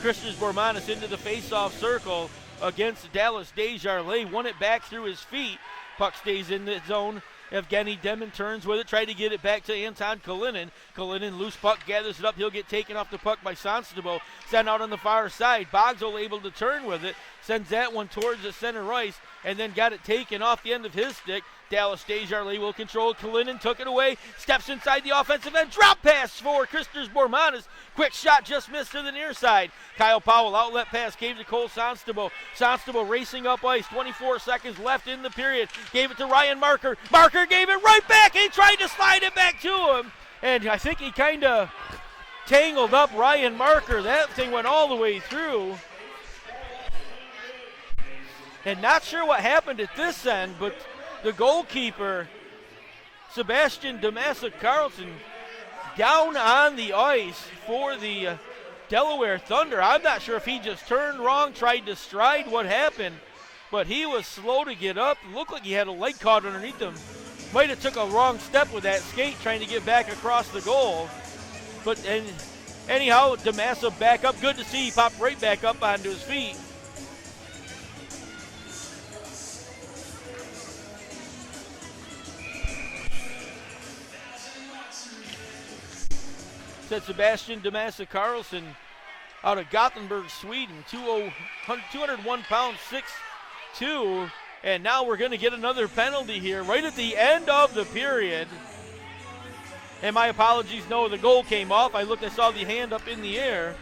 Christian Bormanis into the face-off circle against Dallas Desjardins. Won it back through his feet. Puck stays in the zone. Evgeny Demon turns with it, tried to get it back to Anton Kalinin. Kalinin, loose puck, gathers it up. He'll get taken off the puck by Sonstable. Sent out on the far side. Bogsel able to turn with it. Sends that one towards the center ice, and then got it taken off the end of his stick. Dallas Desjardins will control. Kalinin took it away. Steps inside the offensive end. Drop pass for Christers Bormanis. Quick shot just missed to the near side. Kyle Powell, outlet pass, gave to Cole Sonstable. Sonstable racing up ice. 24 seconds left in the period. Gave it to Ryan Marker. Marker gave it right back. He tried to slide it back to him. And I think he kind of tangled up Ryan Marker. That thing went all the way through. And not sure what happened at this end, but the goalkeeper, Sebastian Damasa Carlson, down on the ice for the Delaware Thunder. I'm not sure if he just turned wrong, tried to stride, what happened, but he was slow to get up. Looked like he had a leg caught underneath him. Might have took a wrong step with that skate trying to get back across the goal. But anyhow, Damasa back up. Good to see he popped right back up onto his feet. Said Sebastian Damasa Carlson out of Gothenburg, Sweden, 201 pounds, 6'2", and now we're going to get another penalty here right at the end of the period. And my apologies, no, the goal came off. I looked, I saw the hand up in the air,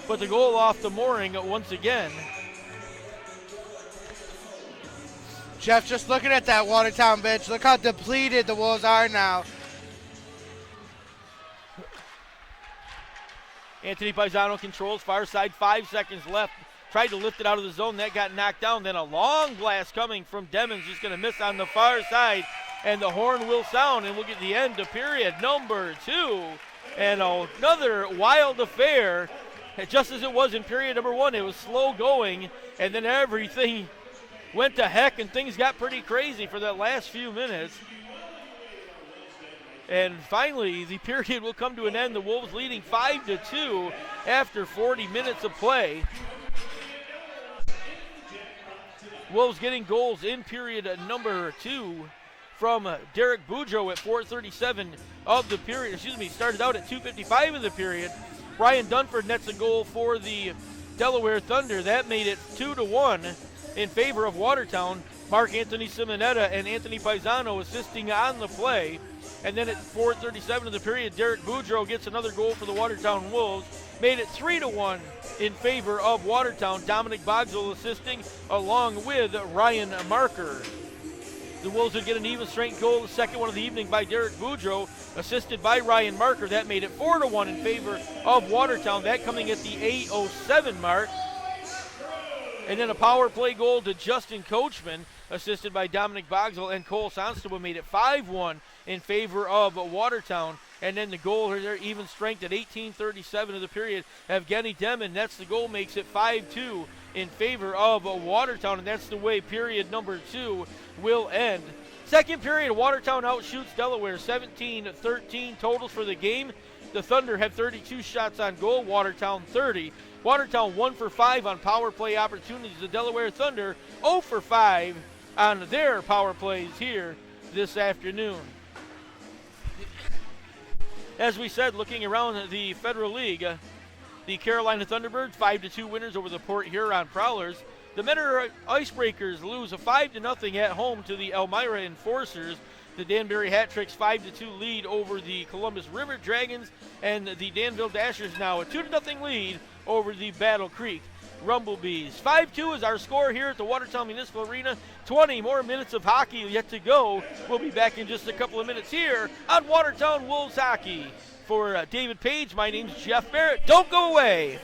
but the goal off the mooring once again. Jeff, just looking at that Watertown bench, look how depleted the Wolves are now. Anthony Paisano controls far side, 5 seconds left. Tried to lift it out of the zone. That got knocked down. Then a long blast coming from Demons. Just going to miss on the far side. And the horn will sound, and we'll get the end of period number 2. And another wild affair. Just as it was in period number 1, it was slow going. And then everything went to heck, and things got pretty crazy for that last few minutes. And finally, the period will come to an end. The Wolves leading 5-2 after 40 minutes of play. Wolves getting goals in period number 2 from Derek Boudreau at 4:37 of the period. Started out at 2:55 of the period. Brian Dunford nets a goal for the Delaware Thunder. That made it 2-1 in favor of Watertown. Mark Anthony Simonetta and Anthony Paisano assisting on the play. And then at 4:37 of the period, Derek Boudreau gets another goal for the Watertown Wolves. Made it 3-1 in favor of Watertown. Dominic Bogsel assisting along with Ryan Marker. The Wolves would get an even strength goal, the second one of the evening by Derek Boudreau, assisted by Ryan Marker. That made it 4-1 in favor of Watertown. That coming at the 8:07 mark. And then a power play goal to Justin Coachman, assisted by Dominic Bogsel, and Cole Sonstable made it 5-1 in favor of Watertown. And then the goal here, even strength at 18:37 of the period. Evgeny Demon nets the goal, makes it 5-2 in favor of Watertown, and that's the way period number 2 will end. Second period, Watertown outshoots Delaware 17-13 totals for the game. The Thunder had 32 shots on goal, Watertown 30. Watertown 1 for 5 on power play opportunities. The Delaware Thunder 0 for 5 on their power plays here this afternoon. As we said, looking around the Federal League, the Carolina Thunderbirds 5-2 winners over the Port Huron Prowlers. The Mentor Icebreakers lose a 5-0 at home to the Elmira Enforcers. The Danbury Hat Tricks 5-2 lead over the Columbus River Dragons, and the Danville Dashers now a 2-0 lead over the Battle Creek Rumblebees. 5-2 is our score here at the Watertown Municipal Arena. 20 more minutes of hockey yet to go. We'll be back in just a couple of minutes here on Watertown Wolves Hockey. For David Page, my name's Jeff Barrett. Don't go away.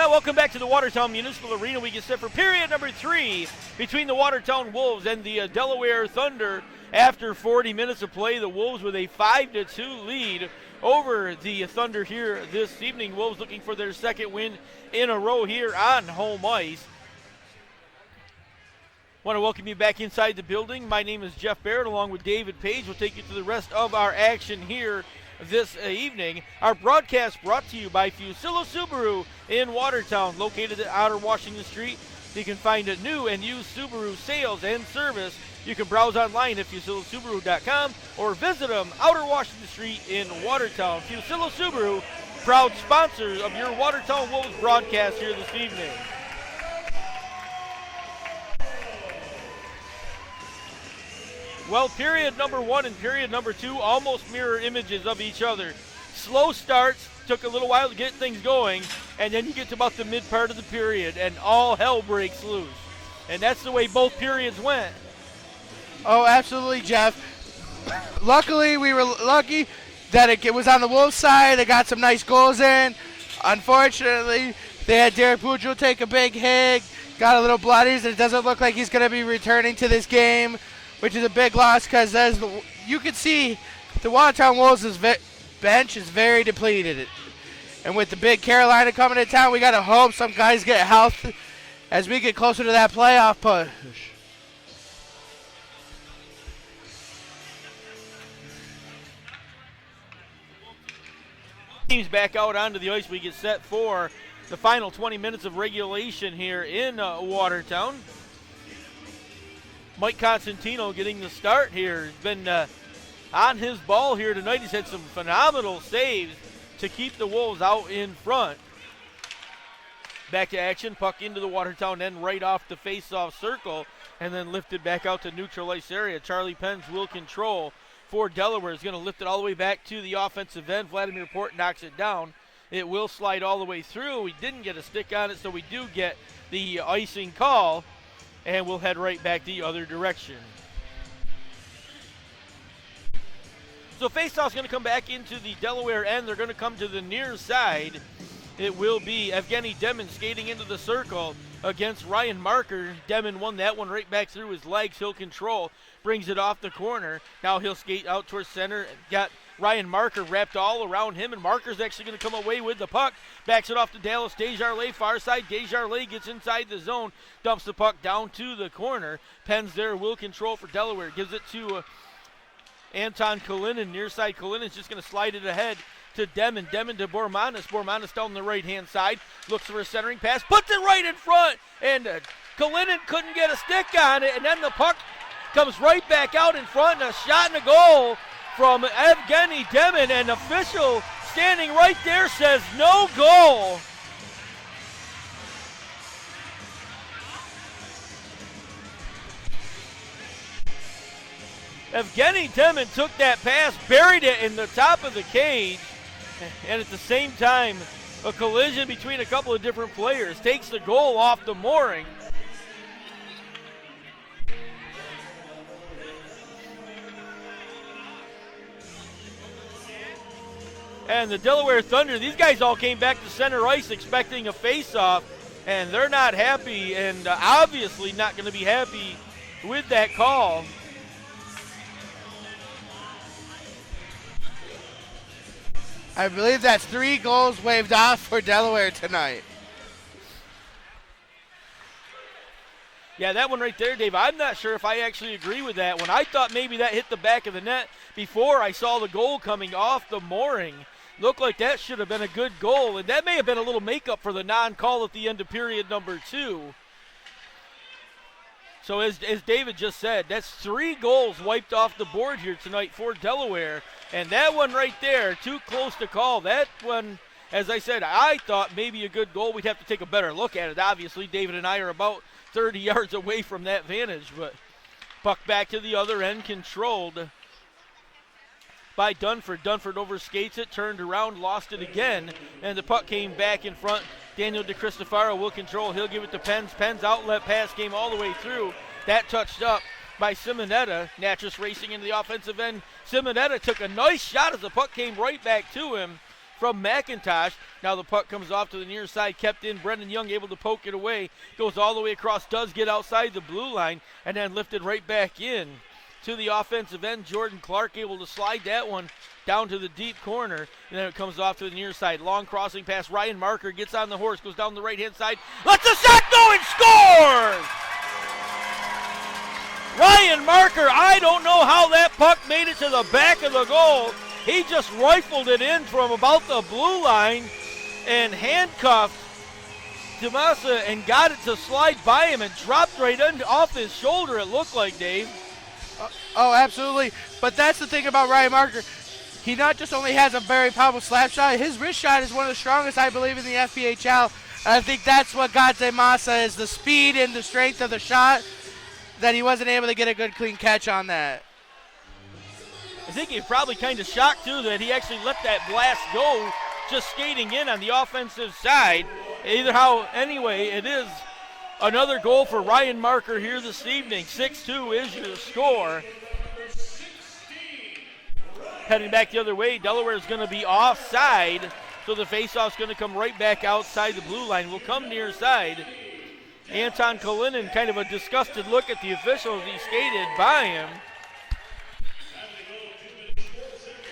Well, welcome back to the Watertown Municipal Arena. We get set for period number 3 between the Watertown Wolves and the Delaware Thunder. After 40 minutes of play, the Wolves with a 5-2 lead over the Thunder here this evening. Wolves looking for their second win in a row here on home ice. Want to welcome you back inside the building. My name is Jeff Barrett along with David Page. We'll take you through the rest of our action here this evening. Our broadcast brought to you by Fusillo Subaru in Watertown, located at Outer Washington Street. You can find a new and used Subaru sales and service. You can browse online at FusilloSubaru.com or visit them Outer Washington Street in Watertown. Fusillo Subaru, proud sponsors of your Watertown Wolves broadcast here this evening. Well, period number 1 and period number 2 almost mirror images of each other. Slow starts, took a little while to get things going, and then you get to about the mid part of the period, and all hell breaks loose. And that's the way both periods went. Oh, absolutely, Jeff. Luckily, we were lucky that it was on the Wolves side. They got some nice goals in. Unfortunately, they had Derek Boudreau take a big hit, got a little bloodies, and it doesn't look like he's going to be returning to this game, which is a big loss because as you can see, the Watertown Wolves' bench is very depleted. And with the big Carolina coming to town, we got to hope some guys get health as we get closer to that playoff push. Teams back out onto the ice. We get set for the final 20 minutes of regulation here in Watertown. Mike Constantino getting the start here. He's been on his ball here tonight. He's had some phenomenal saves to keep the Wolves out in front. Back to action. Puck into the Watertown end right off the face-off circle and then lifted back out to neutral ice area. Charlie Pence will control for Delaware. Is going to lift it all the way back to the offensive end. Vladimir Port knocks it down. It will slide all the way through. We didn't get a stick on it, so we do get the icing call. And we'll head right back the other direction. So faceoff's going to come back into the Delaware end. They're going to come to the near side. It will be Evgeny Demon skating into the circle against Ryan Marker. Demon won that one right back through his legs. He'll control, brings it off the corner. Now he'll skate out towards center. Got Ryan Marker wrapped all around him, and Marker's actually going to come away with the puck. Backs it off to Dallas Desjardins, far side. Desjardins gets inside the zone, dumps the puck down to the corner. Pens there will control for Delaware. Gives it to Anton Kalinin, near side. Kalinen's just going to slide it ahead to Demon. Demon to Bormanis. Bormanis down the right-hand side. Looks for a centering pass. Puts it right in front, and Kalinin couldn't get a stick on it, and then the puck comes right back out in front, and a shot and a goal from Evgeny Demon, and official standing right there says no goal. Evgeny Demon took that pass, buried it in the top of the cage, and at the same time, a collision between a couple of different players takes the goal off the mooring. And the Delaware Thunder, these guys all came back to center ice expecting a face-off, and they're not happy, and obviously not going to be happy with that call. I believe that's 3 goals waved off for Delaware tonight. Yeah, that one right there, Dave, I'm not sure if I actually agree with that one. I thought maybe that hit the back of the net before I saw the goal coming off the mooring. Looked like that should have been a good goal, and that may have been a little makeup for the non-call at the end of period number 2. So as David just said, that's 3 goals wiped off the board here tonight for Delaware. And that one right there, too close to call. That one, as I said, I thought maybe a good goal. We'd have to take a better look at it. Obviously, David and I are about 30 yards away from that vantage, but puck back to the other end, controlled by Dunford. Dunford overskates it, turned around, lost it again, and the puck came back in front. Daniel DeCristofaro will control. He'll give it to Pens. Pens outlet pass came all the way through. That touched up by Simonetta. Natchez racing into the offensive end. Simonetta took a nice shot as the puck came right back to him. from McIntosh. Now the puck comes off to the near side, kept in. Brendan Young able to poke it away. Goes all the way across, does get outside the blue line, and then lifted right back in to the offensive end. Jordan Clark able to slide that one down to the deep corner, and then it comes off to the near side. Long crossing pass. Ryan Marker gets on the horse, goes down the right-hand side, lets the shot go and scores! Ryan Marker, I don't know how that puck made it to the back of the goal. He just rifled it in from about the blue line and handcuffed DeMassa and got it to slide by him and dropped right off his shoulder, it looked like, Dave. Oh, absolutely. But that's the thing about Ryan Marker. He not just only has a very powerful slap shot, his wrist shot is one of the strongest, I believe, in the FPHL. And I think that's what got DeMassa is the speed and the strength of the shot, that he wasn't able to get a good clean catch on that. I think he's probably kind of shocked, too, that he actually let that blast go just skating in on the offensive side. Anyway, it is another goal for Ryan Marker here this evening. 6-2 is your score. Heading back the other way, Delaware is going to be offside, so the faceoff's going to come right back outside the blue line. Will come near side. Anton Kalinin, kind of a disgusted look at the officials. He skated by him.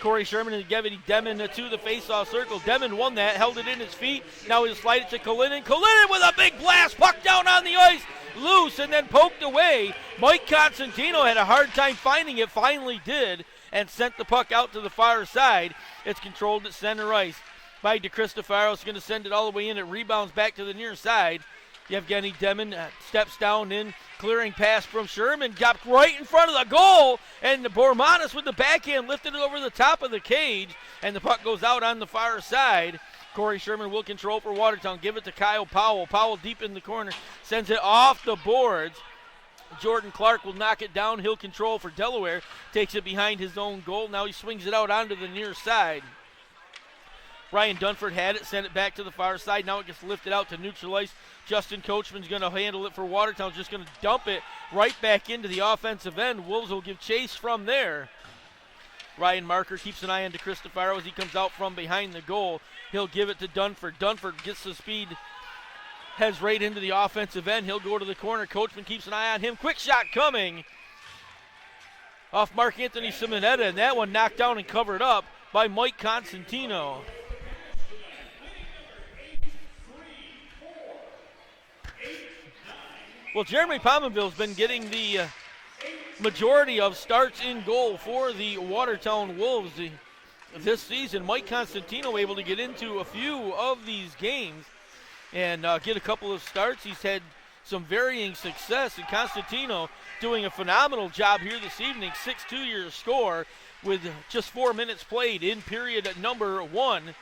Corey Sherman and Gevin Demon to the face-off circle. Demon won that, held it in his feet. Now he'll slide it to Kalinin. Kalinin with a big blast, puck down on the ice, loose and then poked away. Mike Constantino had a hard time finding it, finally did, and sent the puck out to the far side. It's controlled at center ice by DeCristofaro. It's going to send it all the way in. It rebounds back to the near side. Yevgeny Demon steps down in, clearing pass from Sherman, got right in front of the goal, and the Bormanis with the backhand lifted it over the top of the cage, and the puck goes out on the far side. Corey Sherman will control for Watertown, give it to Kyle Powell. Powell deep in the corner, sends it off the boards. Jordan Clark will knock it down. He'll control for Delaware, takes it behind his own goal. Now he swings it out onto the near side. Ryan Dunford had it, sent it back to the far side. Now it gets lifted out to neutralize. Justin Coachman's going to handle it for Watertown, just going to dump it right back into the offensive end. Wolves will give chase from there. Ryan Marker keeps an eye on DeCristofaro as he comes out from behind the goal. He'll give it to Dunford. Dunford gets the speed, heads right into the offensive end. He'll go to the corner. Coachman keeps an eye on him. Quick shot coming off Mark Anthony Simonetta, and that one knocked down and covered up by Mike Constantino. Well, Jeremy Pominville's been getting the majority of starts in goal for the Watertown Wolves this season. Mike Constantino able to get into a few of these games and get a couple of starts. He's had some varying success, and Constantino doing a phenomenal job here this evening. 6-2 your score with just 4 minutes played in period number 1.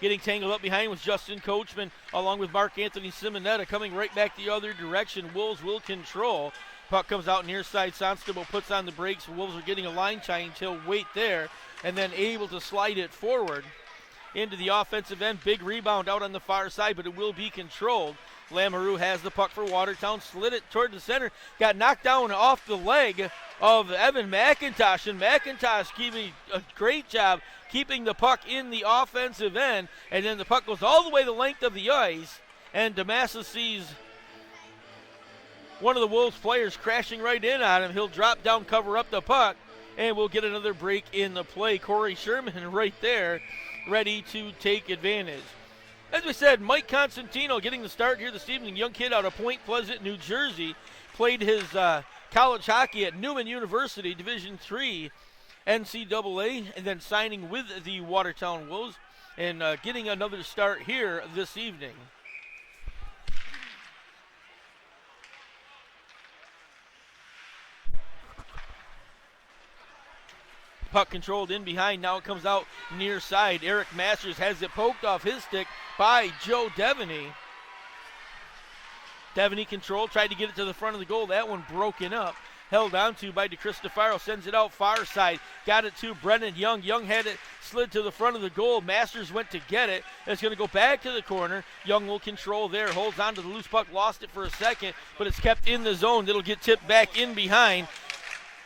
Getting tangled up behind with Justin Coachman along with Mark Anthony Simonetta coming right back the other direction. Wolves will control. Puck comes out near side. Sonstable puts on the brakes. Wolves are getting a line change. He'll wait there and then able to slide it forward into the offensive end. Big rebound out on the far side, but it will be controlled. Lamoureux has the puck for Watertown, slid it toward the center, got knocked down off the leg of Evan McIntosh, and McIntosh keeping a great job keeping the puck in the offensive end, and then the puck goes all the way the length of the ice, and DeMassa sees one of the Wolves players crashing right in on him. He'll drop down, cover up the puck, and we'll get another break in the play. Corey Sherman right there, ready to take advantage. As we said, Mike Constantino getting the start here this evening. Young kid out of Point Pleasant, New Jersey. Played his college hockey at Newman University, Division III NCAA, and then signing with the Watertown Wolves and getting another start here this evening. Puck controlled in behind. Now it comes out near side. Eric Masters has it poked off his stick by Joe Devaney. Devaney controlled, tried to get it to the front of the goal. That one broken up. Held on to by DeCristofaro. Sends it out far side. Got it to Brendan Young. Young had it slid to the front of the goal. Masters went to get it. It's going to go back to the corner. Young will control there. Holds on to the loose puck. Lost it for a second, but it's kept in the zone. It'll get tipped back in behind.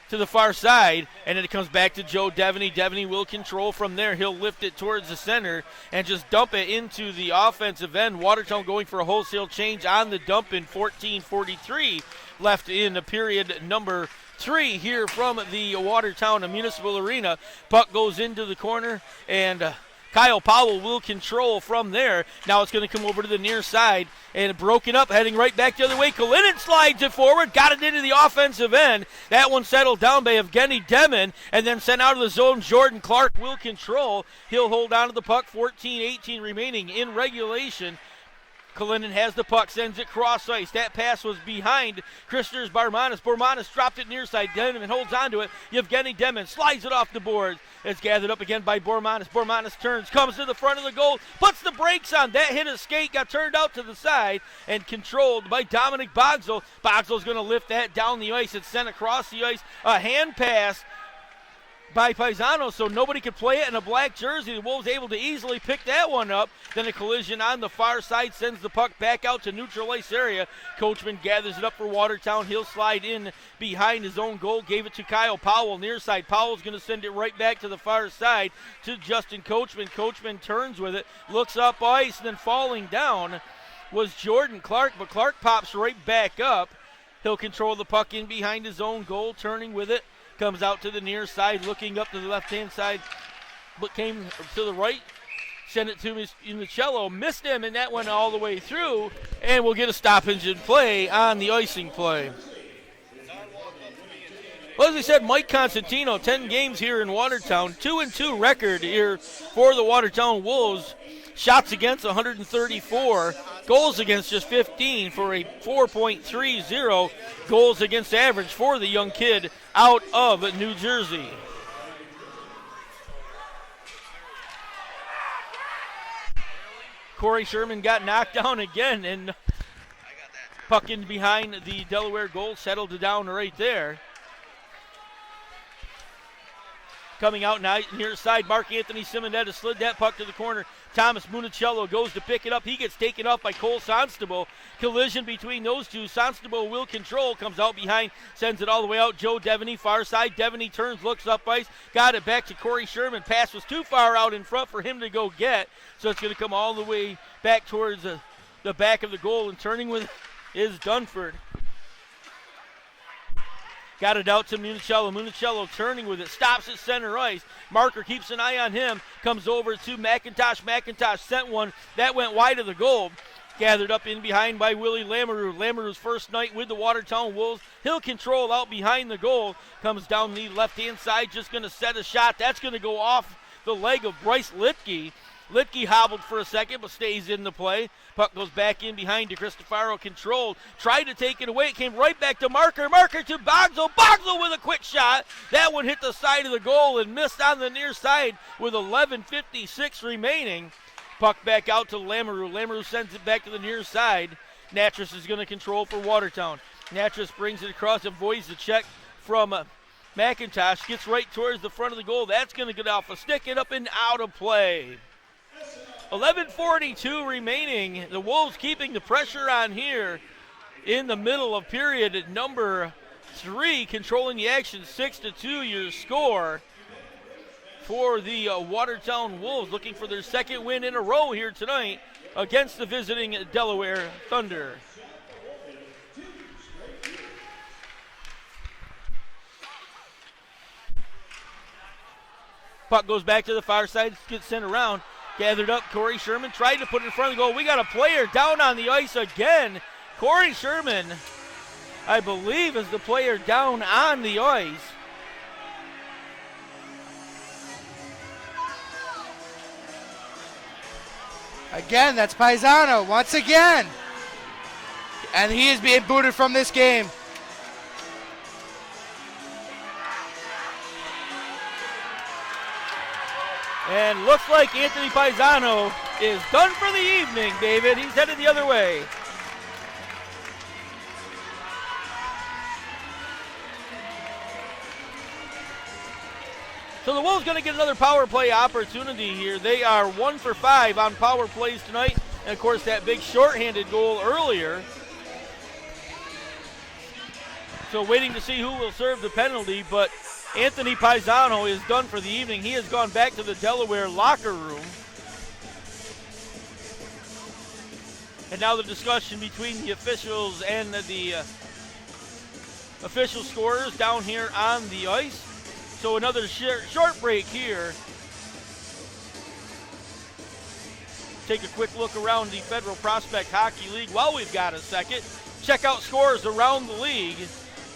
to the far side, and then it comes back to Joe Devaney. Devaney will control from there. He'll lift it towards the center and just dump it into the offensive end. Watertown going for a wholesale change on the dump in 14:43 left in the period number 3 here from the Watertown Municipal Arena. Puck goes into the corner, and Kyle Powell will control from there. Now it's going to come over to the near side and broken up, heading right back the other way. Kalinin slides it forward, got it into the offensive end. That one settled down by Evgeny Demin and then sent out of the zone. Jordan Clark will control. He'll hold on to the puck. 14-18 remaining in regulation. Kalinin has the puck, sends it cross ice. That pass was behind Christers Barmanis. Barmanis dropped it near side. Demin holds onto it. Yevgeny Demin slides it off the boards. It's gathered up again by Barmanis. Barmanis turns, comes to the front of the goal, puts the brakes on. That hit his skate, got turned out to the side and controlled by Dominic Bogsel. Bogsel's going to lift that down the ice. It's sent across the ice. A hand pass by Paisano, so nobody could play it in a black jersey. The Wolves able to easily pick that one up. Then a collision on the far side sends the puck back out to neutral ice area. Coachman gathers it up for Watertown. He'll slide in behind his own goal. Gave it to Kyle Powell near side. Powell's going to send it right back to the far side to Justin Coachman. Coachman turns with it, looks up ice, and then falling down was Jordan Clark, but Clark pops right back up. He'll control the puck in behind his own goal, turning with it. Comes out to the near side, looking up to the left-hand side, but came to the right. Sent it to Michello, missed him, and that went all the way through, and we'll get a stoppage in play on the icing play. Well, as I said, Mike Constantino, 10 games here in Watertown, 2-2 record here for the Watertown Wolves. Shots against 134, goals against just 15 for a 4.30 goals against average for the young kid out of New Jersey. Corey Sherman got knocked down again, and puck in behind the Delaware goal, settled down right there. Coming out now near side, Mark Anthony Simonetta slid that puck to the corner. Thomas Municello goes to pick it up. He gets taken up by Cole Sonstable. Collision between those two. Sonstable will control, comes out behind, sends it all the way out. Joe Devaney, far side. Devaney turns, looks up ice, got it back to Corey Sherman. Pass was too far out in front for him to go get, so it's going to come all the way back towards the back of the goal, and turning with is Dunford. Got it out to Municello. Municello turning with it. Stops at center ice. Marker keeps an eye on him. Comes over to McIntosh. McIntosh sent one. That went wide of the goal. Gathered up in behind by Willie Lamoureux. Lamoureux's first night with the Watertown Wolves. He'll control out behind the goal. Comes down the left-hand side. Just going to set a shot. That's going to go off the leg of Bryce Litke. Litke hobbled for a second, but stays in the play. Puck goes back in behind to Cristofaro, controlled. Tried to take it away. It came right back to Marker. Marker to Bogsel. Bogsel with a quick shot. That one hit the side of the goal and missed on the near side with 11:56 remaining. Puck back out to Lamoureux. Lamoureux sends it back to the near side. Natras is going to control for Watertown. Natras brings it across, avoids the check from McIntosh. Gets right towards the front of the goal. That's going to get off a stick and up and out of play. 11:42 remaining. The Wolves keeping the pressure on here in the middle of period number 3, controlling the action 6-2 your score for the Watertown Wolves, looking for their second win in a row here tonight against the visiting Delaware Thunder. Puck goes back to the far side, gets sent around. Gathered up, Corey Sherman tried to put it in front of the goal. We got a player down on the ice again. Corey Sherman, I believe, is the player down on the ice. Again, that's Paisano once again. And he is being booted from this game. And looks like Anthony Paisano is done for the evening, David. He's headed the other way. So the Wolves going to get another power play opportunity here. They are 1 for 5 on power plays tonight. And, of course, that big shorthanded goal earlier. So waiting to see who will serve the penalty, but Anthony Paisano is done for the evening. He has gone back to the Delaware locker room. And now the discussion between the officials and the official scorers down here on the ice. So another short break here. Take a quick look around the Federal Prospect Hockey League while we've got a second. Check out scores around the league.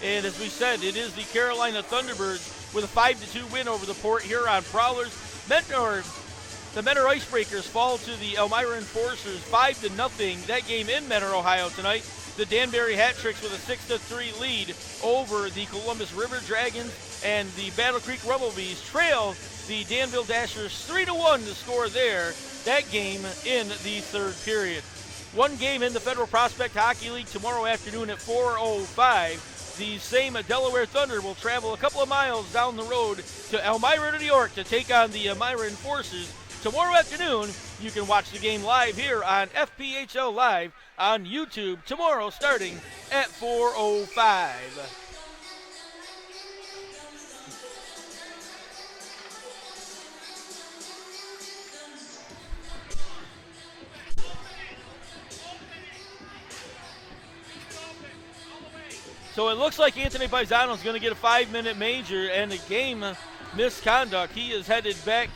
And as we said, it is the Carolina Thunderbirds with a 5-2 win over the Port Huron Prowlers. The Mentor Icebreakers fall to the Elmira Enforcers 5-0. That game in Mentor, Ohio tonight. The Danbury Hat Tricks with a 6-3 lead over the Columbus River Dragons, and the Battle Creek Rumblebees trail the Danville Dashers 3-1 to score there. That game in the third period. One game in the Federal Prospect Hockey League tomorrow afternoon at 4:05. The same Delaware Thunder will travel a couple of miles down the road to Elmira, New York to take on the Elmira Enforcers. Tomorrow afternoon, you can watch the game live here on FPHL Live on YouTube tomorrow starting at 4:05. So it looks like Anthony Paisano is going to get a 5-minute major and a game misconduct. He is headed back,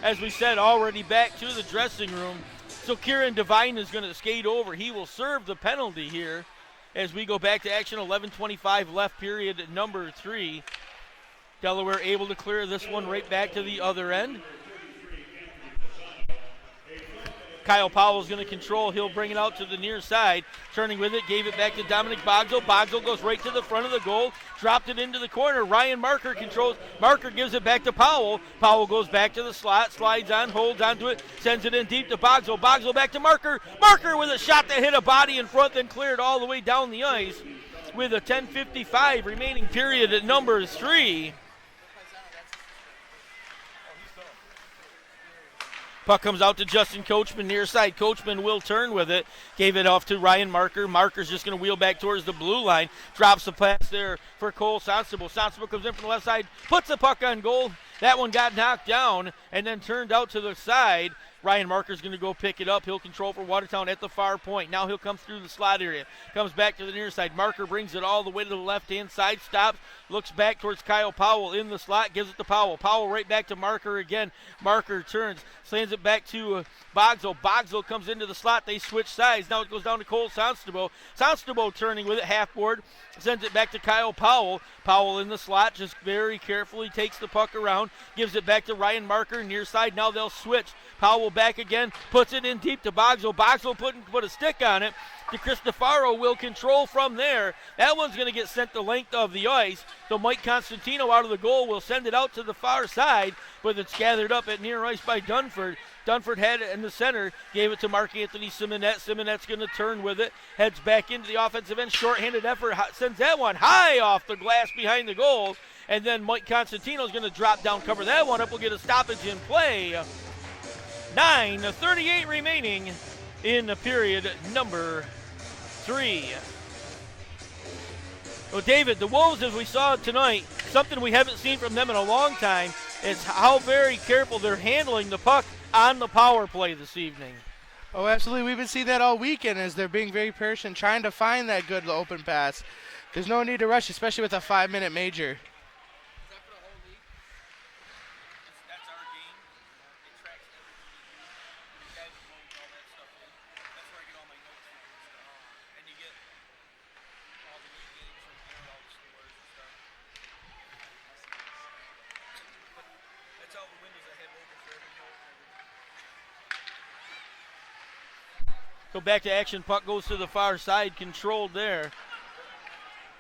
as we said, already back to the dressing room. So Kieran Devine is going to skate over. He will serve the penalty here as we go back to action. 11:25 left, period number 3. Delaware able to clear this one right back to the other end. Kyle Powell is going to control. He'll bring it out to the near side. Turning with it, gave it back to Dominic Bogzo. Bogzo goes right to the front of the goal. Dropped it into the corner. Ryan Marker controls. Marker gives it back to Powell. Powell goes back to the slot. Slides on, holds onto it. Sends it in deep to Bogzo. Bogzo back to Marker. Marker with a shot that hit a body in front, then cleared all the way down the ice with a 10:55 remaining period at number 3. Puck comes out to Justin Coachman near side. Coachman will turn with it. Gave it off to Ryan Marker. Marker's just going to wheel back towards the blue line. Drops the pass there for Cole Sonstable. Sonstable comes in from the left side. Puts the puck on goal. That one got knocked down and then turned out to the side. Ryan Marker's going to go pick it up. He'll control for Watertown at the far point. Now he'll come through the slot area. Comes back to the near side. Marker brings it all the way to the left-hand side. Stops. Looks back towards Kyle Powell in the slot. Gives it to Powell. Powell right back to Marker again. Marker turns. Slams it back to Bogzo. Bogzo comes into the slot. They switch sides. Now it goes down to Cole Sonstable. Sonstable turning with it. Half board. Sends it back to Kyle Powell. Powell in the slot. Just very carefully takes the puck around. Gives it back to Ryan Marker near side. Now they'll switch. Powell back again, puts it in deep to Bogzo. Bogzo put a stick on it. De Cristofaro will control from there. That one's going to get sent the length of the ice. So Mike Constantino out of the goal will send it out to the far side, but it's gathered up at near ice by Dunford. Dunford had it in the center, gave it to Mark-Anthony Simonette. Simonette's going to turn with it, heads back into the offensive end. Short-handed effort, sends that one high off the glass behind the goal. And then Mike Constantino's going to drop down, cover that one up. We'll get a stoppage in play. 9:38 remaining in the period number 3. Well, David, the Wolves, as we saw tonight, something we haven't seen from them in a long time, is how very careful they're handling the puck on the power play this evening. Oh, absolutely. We've been seeing that all weekend as they're being very patient, trying to find that good open pass. There's no need to rush, especially with a 5-minute major. So back to action. Puck goes to the far side, controlled there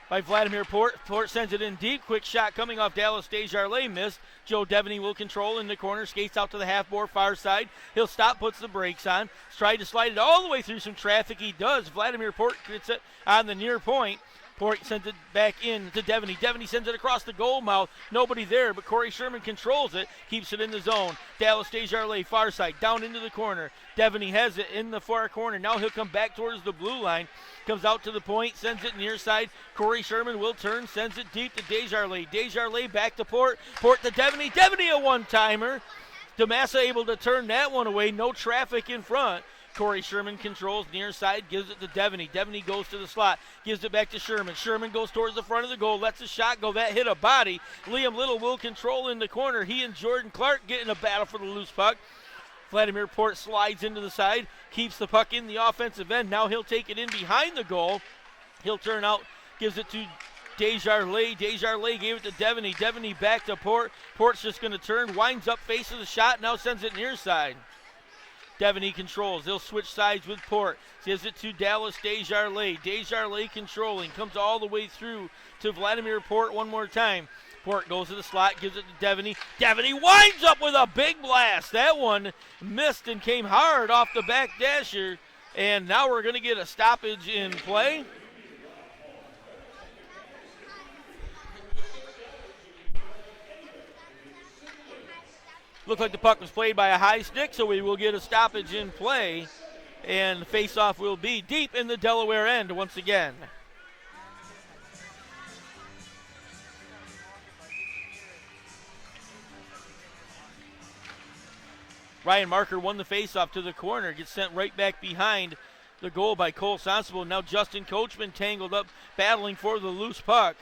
by Vladimir Port. Port sends it in deep. Quick shot coming off Dallas Desjardins. Missed. Joe Devaney will control in the corner. Skates out to the half-board far side. He'll stop, puts the brakes on. Tried to slide it all the way through some traffic. He does. Vladimir Port gets it on the near point. Port sends it back in to Devaney. Devaney sends it across the goal mouth. Nobody there, but Corey Sherman controls it, keeps it in the zone. Dallas Desjardins, far side, down into the corner. Devaney has it in the far corner. Now he'll come back towards the blue line. Comes out to the point, sends it near side. Corey Sherman will turn, sends it deep to Desjardins. Desjardins back to Port. Port to Devaney. Devaney a one-timer. DeMassa able to turn that one away. No traffic in front. Corey Sherman controls near side, gives it to Devaney. Devaney goes to the slot, gives it back to Sherman. Sherman goes towards the front of the goal, lets a shot go. That hit a body. Liam Little will control in the corner. He and Jordan Clark get in a battle for the loose puck. Vladimir Port slides into the side, keeps the puck in the offensive end. Now he'll take it in behind the goal. He'll turn out, gives it to Desjardins. Desjardins gave it to Devaney. Devaney back to Port. Port's just going to turn, winds up, faces the shot, now sends it near side. Devaney controls. They'll switch sides with Port. Gives it to Dallas Desjardins. Desjardins controlling. Comes all the way through to Vladimir Port one more time. Port goes to the slot. Gives it to Devaney. Devaney winds up with a big blast. That one missed and came hard off the back dasher. And now we're going to get a stoppage in play. Looked like the puck was played by a high stick, so we will get a stoppage in play. And the face-off will be deep in the Delaware end once again. Ryan Marker won the face-off to the corner, gets sent right back behind the goal by Cole Sonstable. Now Justin Coachman tangled up, battling for the loose puck.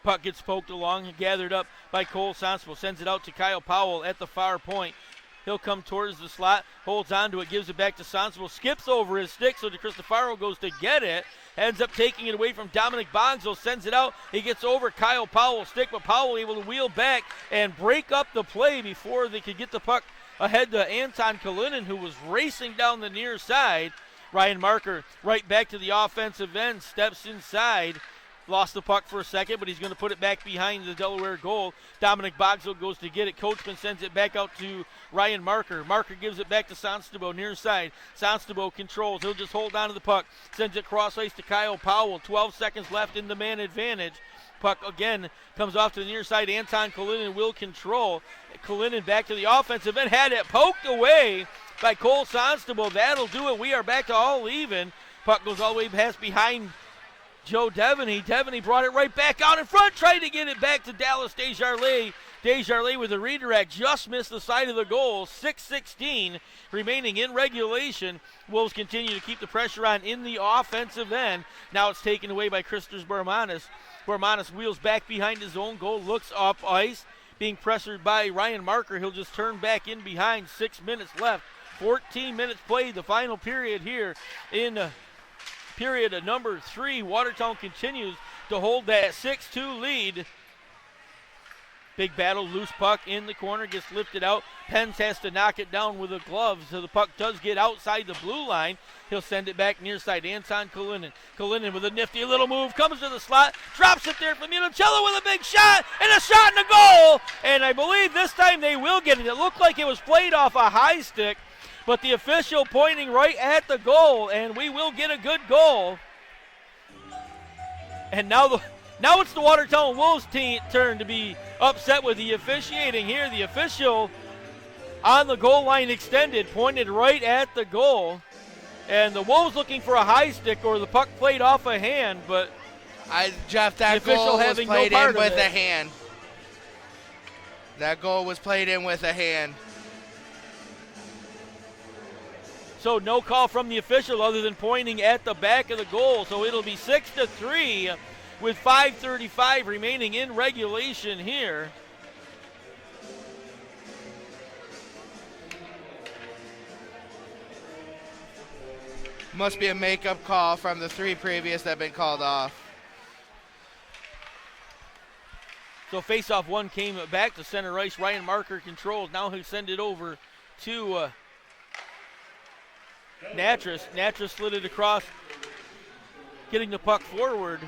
Puck gets poked along and gathered up by Cole Sonstable. Sends it out to Kyle Powell at the far point. He'll come towards the slot, holds on to it, gives it back to Sonstable, skips over his stick, so DeCristofaro goes to get it. Ends up taking it away from Dominic Bonzo, sends it out. He gets over Kyle Powell's stick, but Powell able to wheel back and break up the play before they could get the puck ahead to Anton Kalinin, who was racing down the near side. Ryan Marker right back to the offensive end, steps inside. Lost the puck for a second, but he's going to put it back behind the Delaware goal. Dominic Bogzo goes to get it. Coachman sends it back out to Ryan Marker. Marker gives it back to Sonstable near side. Sonstable controls. He'll just hold on to the puck. Sends it cross ice to Kyle Powell. 12 seconds left in the man advantage. Puck again comes off to the near side. Anton Kalinin will control. Kalinin back to the offensive end. Had it poked away by Cole Sonstable. That'll do it. We are back to all even. Puck goes all the way past behind Joe Devaney. Devaney brought it right back out in front, tried to get it back to Dallas Desjardins. Desjardins with a redirect, just missed the side of the goal. 6:16 remaining in regulation. Wolves continue to keep the pressure on in the offensive end. Now it's taken away by Christos Barmanis. Barmanis wheels back behind his own goal, looks up ice, being pressured by Ryan Marker. He'll just turn back in behind. 6 minutes left. 14 minutes played, the final period here in period of number 3. Watertown continues to hold that 6-2 lead. Big battle, loose puck in the corner, gets lifted out. Pence has to knock it down with a glove, so the puck does get outside the blue line. He'll send it back near side. Anton Kalinin. Kalinin with a nifty little move, comes to the slot, drops it there for Milacello with a big shot, and a shot and a goal! And I believe this time they will get it. It looked like it was played off a high stick, but the official pointing right at the goal, and we will get a good goal. And now it's the Watertown Wolves turn to be upset with the officiating here. The official on the goal line extended, pointed right at the goal. And the Wolves looking for a high stick or the puck played off a hand, but Jeff, that goal was played in with a hand. That goal was played in with a hand. So no call from the official other than pointing at the back of the goal. So it'll be 6-3 with 5:35 remaining in regulation here. Must be a makeup call from the 3 previous that have been called off. So face-off 1 came back to center ice. Ryan Marker controls. Now he'll send it over to Natras. Natras slid it across. Getting the puck forward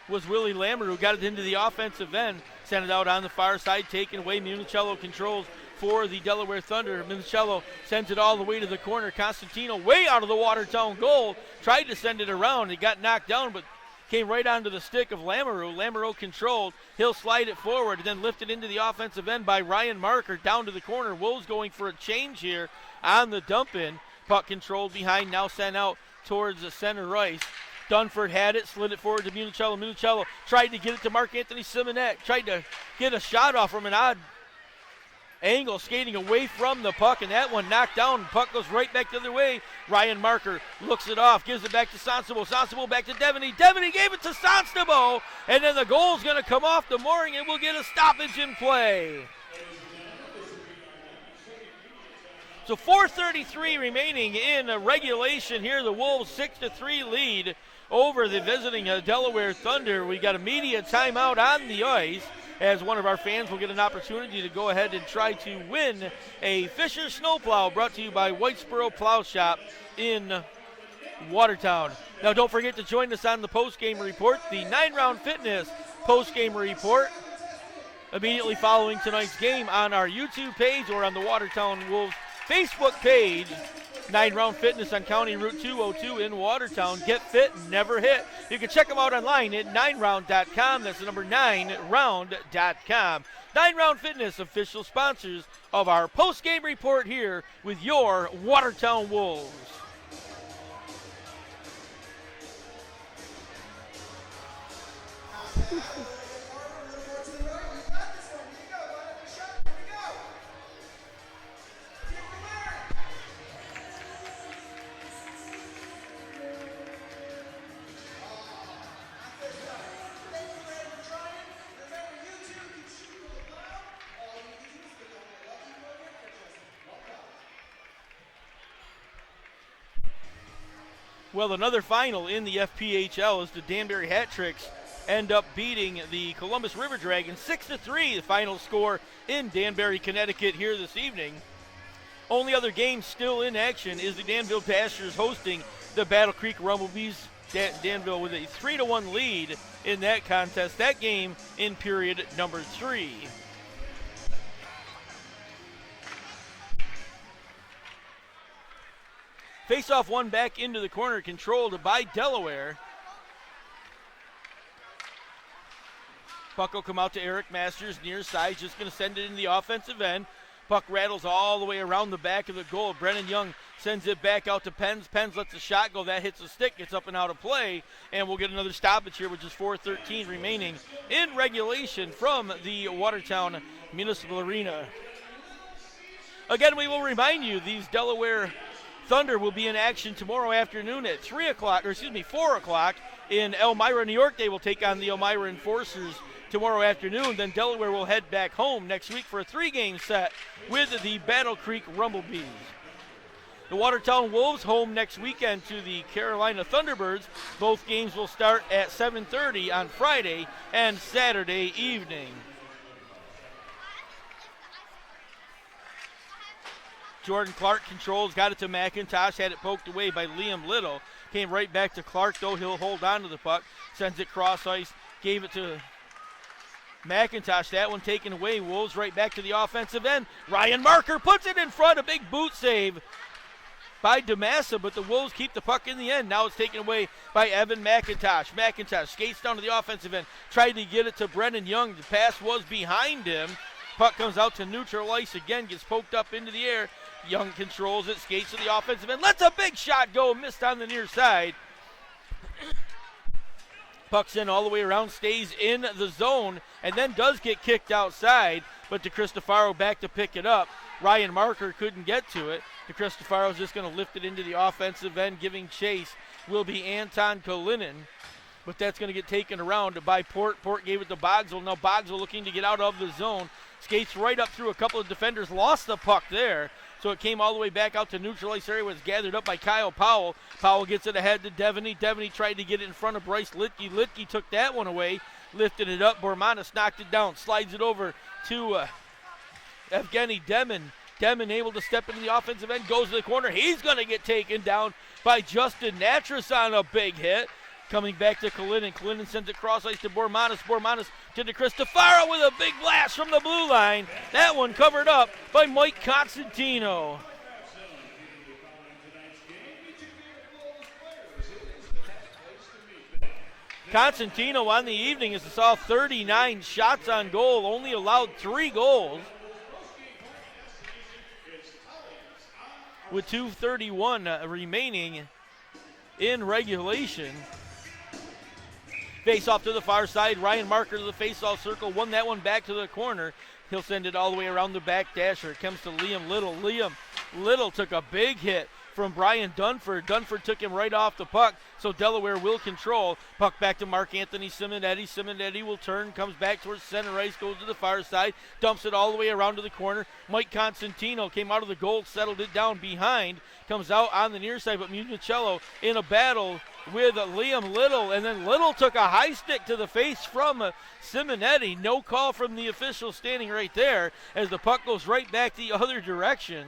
was Willie Lambert, who got it into the offensive end. Sent it out on the far side, taken away. Municello controls for the Delaware Thunder. Minicello sends it all the way to the corner. Constantino way out of the Watertown goal. Tried to send it around. It got knocked down, but came right onto the stick of Lamoureux. Lamoureux controlled. He'll slide it forward and then lift it into the offensive end by Ryan Marker down to the corner. Wolves going for a change here on the dump-in. Puck controlled behind, now sent out towards the center ice. Dunford had it, slid it forward to Municello. Municello tried to get it to Mark-Anthony Simonet. Tried to get a shot off from an odd angle, skating away from the puck, and that one knocked down. Puck goes right back the other way. Ryan Marker looks it off, gives it back to Sonstable. Sonstable back to Devaney. Devaney gave it to Sonstable, and then the goal's going to come off the mooring, and we'll get a stoppage in play. So 4:33 remaining in regulation here. The Wolves 6-3 lead over the visiting Delaware Thunder. We got a media timeout on the ice, as one of our fans will get an opportunity to go ahead and try to win a Fisher snowplow, brought to you by Whitesboro Plow Shop in Watertown. Now don't forget to join us on the postgame report, the 9-Round Fitness postgame report, immediately following tonight's game on our YouTube page or on the Watertown Wolves Facebook page. 9-Round Fitness on County Route 202 in Watertown. Get fit, never hit. You can check them out online at 9round.com. That's the number 9round.com. 9-Round Fitness, official sponsors of our post-game report here with your Watertown Wolves. Well, another final in the FPHL as the Danbury Hat Tricks end up beating the Columbus River Dragons 6-3, the final score in Danbury, Connecticut here this evening. Only other game still in action is the Danville Dashers hosting the Battle Creek Rumblebees. Danville with a 3-1 lead in that contest. That game in period number 3. Face-off one back into the corner, controlled by Delaware. Puck will come out to Eric Masters, near side, just going to send it into the offensive end. Puck rattles all the way around the back of the goal. Brennan Young sends it back out to Pens. Pens lets the shot go. That hits the stick, gets up and out of play, and we'll get another stoppage here, which is 4:13 remaining in regulation from the Watertown Municipal Arena. Again, we will remind you, these Delaware Thunder will be in action tomorrow afternoon at 4 o'clock in Elmira, New York. They will take on the Elmira Enforcers tomorrow afternoon. Then Delaware will head back home next week for a 3-game set with the Battle Creek Rumblebees. The Watertown Wolves home next weekend to the Carolina Thunderbirds. Both games will start at 7:30 on Friday and Saturday evening. Jordan Clark controls, got it to McIntosh, had it poked away by Liam Little. Came right back to Clark, though. He'll hold on to the puck. Sends it cross ice, gave it to McIntosh. That one taken away. Wolves right back to the offensive end. Ryan Marker puts it in front. A big boot save by DeMassa, but the Wolves keep the puck in the end. Now it's taken away by Evan McIntosh. McIntosh skates down to the offensive end. Tried to get it to Brennan Young. The pass was behind him. Puck comes out to neutral ice again, gets poked up into the air. Young controls it, skates to the offensive end, lets a big shot go, missed on the near side. Puck's in all the way around, stays in the zone, and then does get kicked outside, but DeCristofaro back to pick it up. Ryan Marker couldn't get to it. DeCristofaro's just going to lift it into the offensive end. Giving chase will be Anton Kalinin, but that's going to get taken around by Port. Port gave it to Bogsel. Now Bogsel looking to get out of the zone. Skates right up through a couple of defenders, lost the puck there. So it came all the way back out to neutral ice area. Was gathered up by Kyle Powell. Powell gets it ahead to Devaney. Devaney tried to get it in front of Bryce Litke. Litke took that one away, lifted it up. Bormanis knocked it down, slides it over to Evgeny Demin. Demin able to step into the offensive end, goes to the corner. He's going to get taken down by Justin Natras on a big hit. Coming back to Kalinin. Kalinin sends it cross ice to Bormanis. Bormanis to DeCristofaro with a big blast from the blue line. That one covered up by Mike Constantino. Constantino on the evening has saw 39 shots on goal, only allowed 3 goals. With 2:31 remaining in regulation. Face off to the far side. Ryan Marker to the face-off circle. Won that one back to the corner. He'll send it all the way around the back dasher. It comes to Liam Little. Liam Little took a big hit from Brian Dunford. Dunford took him right off the puck, so Delaware will control. Puck back to Mark-Anthony Simonetti. Simonetti will turn, comes back towards center ice, goes to the far side, dumps it all the way around to the corner. Mike Constantino came out of the goal, settled it down behind, comes out on the near side, but Municello in a battle with Liam Little, and then Little took a high stick to the face from Simonetti. No call from the official standing right there as the puck goes right back the other direction.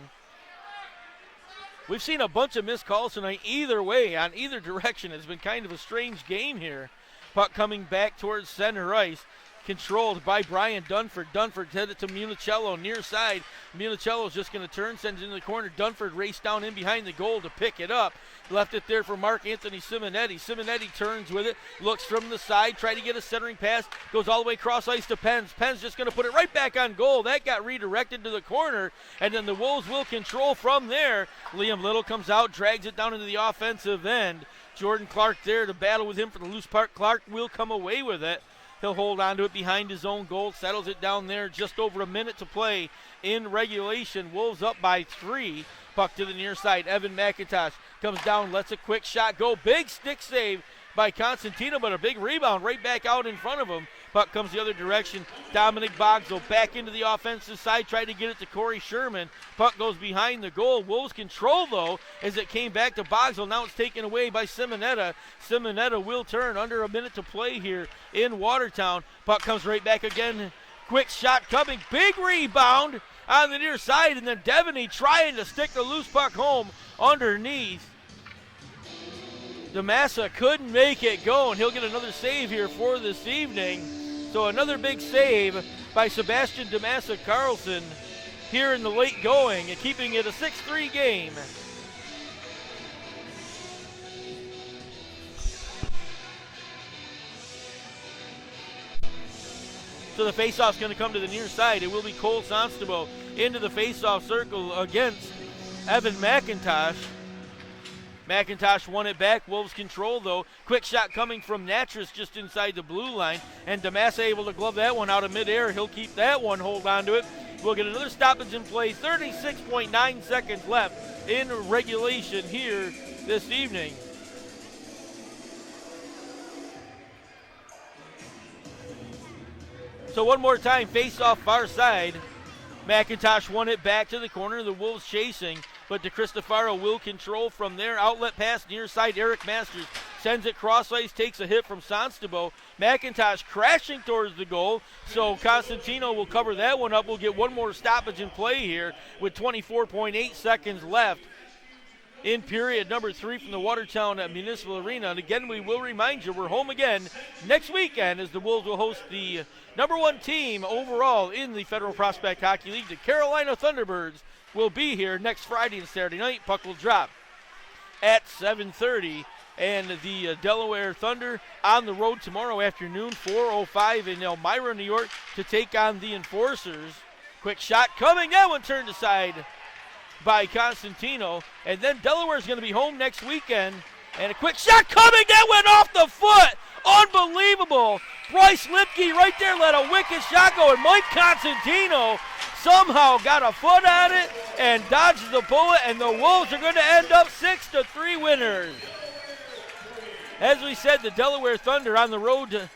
We've seen a bunch of missed calls tonight either way, on either direction. It's been kind of a strange game here. Puck coming back towards center ice, controlled by Brian Dunford. Dunford headed to Municello near side. Municello's just going to turn, sends it in the corner. Dunford raced down in behind the goal to pick it up. Left it there for Mark-Anthony Simonetti. Simonetti turns with it, looks from the side, try to get a centering pass, goes all the way across ice to Pens. Pens just going to put it right back on goal. That got redirected to the corner, and then the Wolves will control from there. Liam Little comes out, drags it down into the offensive end. Jordan Clark there to battle with him for the loose puck. Clark will come away with it. He'll hold on to it behind his own goal, settles it down there. Just over a minute to play in regulation. Wolves up by 3. Puck to the near side. Evan McIntosh comes down, lets a quick shot go. Big stick save by Constantino, but a big rebound right back out in front of him. Puck comes the other direction. Dominic Bogsel back into the offensive side, tried to get it to Corey Sherman. Puck goes behind the goal. Wolves control, though, as it came back to Bogsel. Now it's taken away by Simonetta. Simonetta will turn under a minute to play here in Watertown. Puck comes right back again. Quick shot coming. Big rebound on the near side, and then Devaney trying to stick the loose puck home underneath. DeMassa couldn't make it go, and he'll get another save here for this evening. So another big save by Sebastian DeMassa Carlson here in the late going and keeping it a 6-3 game. So the faceoff's going to come to the near side. It will be Cole Sonstabo into the faceoff circle against Evan McIntosh. McIntosh won it back. Wolves control, though. Quick shot coming from Natras just inside the blue line. And DeMassa able to glove that one out of midair. He'll keep that one, hold on to it. We'll get another stoppage in play. 36.9 seconds left in regulation here this evening. So one more time, face off far side. McIntosh won it back to the corner. The Wolves chasing, but DeCristofaro will control from there. Outlet pass near side. Eric Masters sends it cross ice, takes a hit from Sonstabo. McIntosh crashing towards the goal, so Constantino will cover that one up. We'll get one more stoppage in play here with 24.8 seconds left in period number 3 from the Watertown Municipal Arena. And again, we will remind you, we're home again next weekend as the Wolves will host the number 1 team overall in the Federal Prospect Hockey League. The Carolina Thunderbirds will be here next Friday and Saturday night. Puck will drop at 7:30. And the Delaware Thunder on the road tomorrow afternoon, 4:05 in Elmira, New York, to take on the Enforcers. Quick shot coming. That one turned aside by Constantino. And then Delaware's going to be home next weekend. And a quick shot coming. That went off the foot. Unbelievable. Bryce Lipke right there let a wicked shot go. And Mike Constantino somehow got a foot on it and dodged the bullet. And the Wolves are going to end up 6-3 winners. As we said, the Delaware Thunder on the road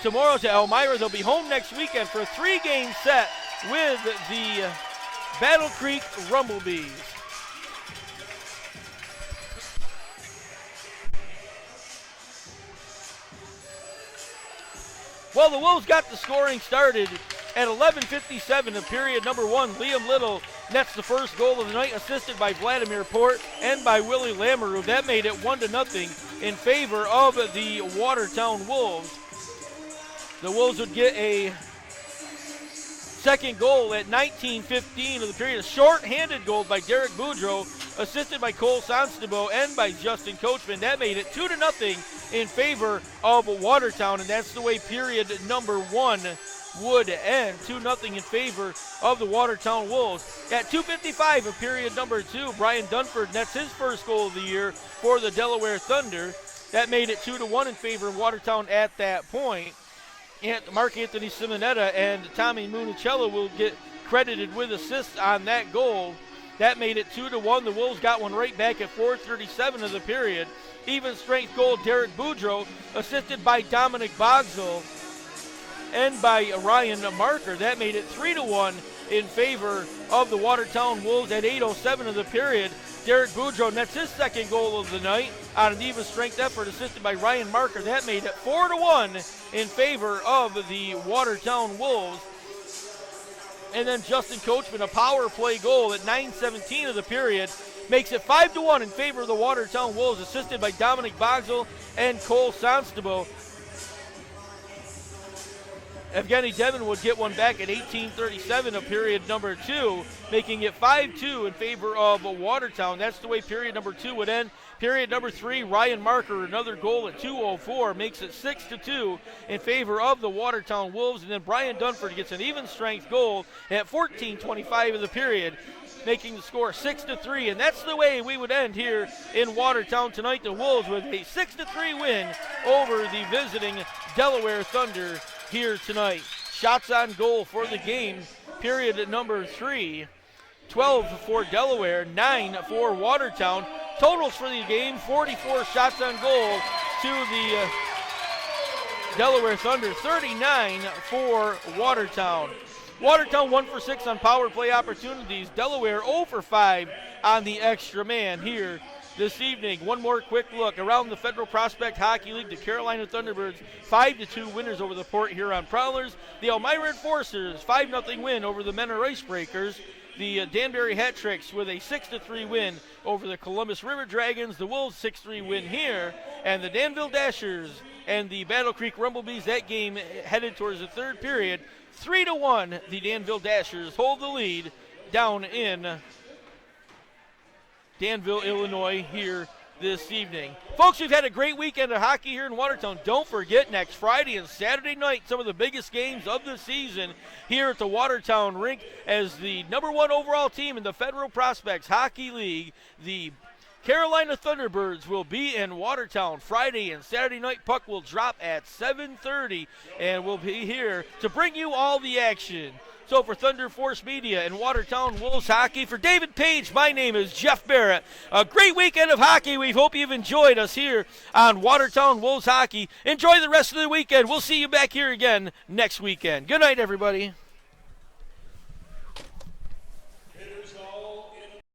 tomorrow to Elmira. They'll be home next weekend for a 3-game set with the Battle Creek Rumblebees. Well, the Wolves got the scoring started at 11:57 in period number 1. Liam Little nets the first goal of the night, assisted by Vladimir Port and by Willie Lamoureux. That made it 1-0 in favor of the Watertown Wolves. The Wolves would get a second goal at 19:15 of the period. A short-handed goal by Derek Boudreau, assisted by Cole Sonstabo and by Justin Coachman. That made it 2-0 in favor of Watertown, and that's the way period number 1 would end. 2-0 in favor of the Watertown Wolves. At 2:55 of period number 2, Brian Dunford nets his first goal of the year for the Delaware Thunder. That made it 2-1 in favor of Watertown at that point. And Mark Anthony Simonetta and Tommy Municello will get credited with assists on that goal. That made it 2-1. The Wolves got one right back at 4:37 of the period. Even strength goal, Derek Boudreau, assisted by Dominic Bogsel and by Ryan Marker. That made it 3-1 in favor of the Watertown Wolves at 8:07 of the period. Derek Boudreau nets his second goal of the night on an even strength effort, assisted by Ryan Marker. That made it 4-1 in favor of the Watertown Wolves. And then Justin Coachman, a power play goal at 9:17 of the period, makes it 5-1 in favor of the Watertown Wolves, assisted by Dominic Bogsel and Cole Sonstabo. Evgeny Devin would get one back at 18:37 of period number 2, making it 5-2 in favor of Watertown. That's the way period number 2 would end. Period number 3, Ryan Marker, another goal at 2:04, makes it 6-2 in favor of the Watertown Wolves. And then Brian Dunford gets an even strength goal at 14:25 of the period, making the score 6-3. And that's the way we would end here in Watertown tonight. The Wolves with a 6-3 win over the visiting Delaware Thunder here tonight. Shots on goal for the game, period number 3. 12 for Delaware, 9 for Watertown. Totals for the game, 44 shots on goal to the Delaware Thunder, 39 for Watertown. Watertown 1 for 6 on power play opportunities. Delaware 0 for 5 on the extra man here this evening. One more quick look around the Federal Prospect Hockey League. The Carolina Thunderbirds 5-2 winners over the Port Huron Prowlers. The Elmira Enforcers 5-0 win over the Menor Icebreakers. The Danbury Hat Tricks with a 6-3 win over the Columbus River Dragons. The Wolves 6-3 win here. And the Danville Dashers and the Battle Creek Rumblebees, that game headed towards the third period. 3-1, the Danville Dashers hold the lead down in Danville, Illinois here this evening. Folks, we've had a great weekend of hockey here in Watertown. Don't forget, next Friday and Saturday night, some of the biggest games of the season here at the Watertown rink, as the number 1 overall team in the Federal Prospects Hockey League, the Carolina Thunderbirds, will be in Watertown Friday and Saturday night. Puck will drop at 7:30, and we'll be here to bring you all the action. So for ThunderForce Media and Watertown Wolves Hockey, for David Page, my name is Jeff Barrett. A great weekend of hockey. We hope you've enjoyed us here on Watertown Wolves Hockey. Enjoy the rest of the weekend. We'll see you back here again next weekend. Good night, everybody.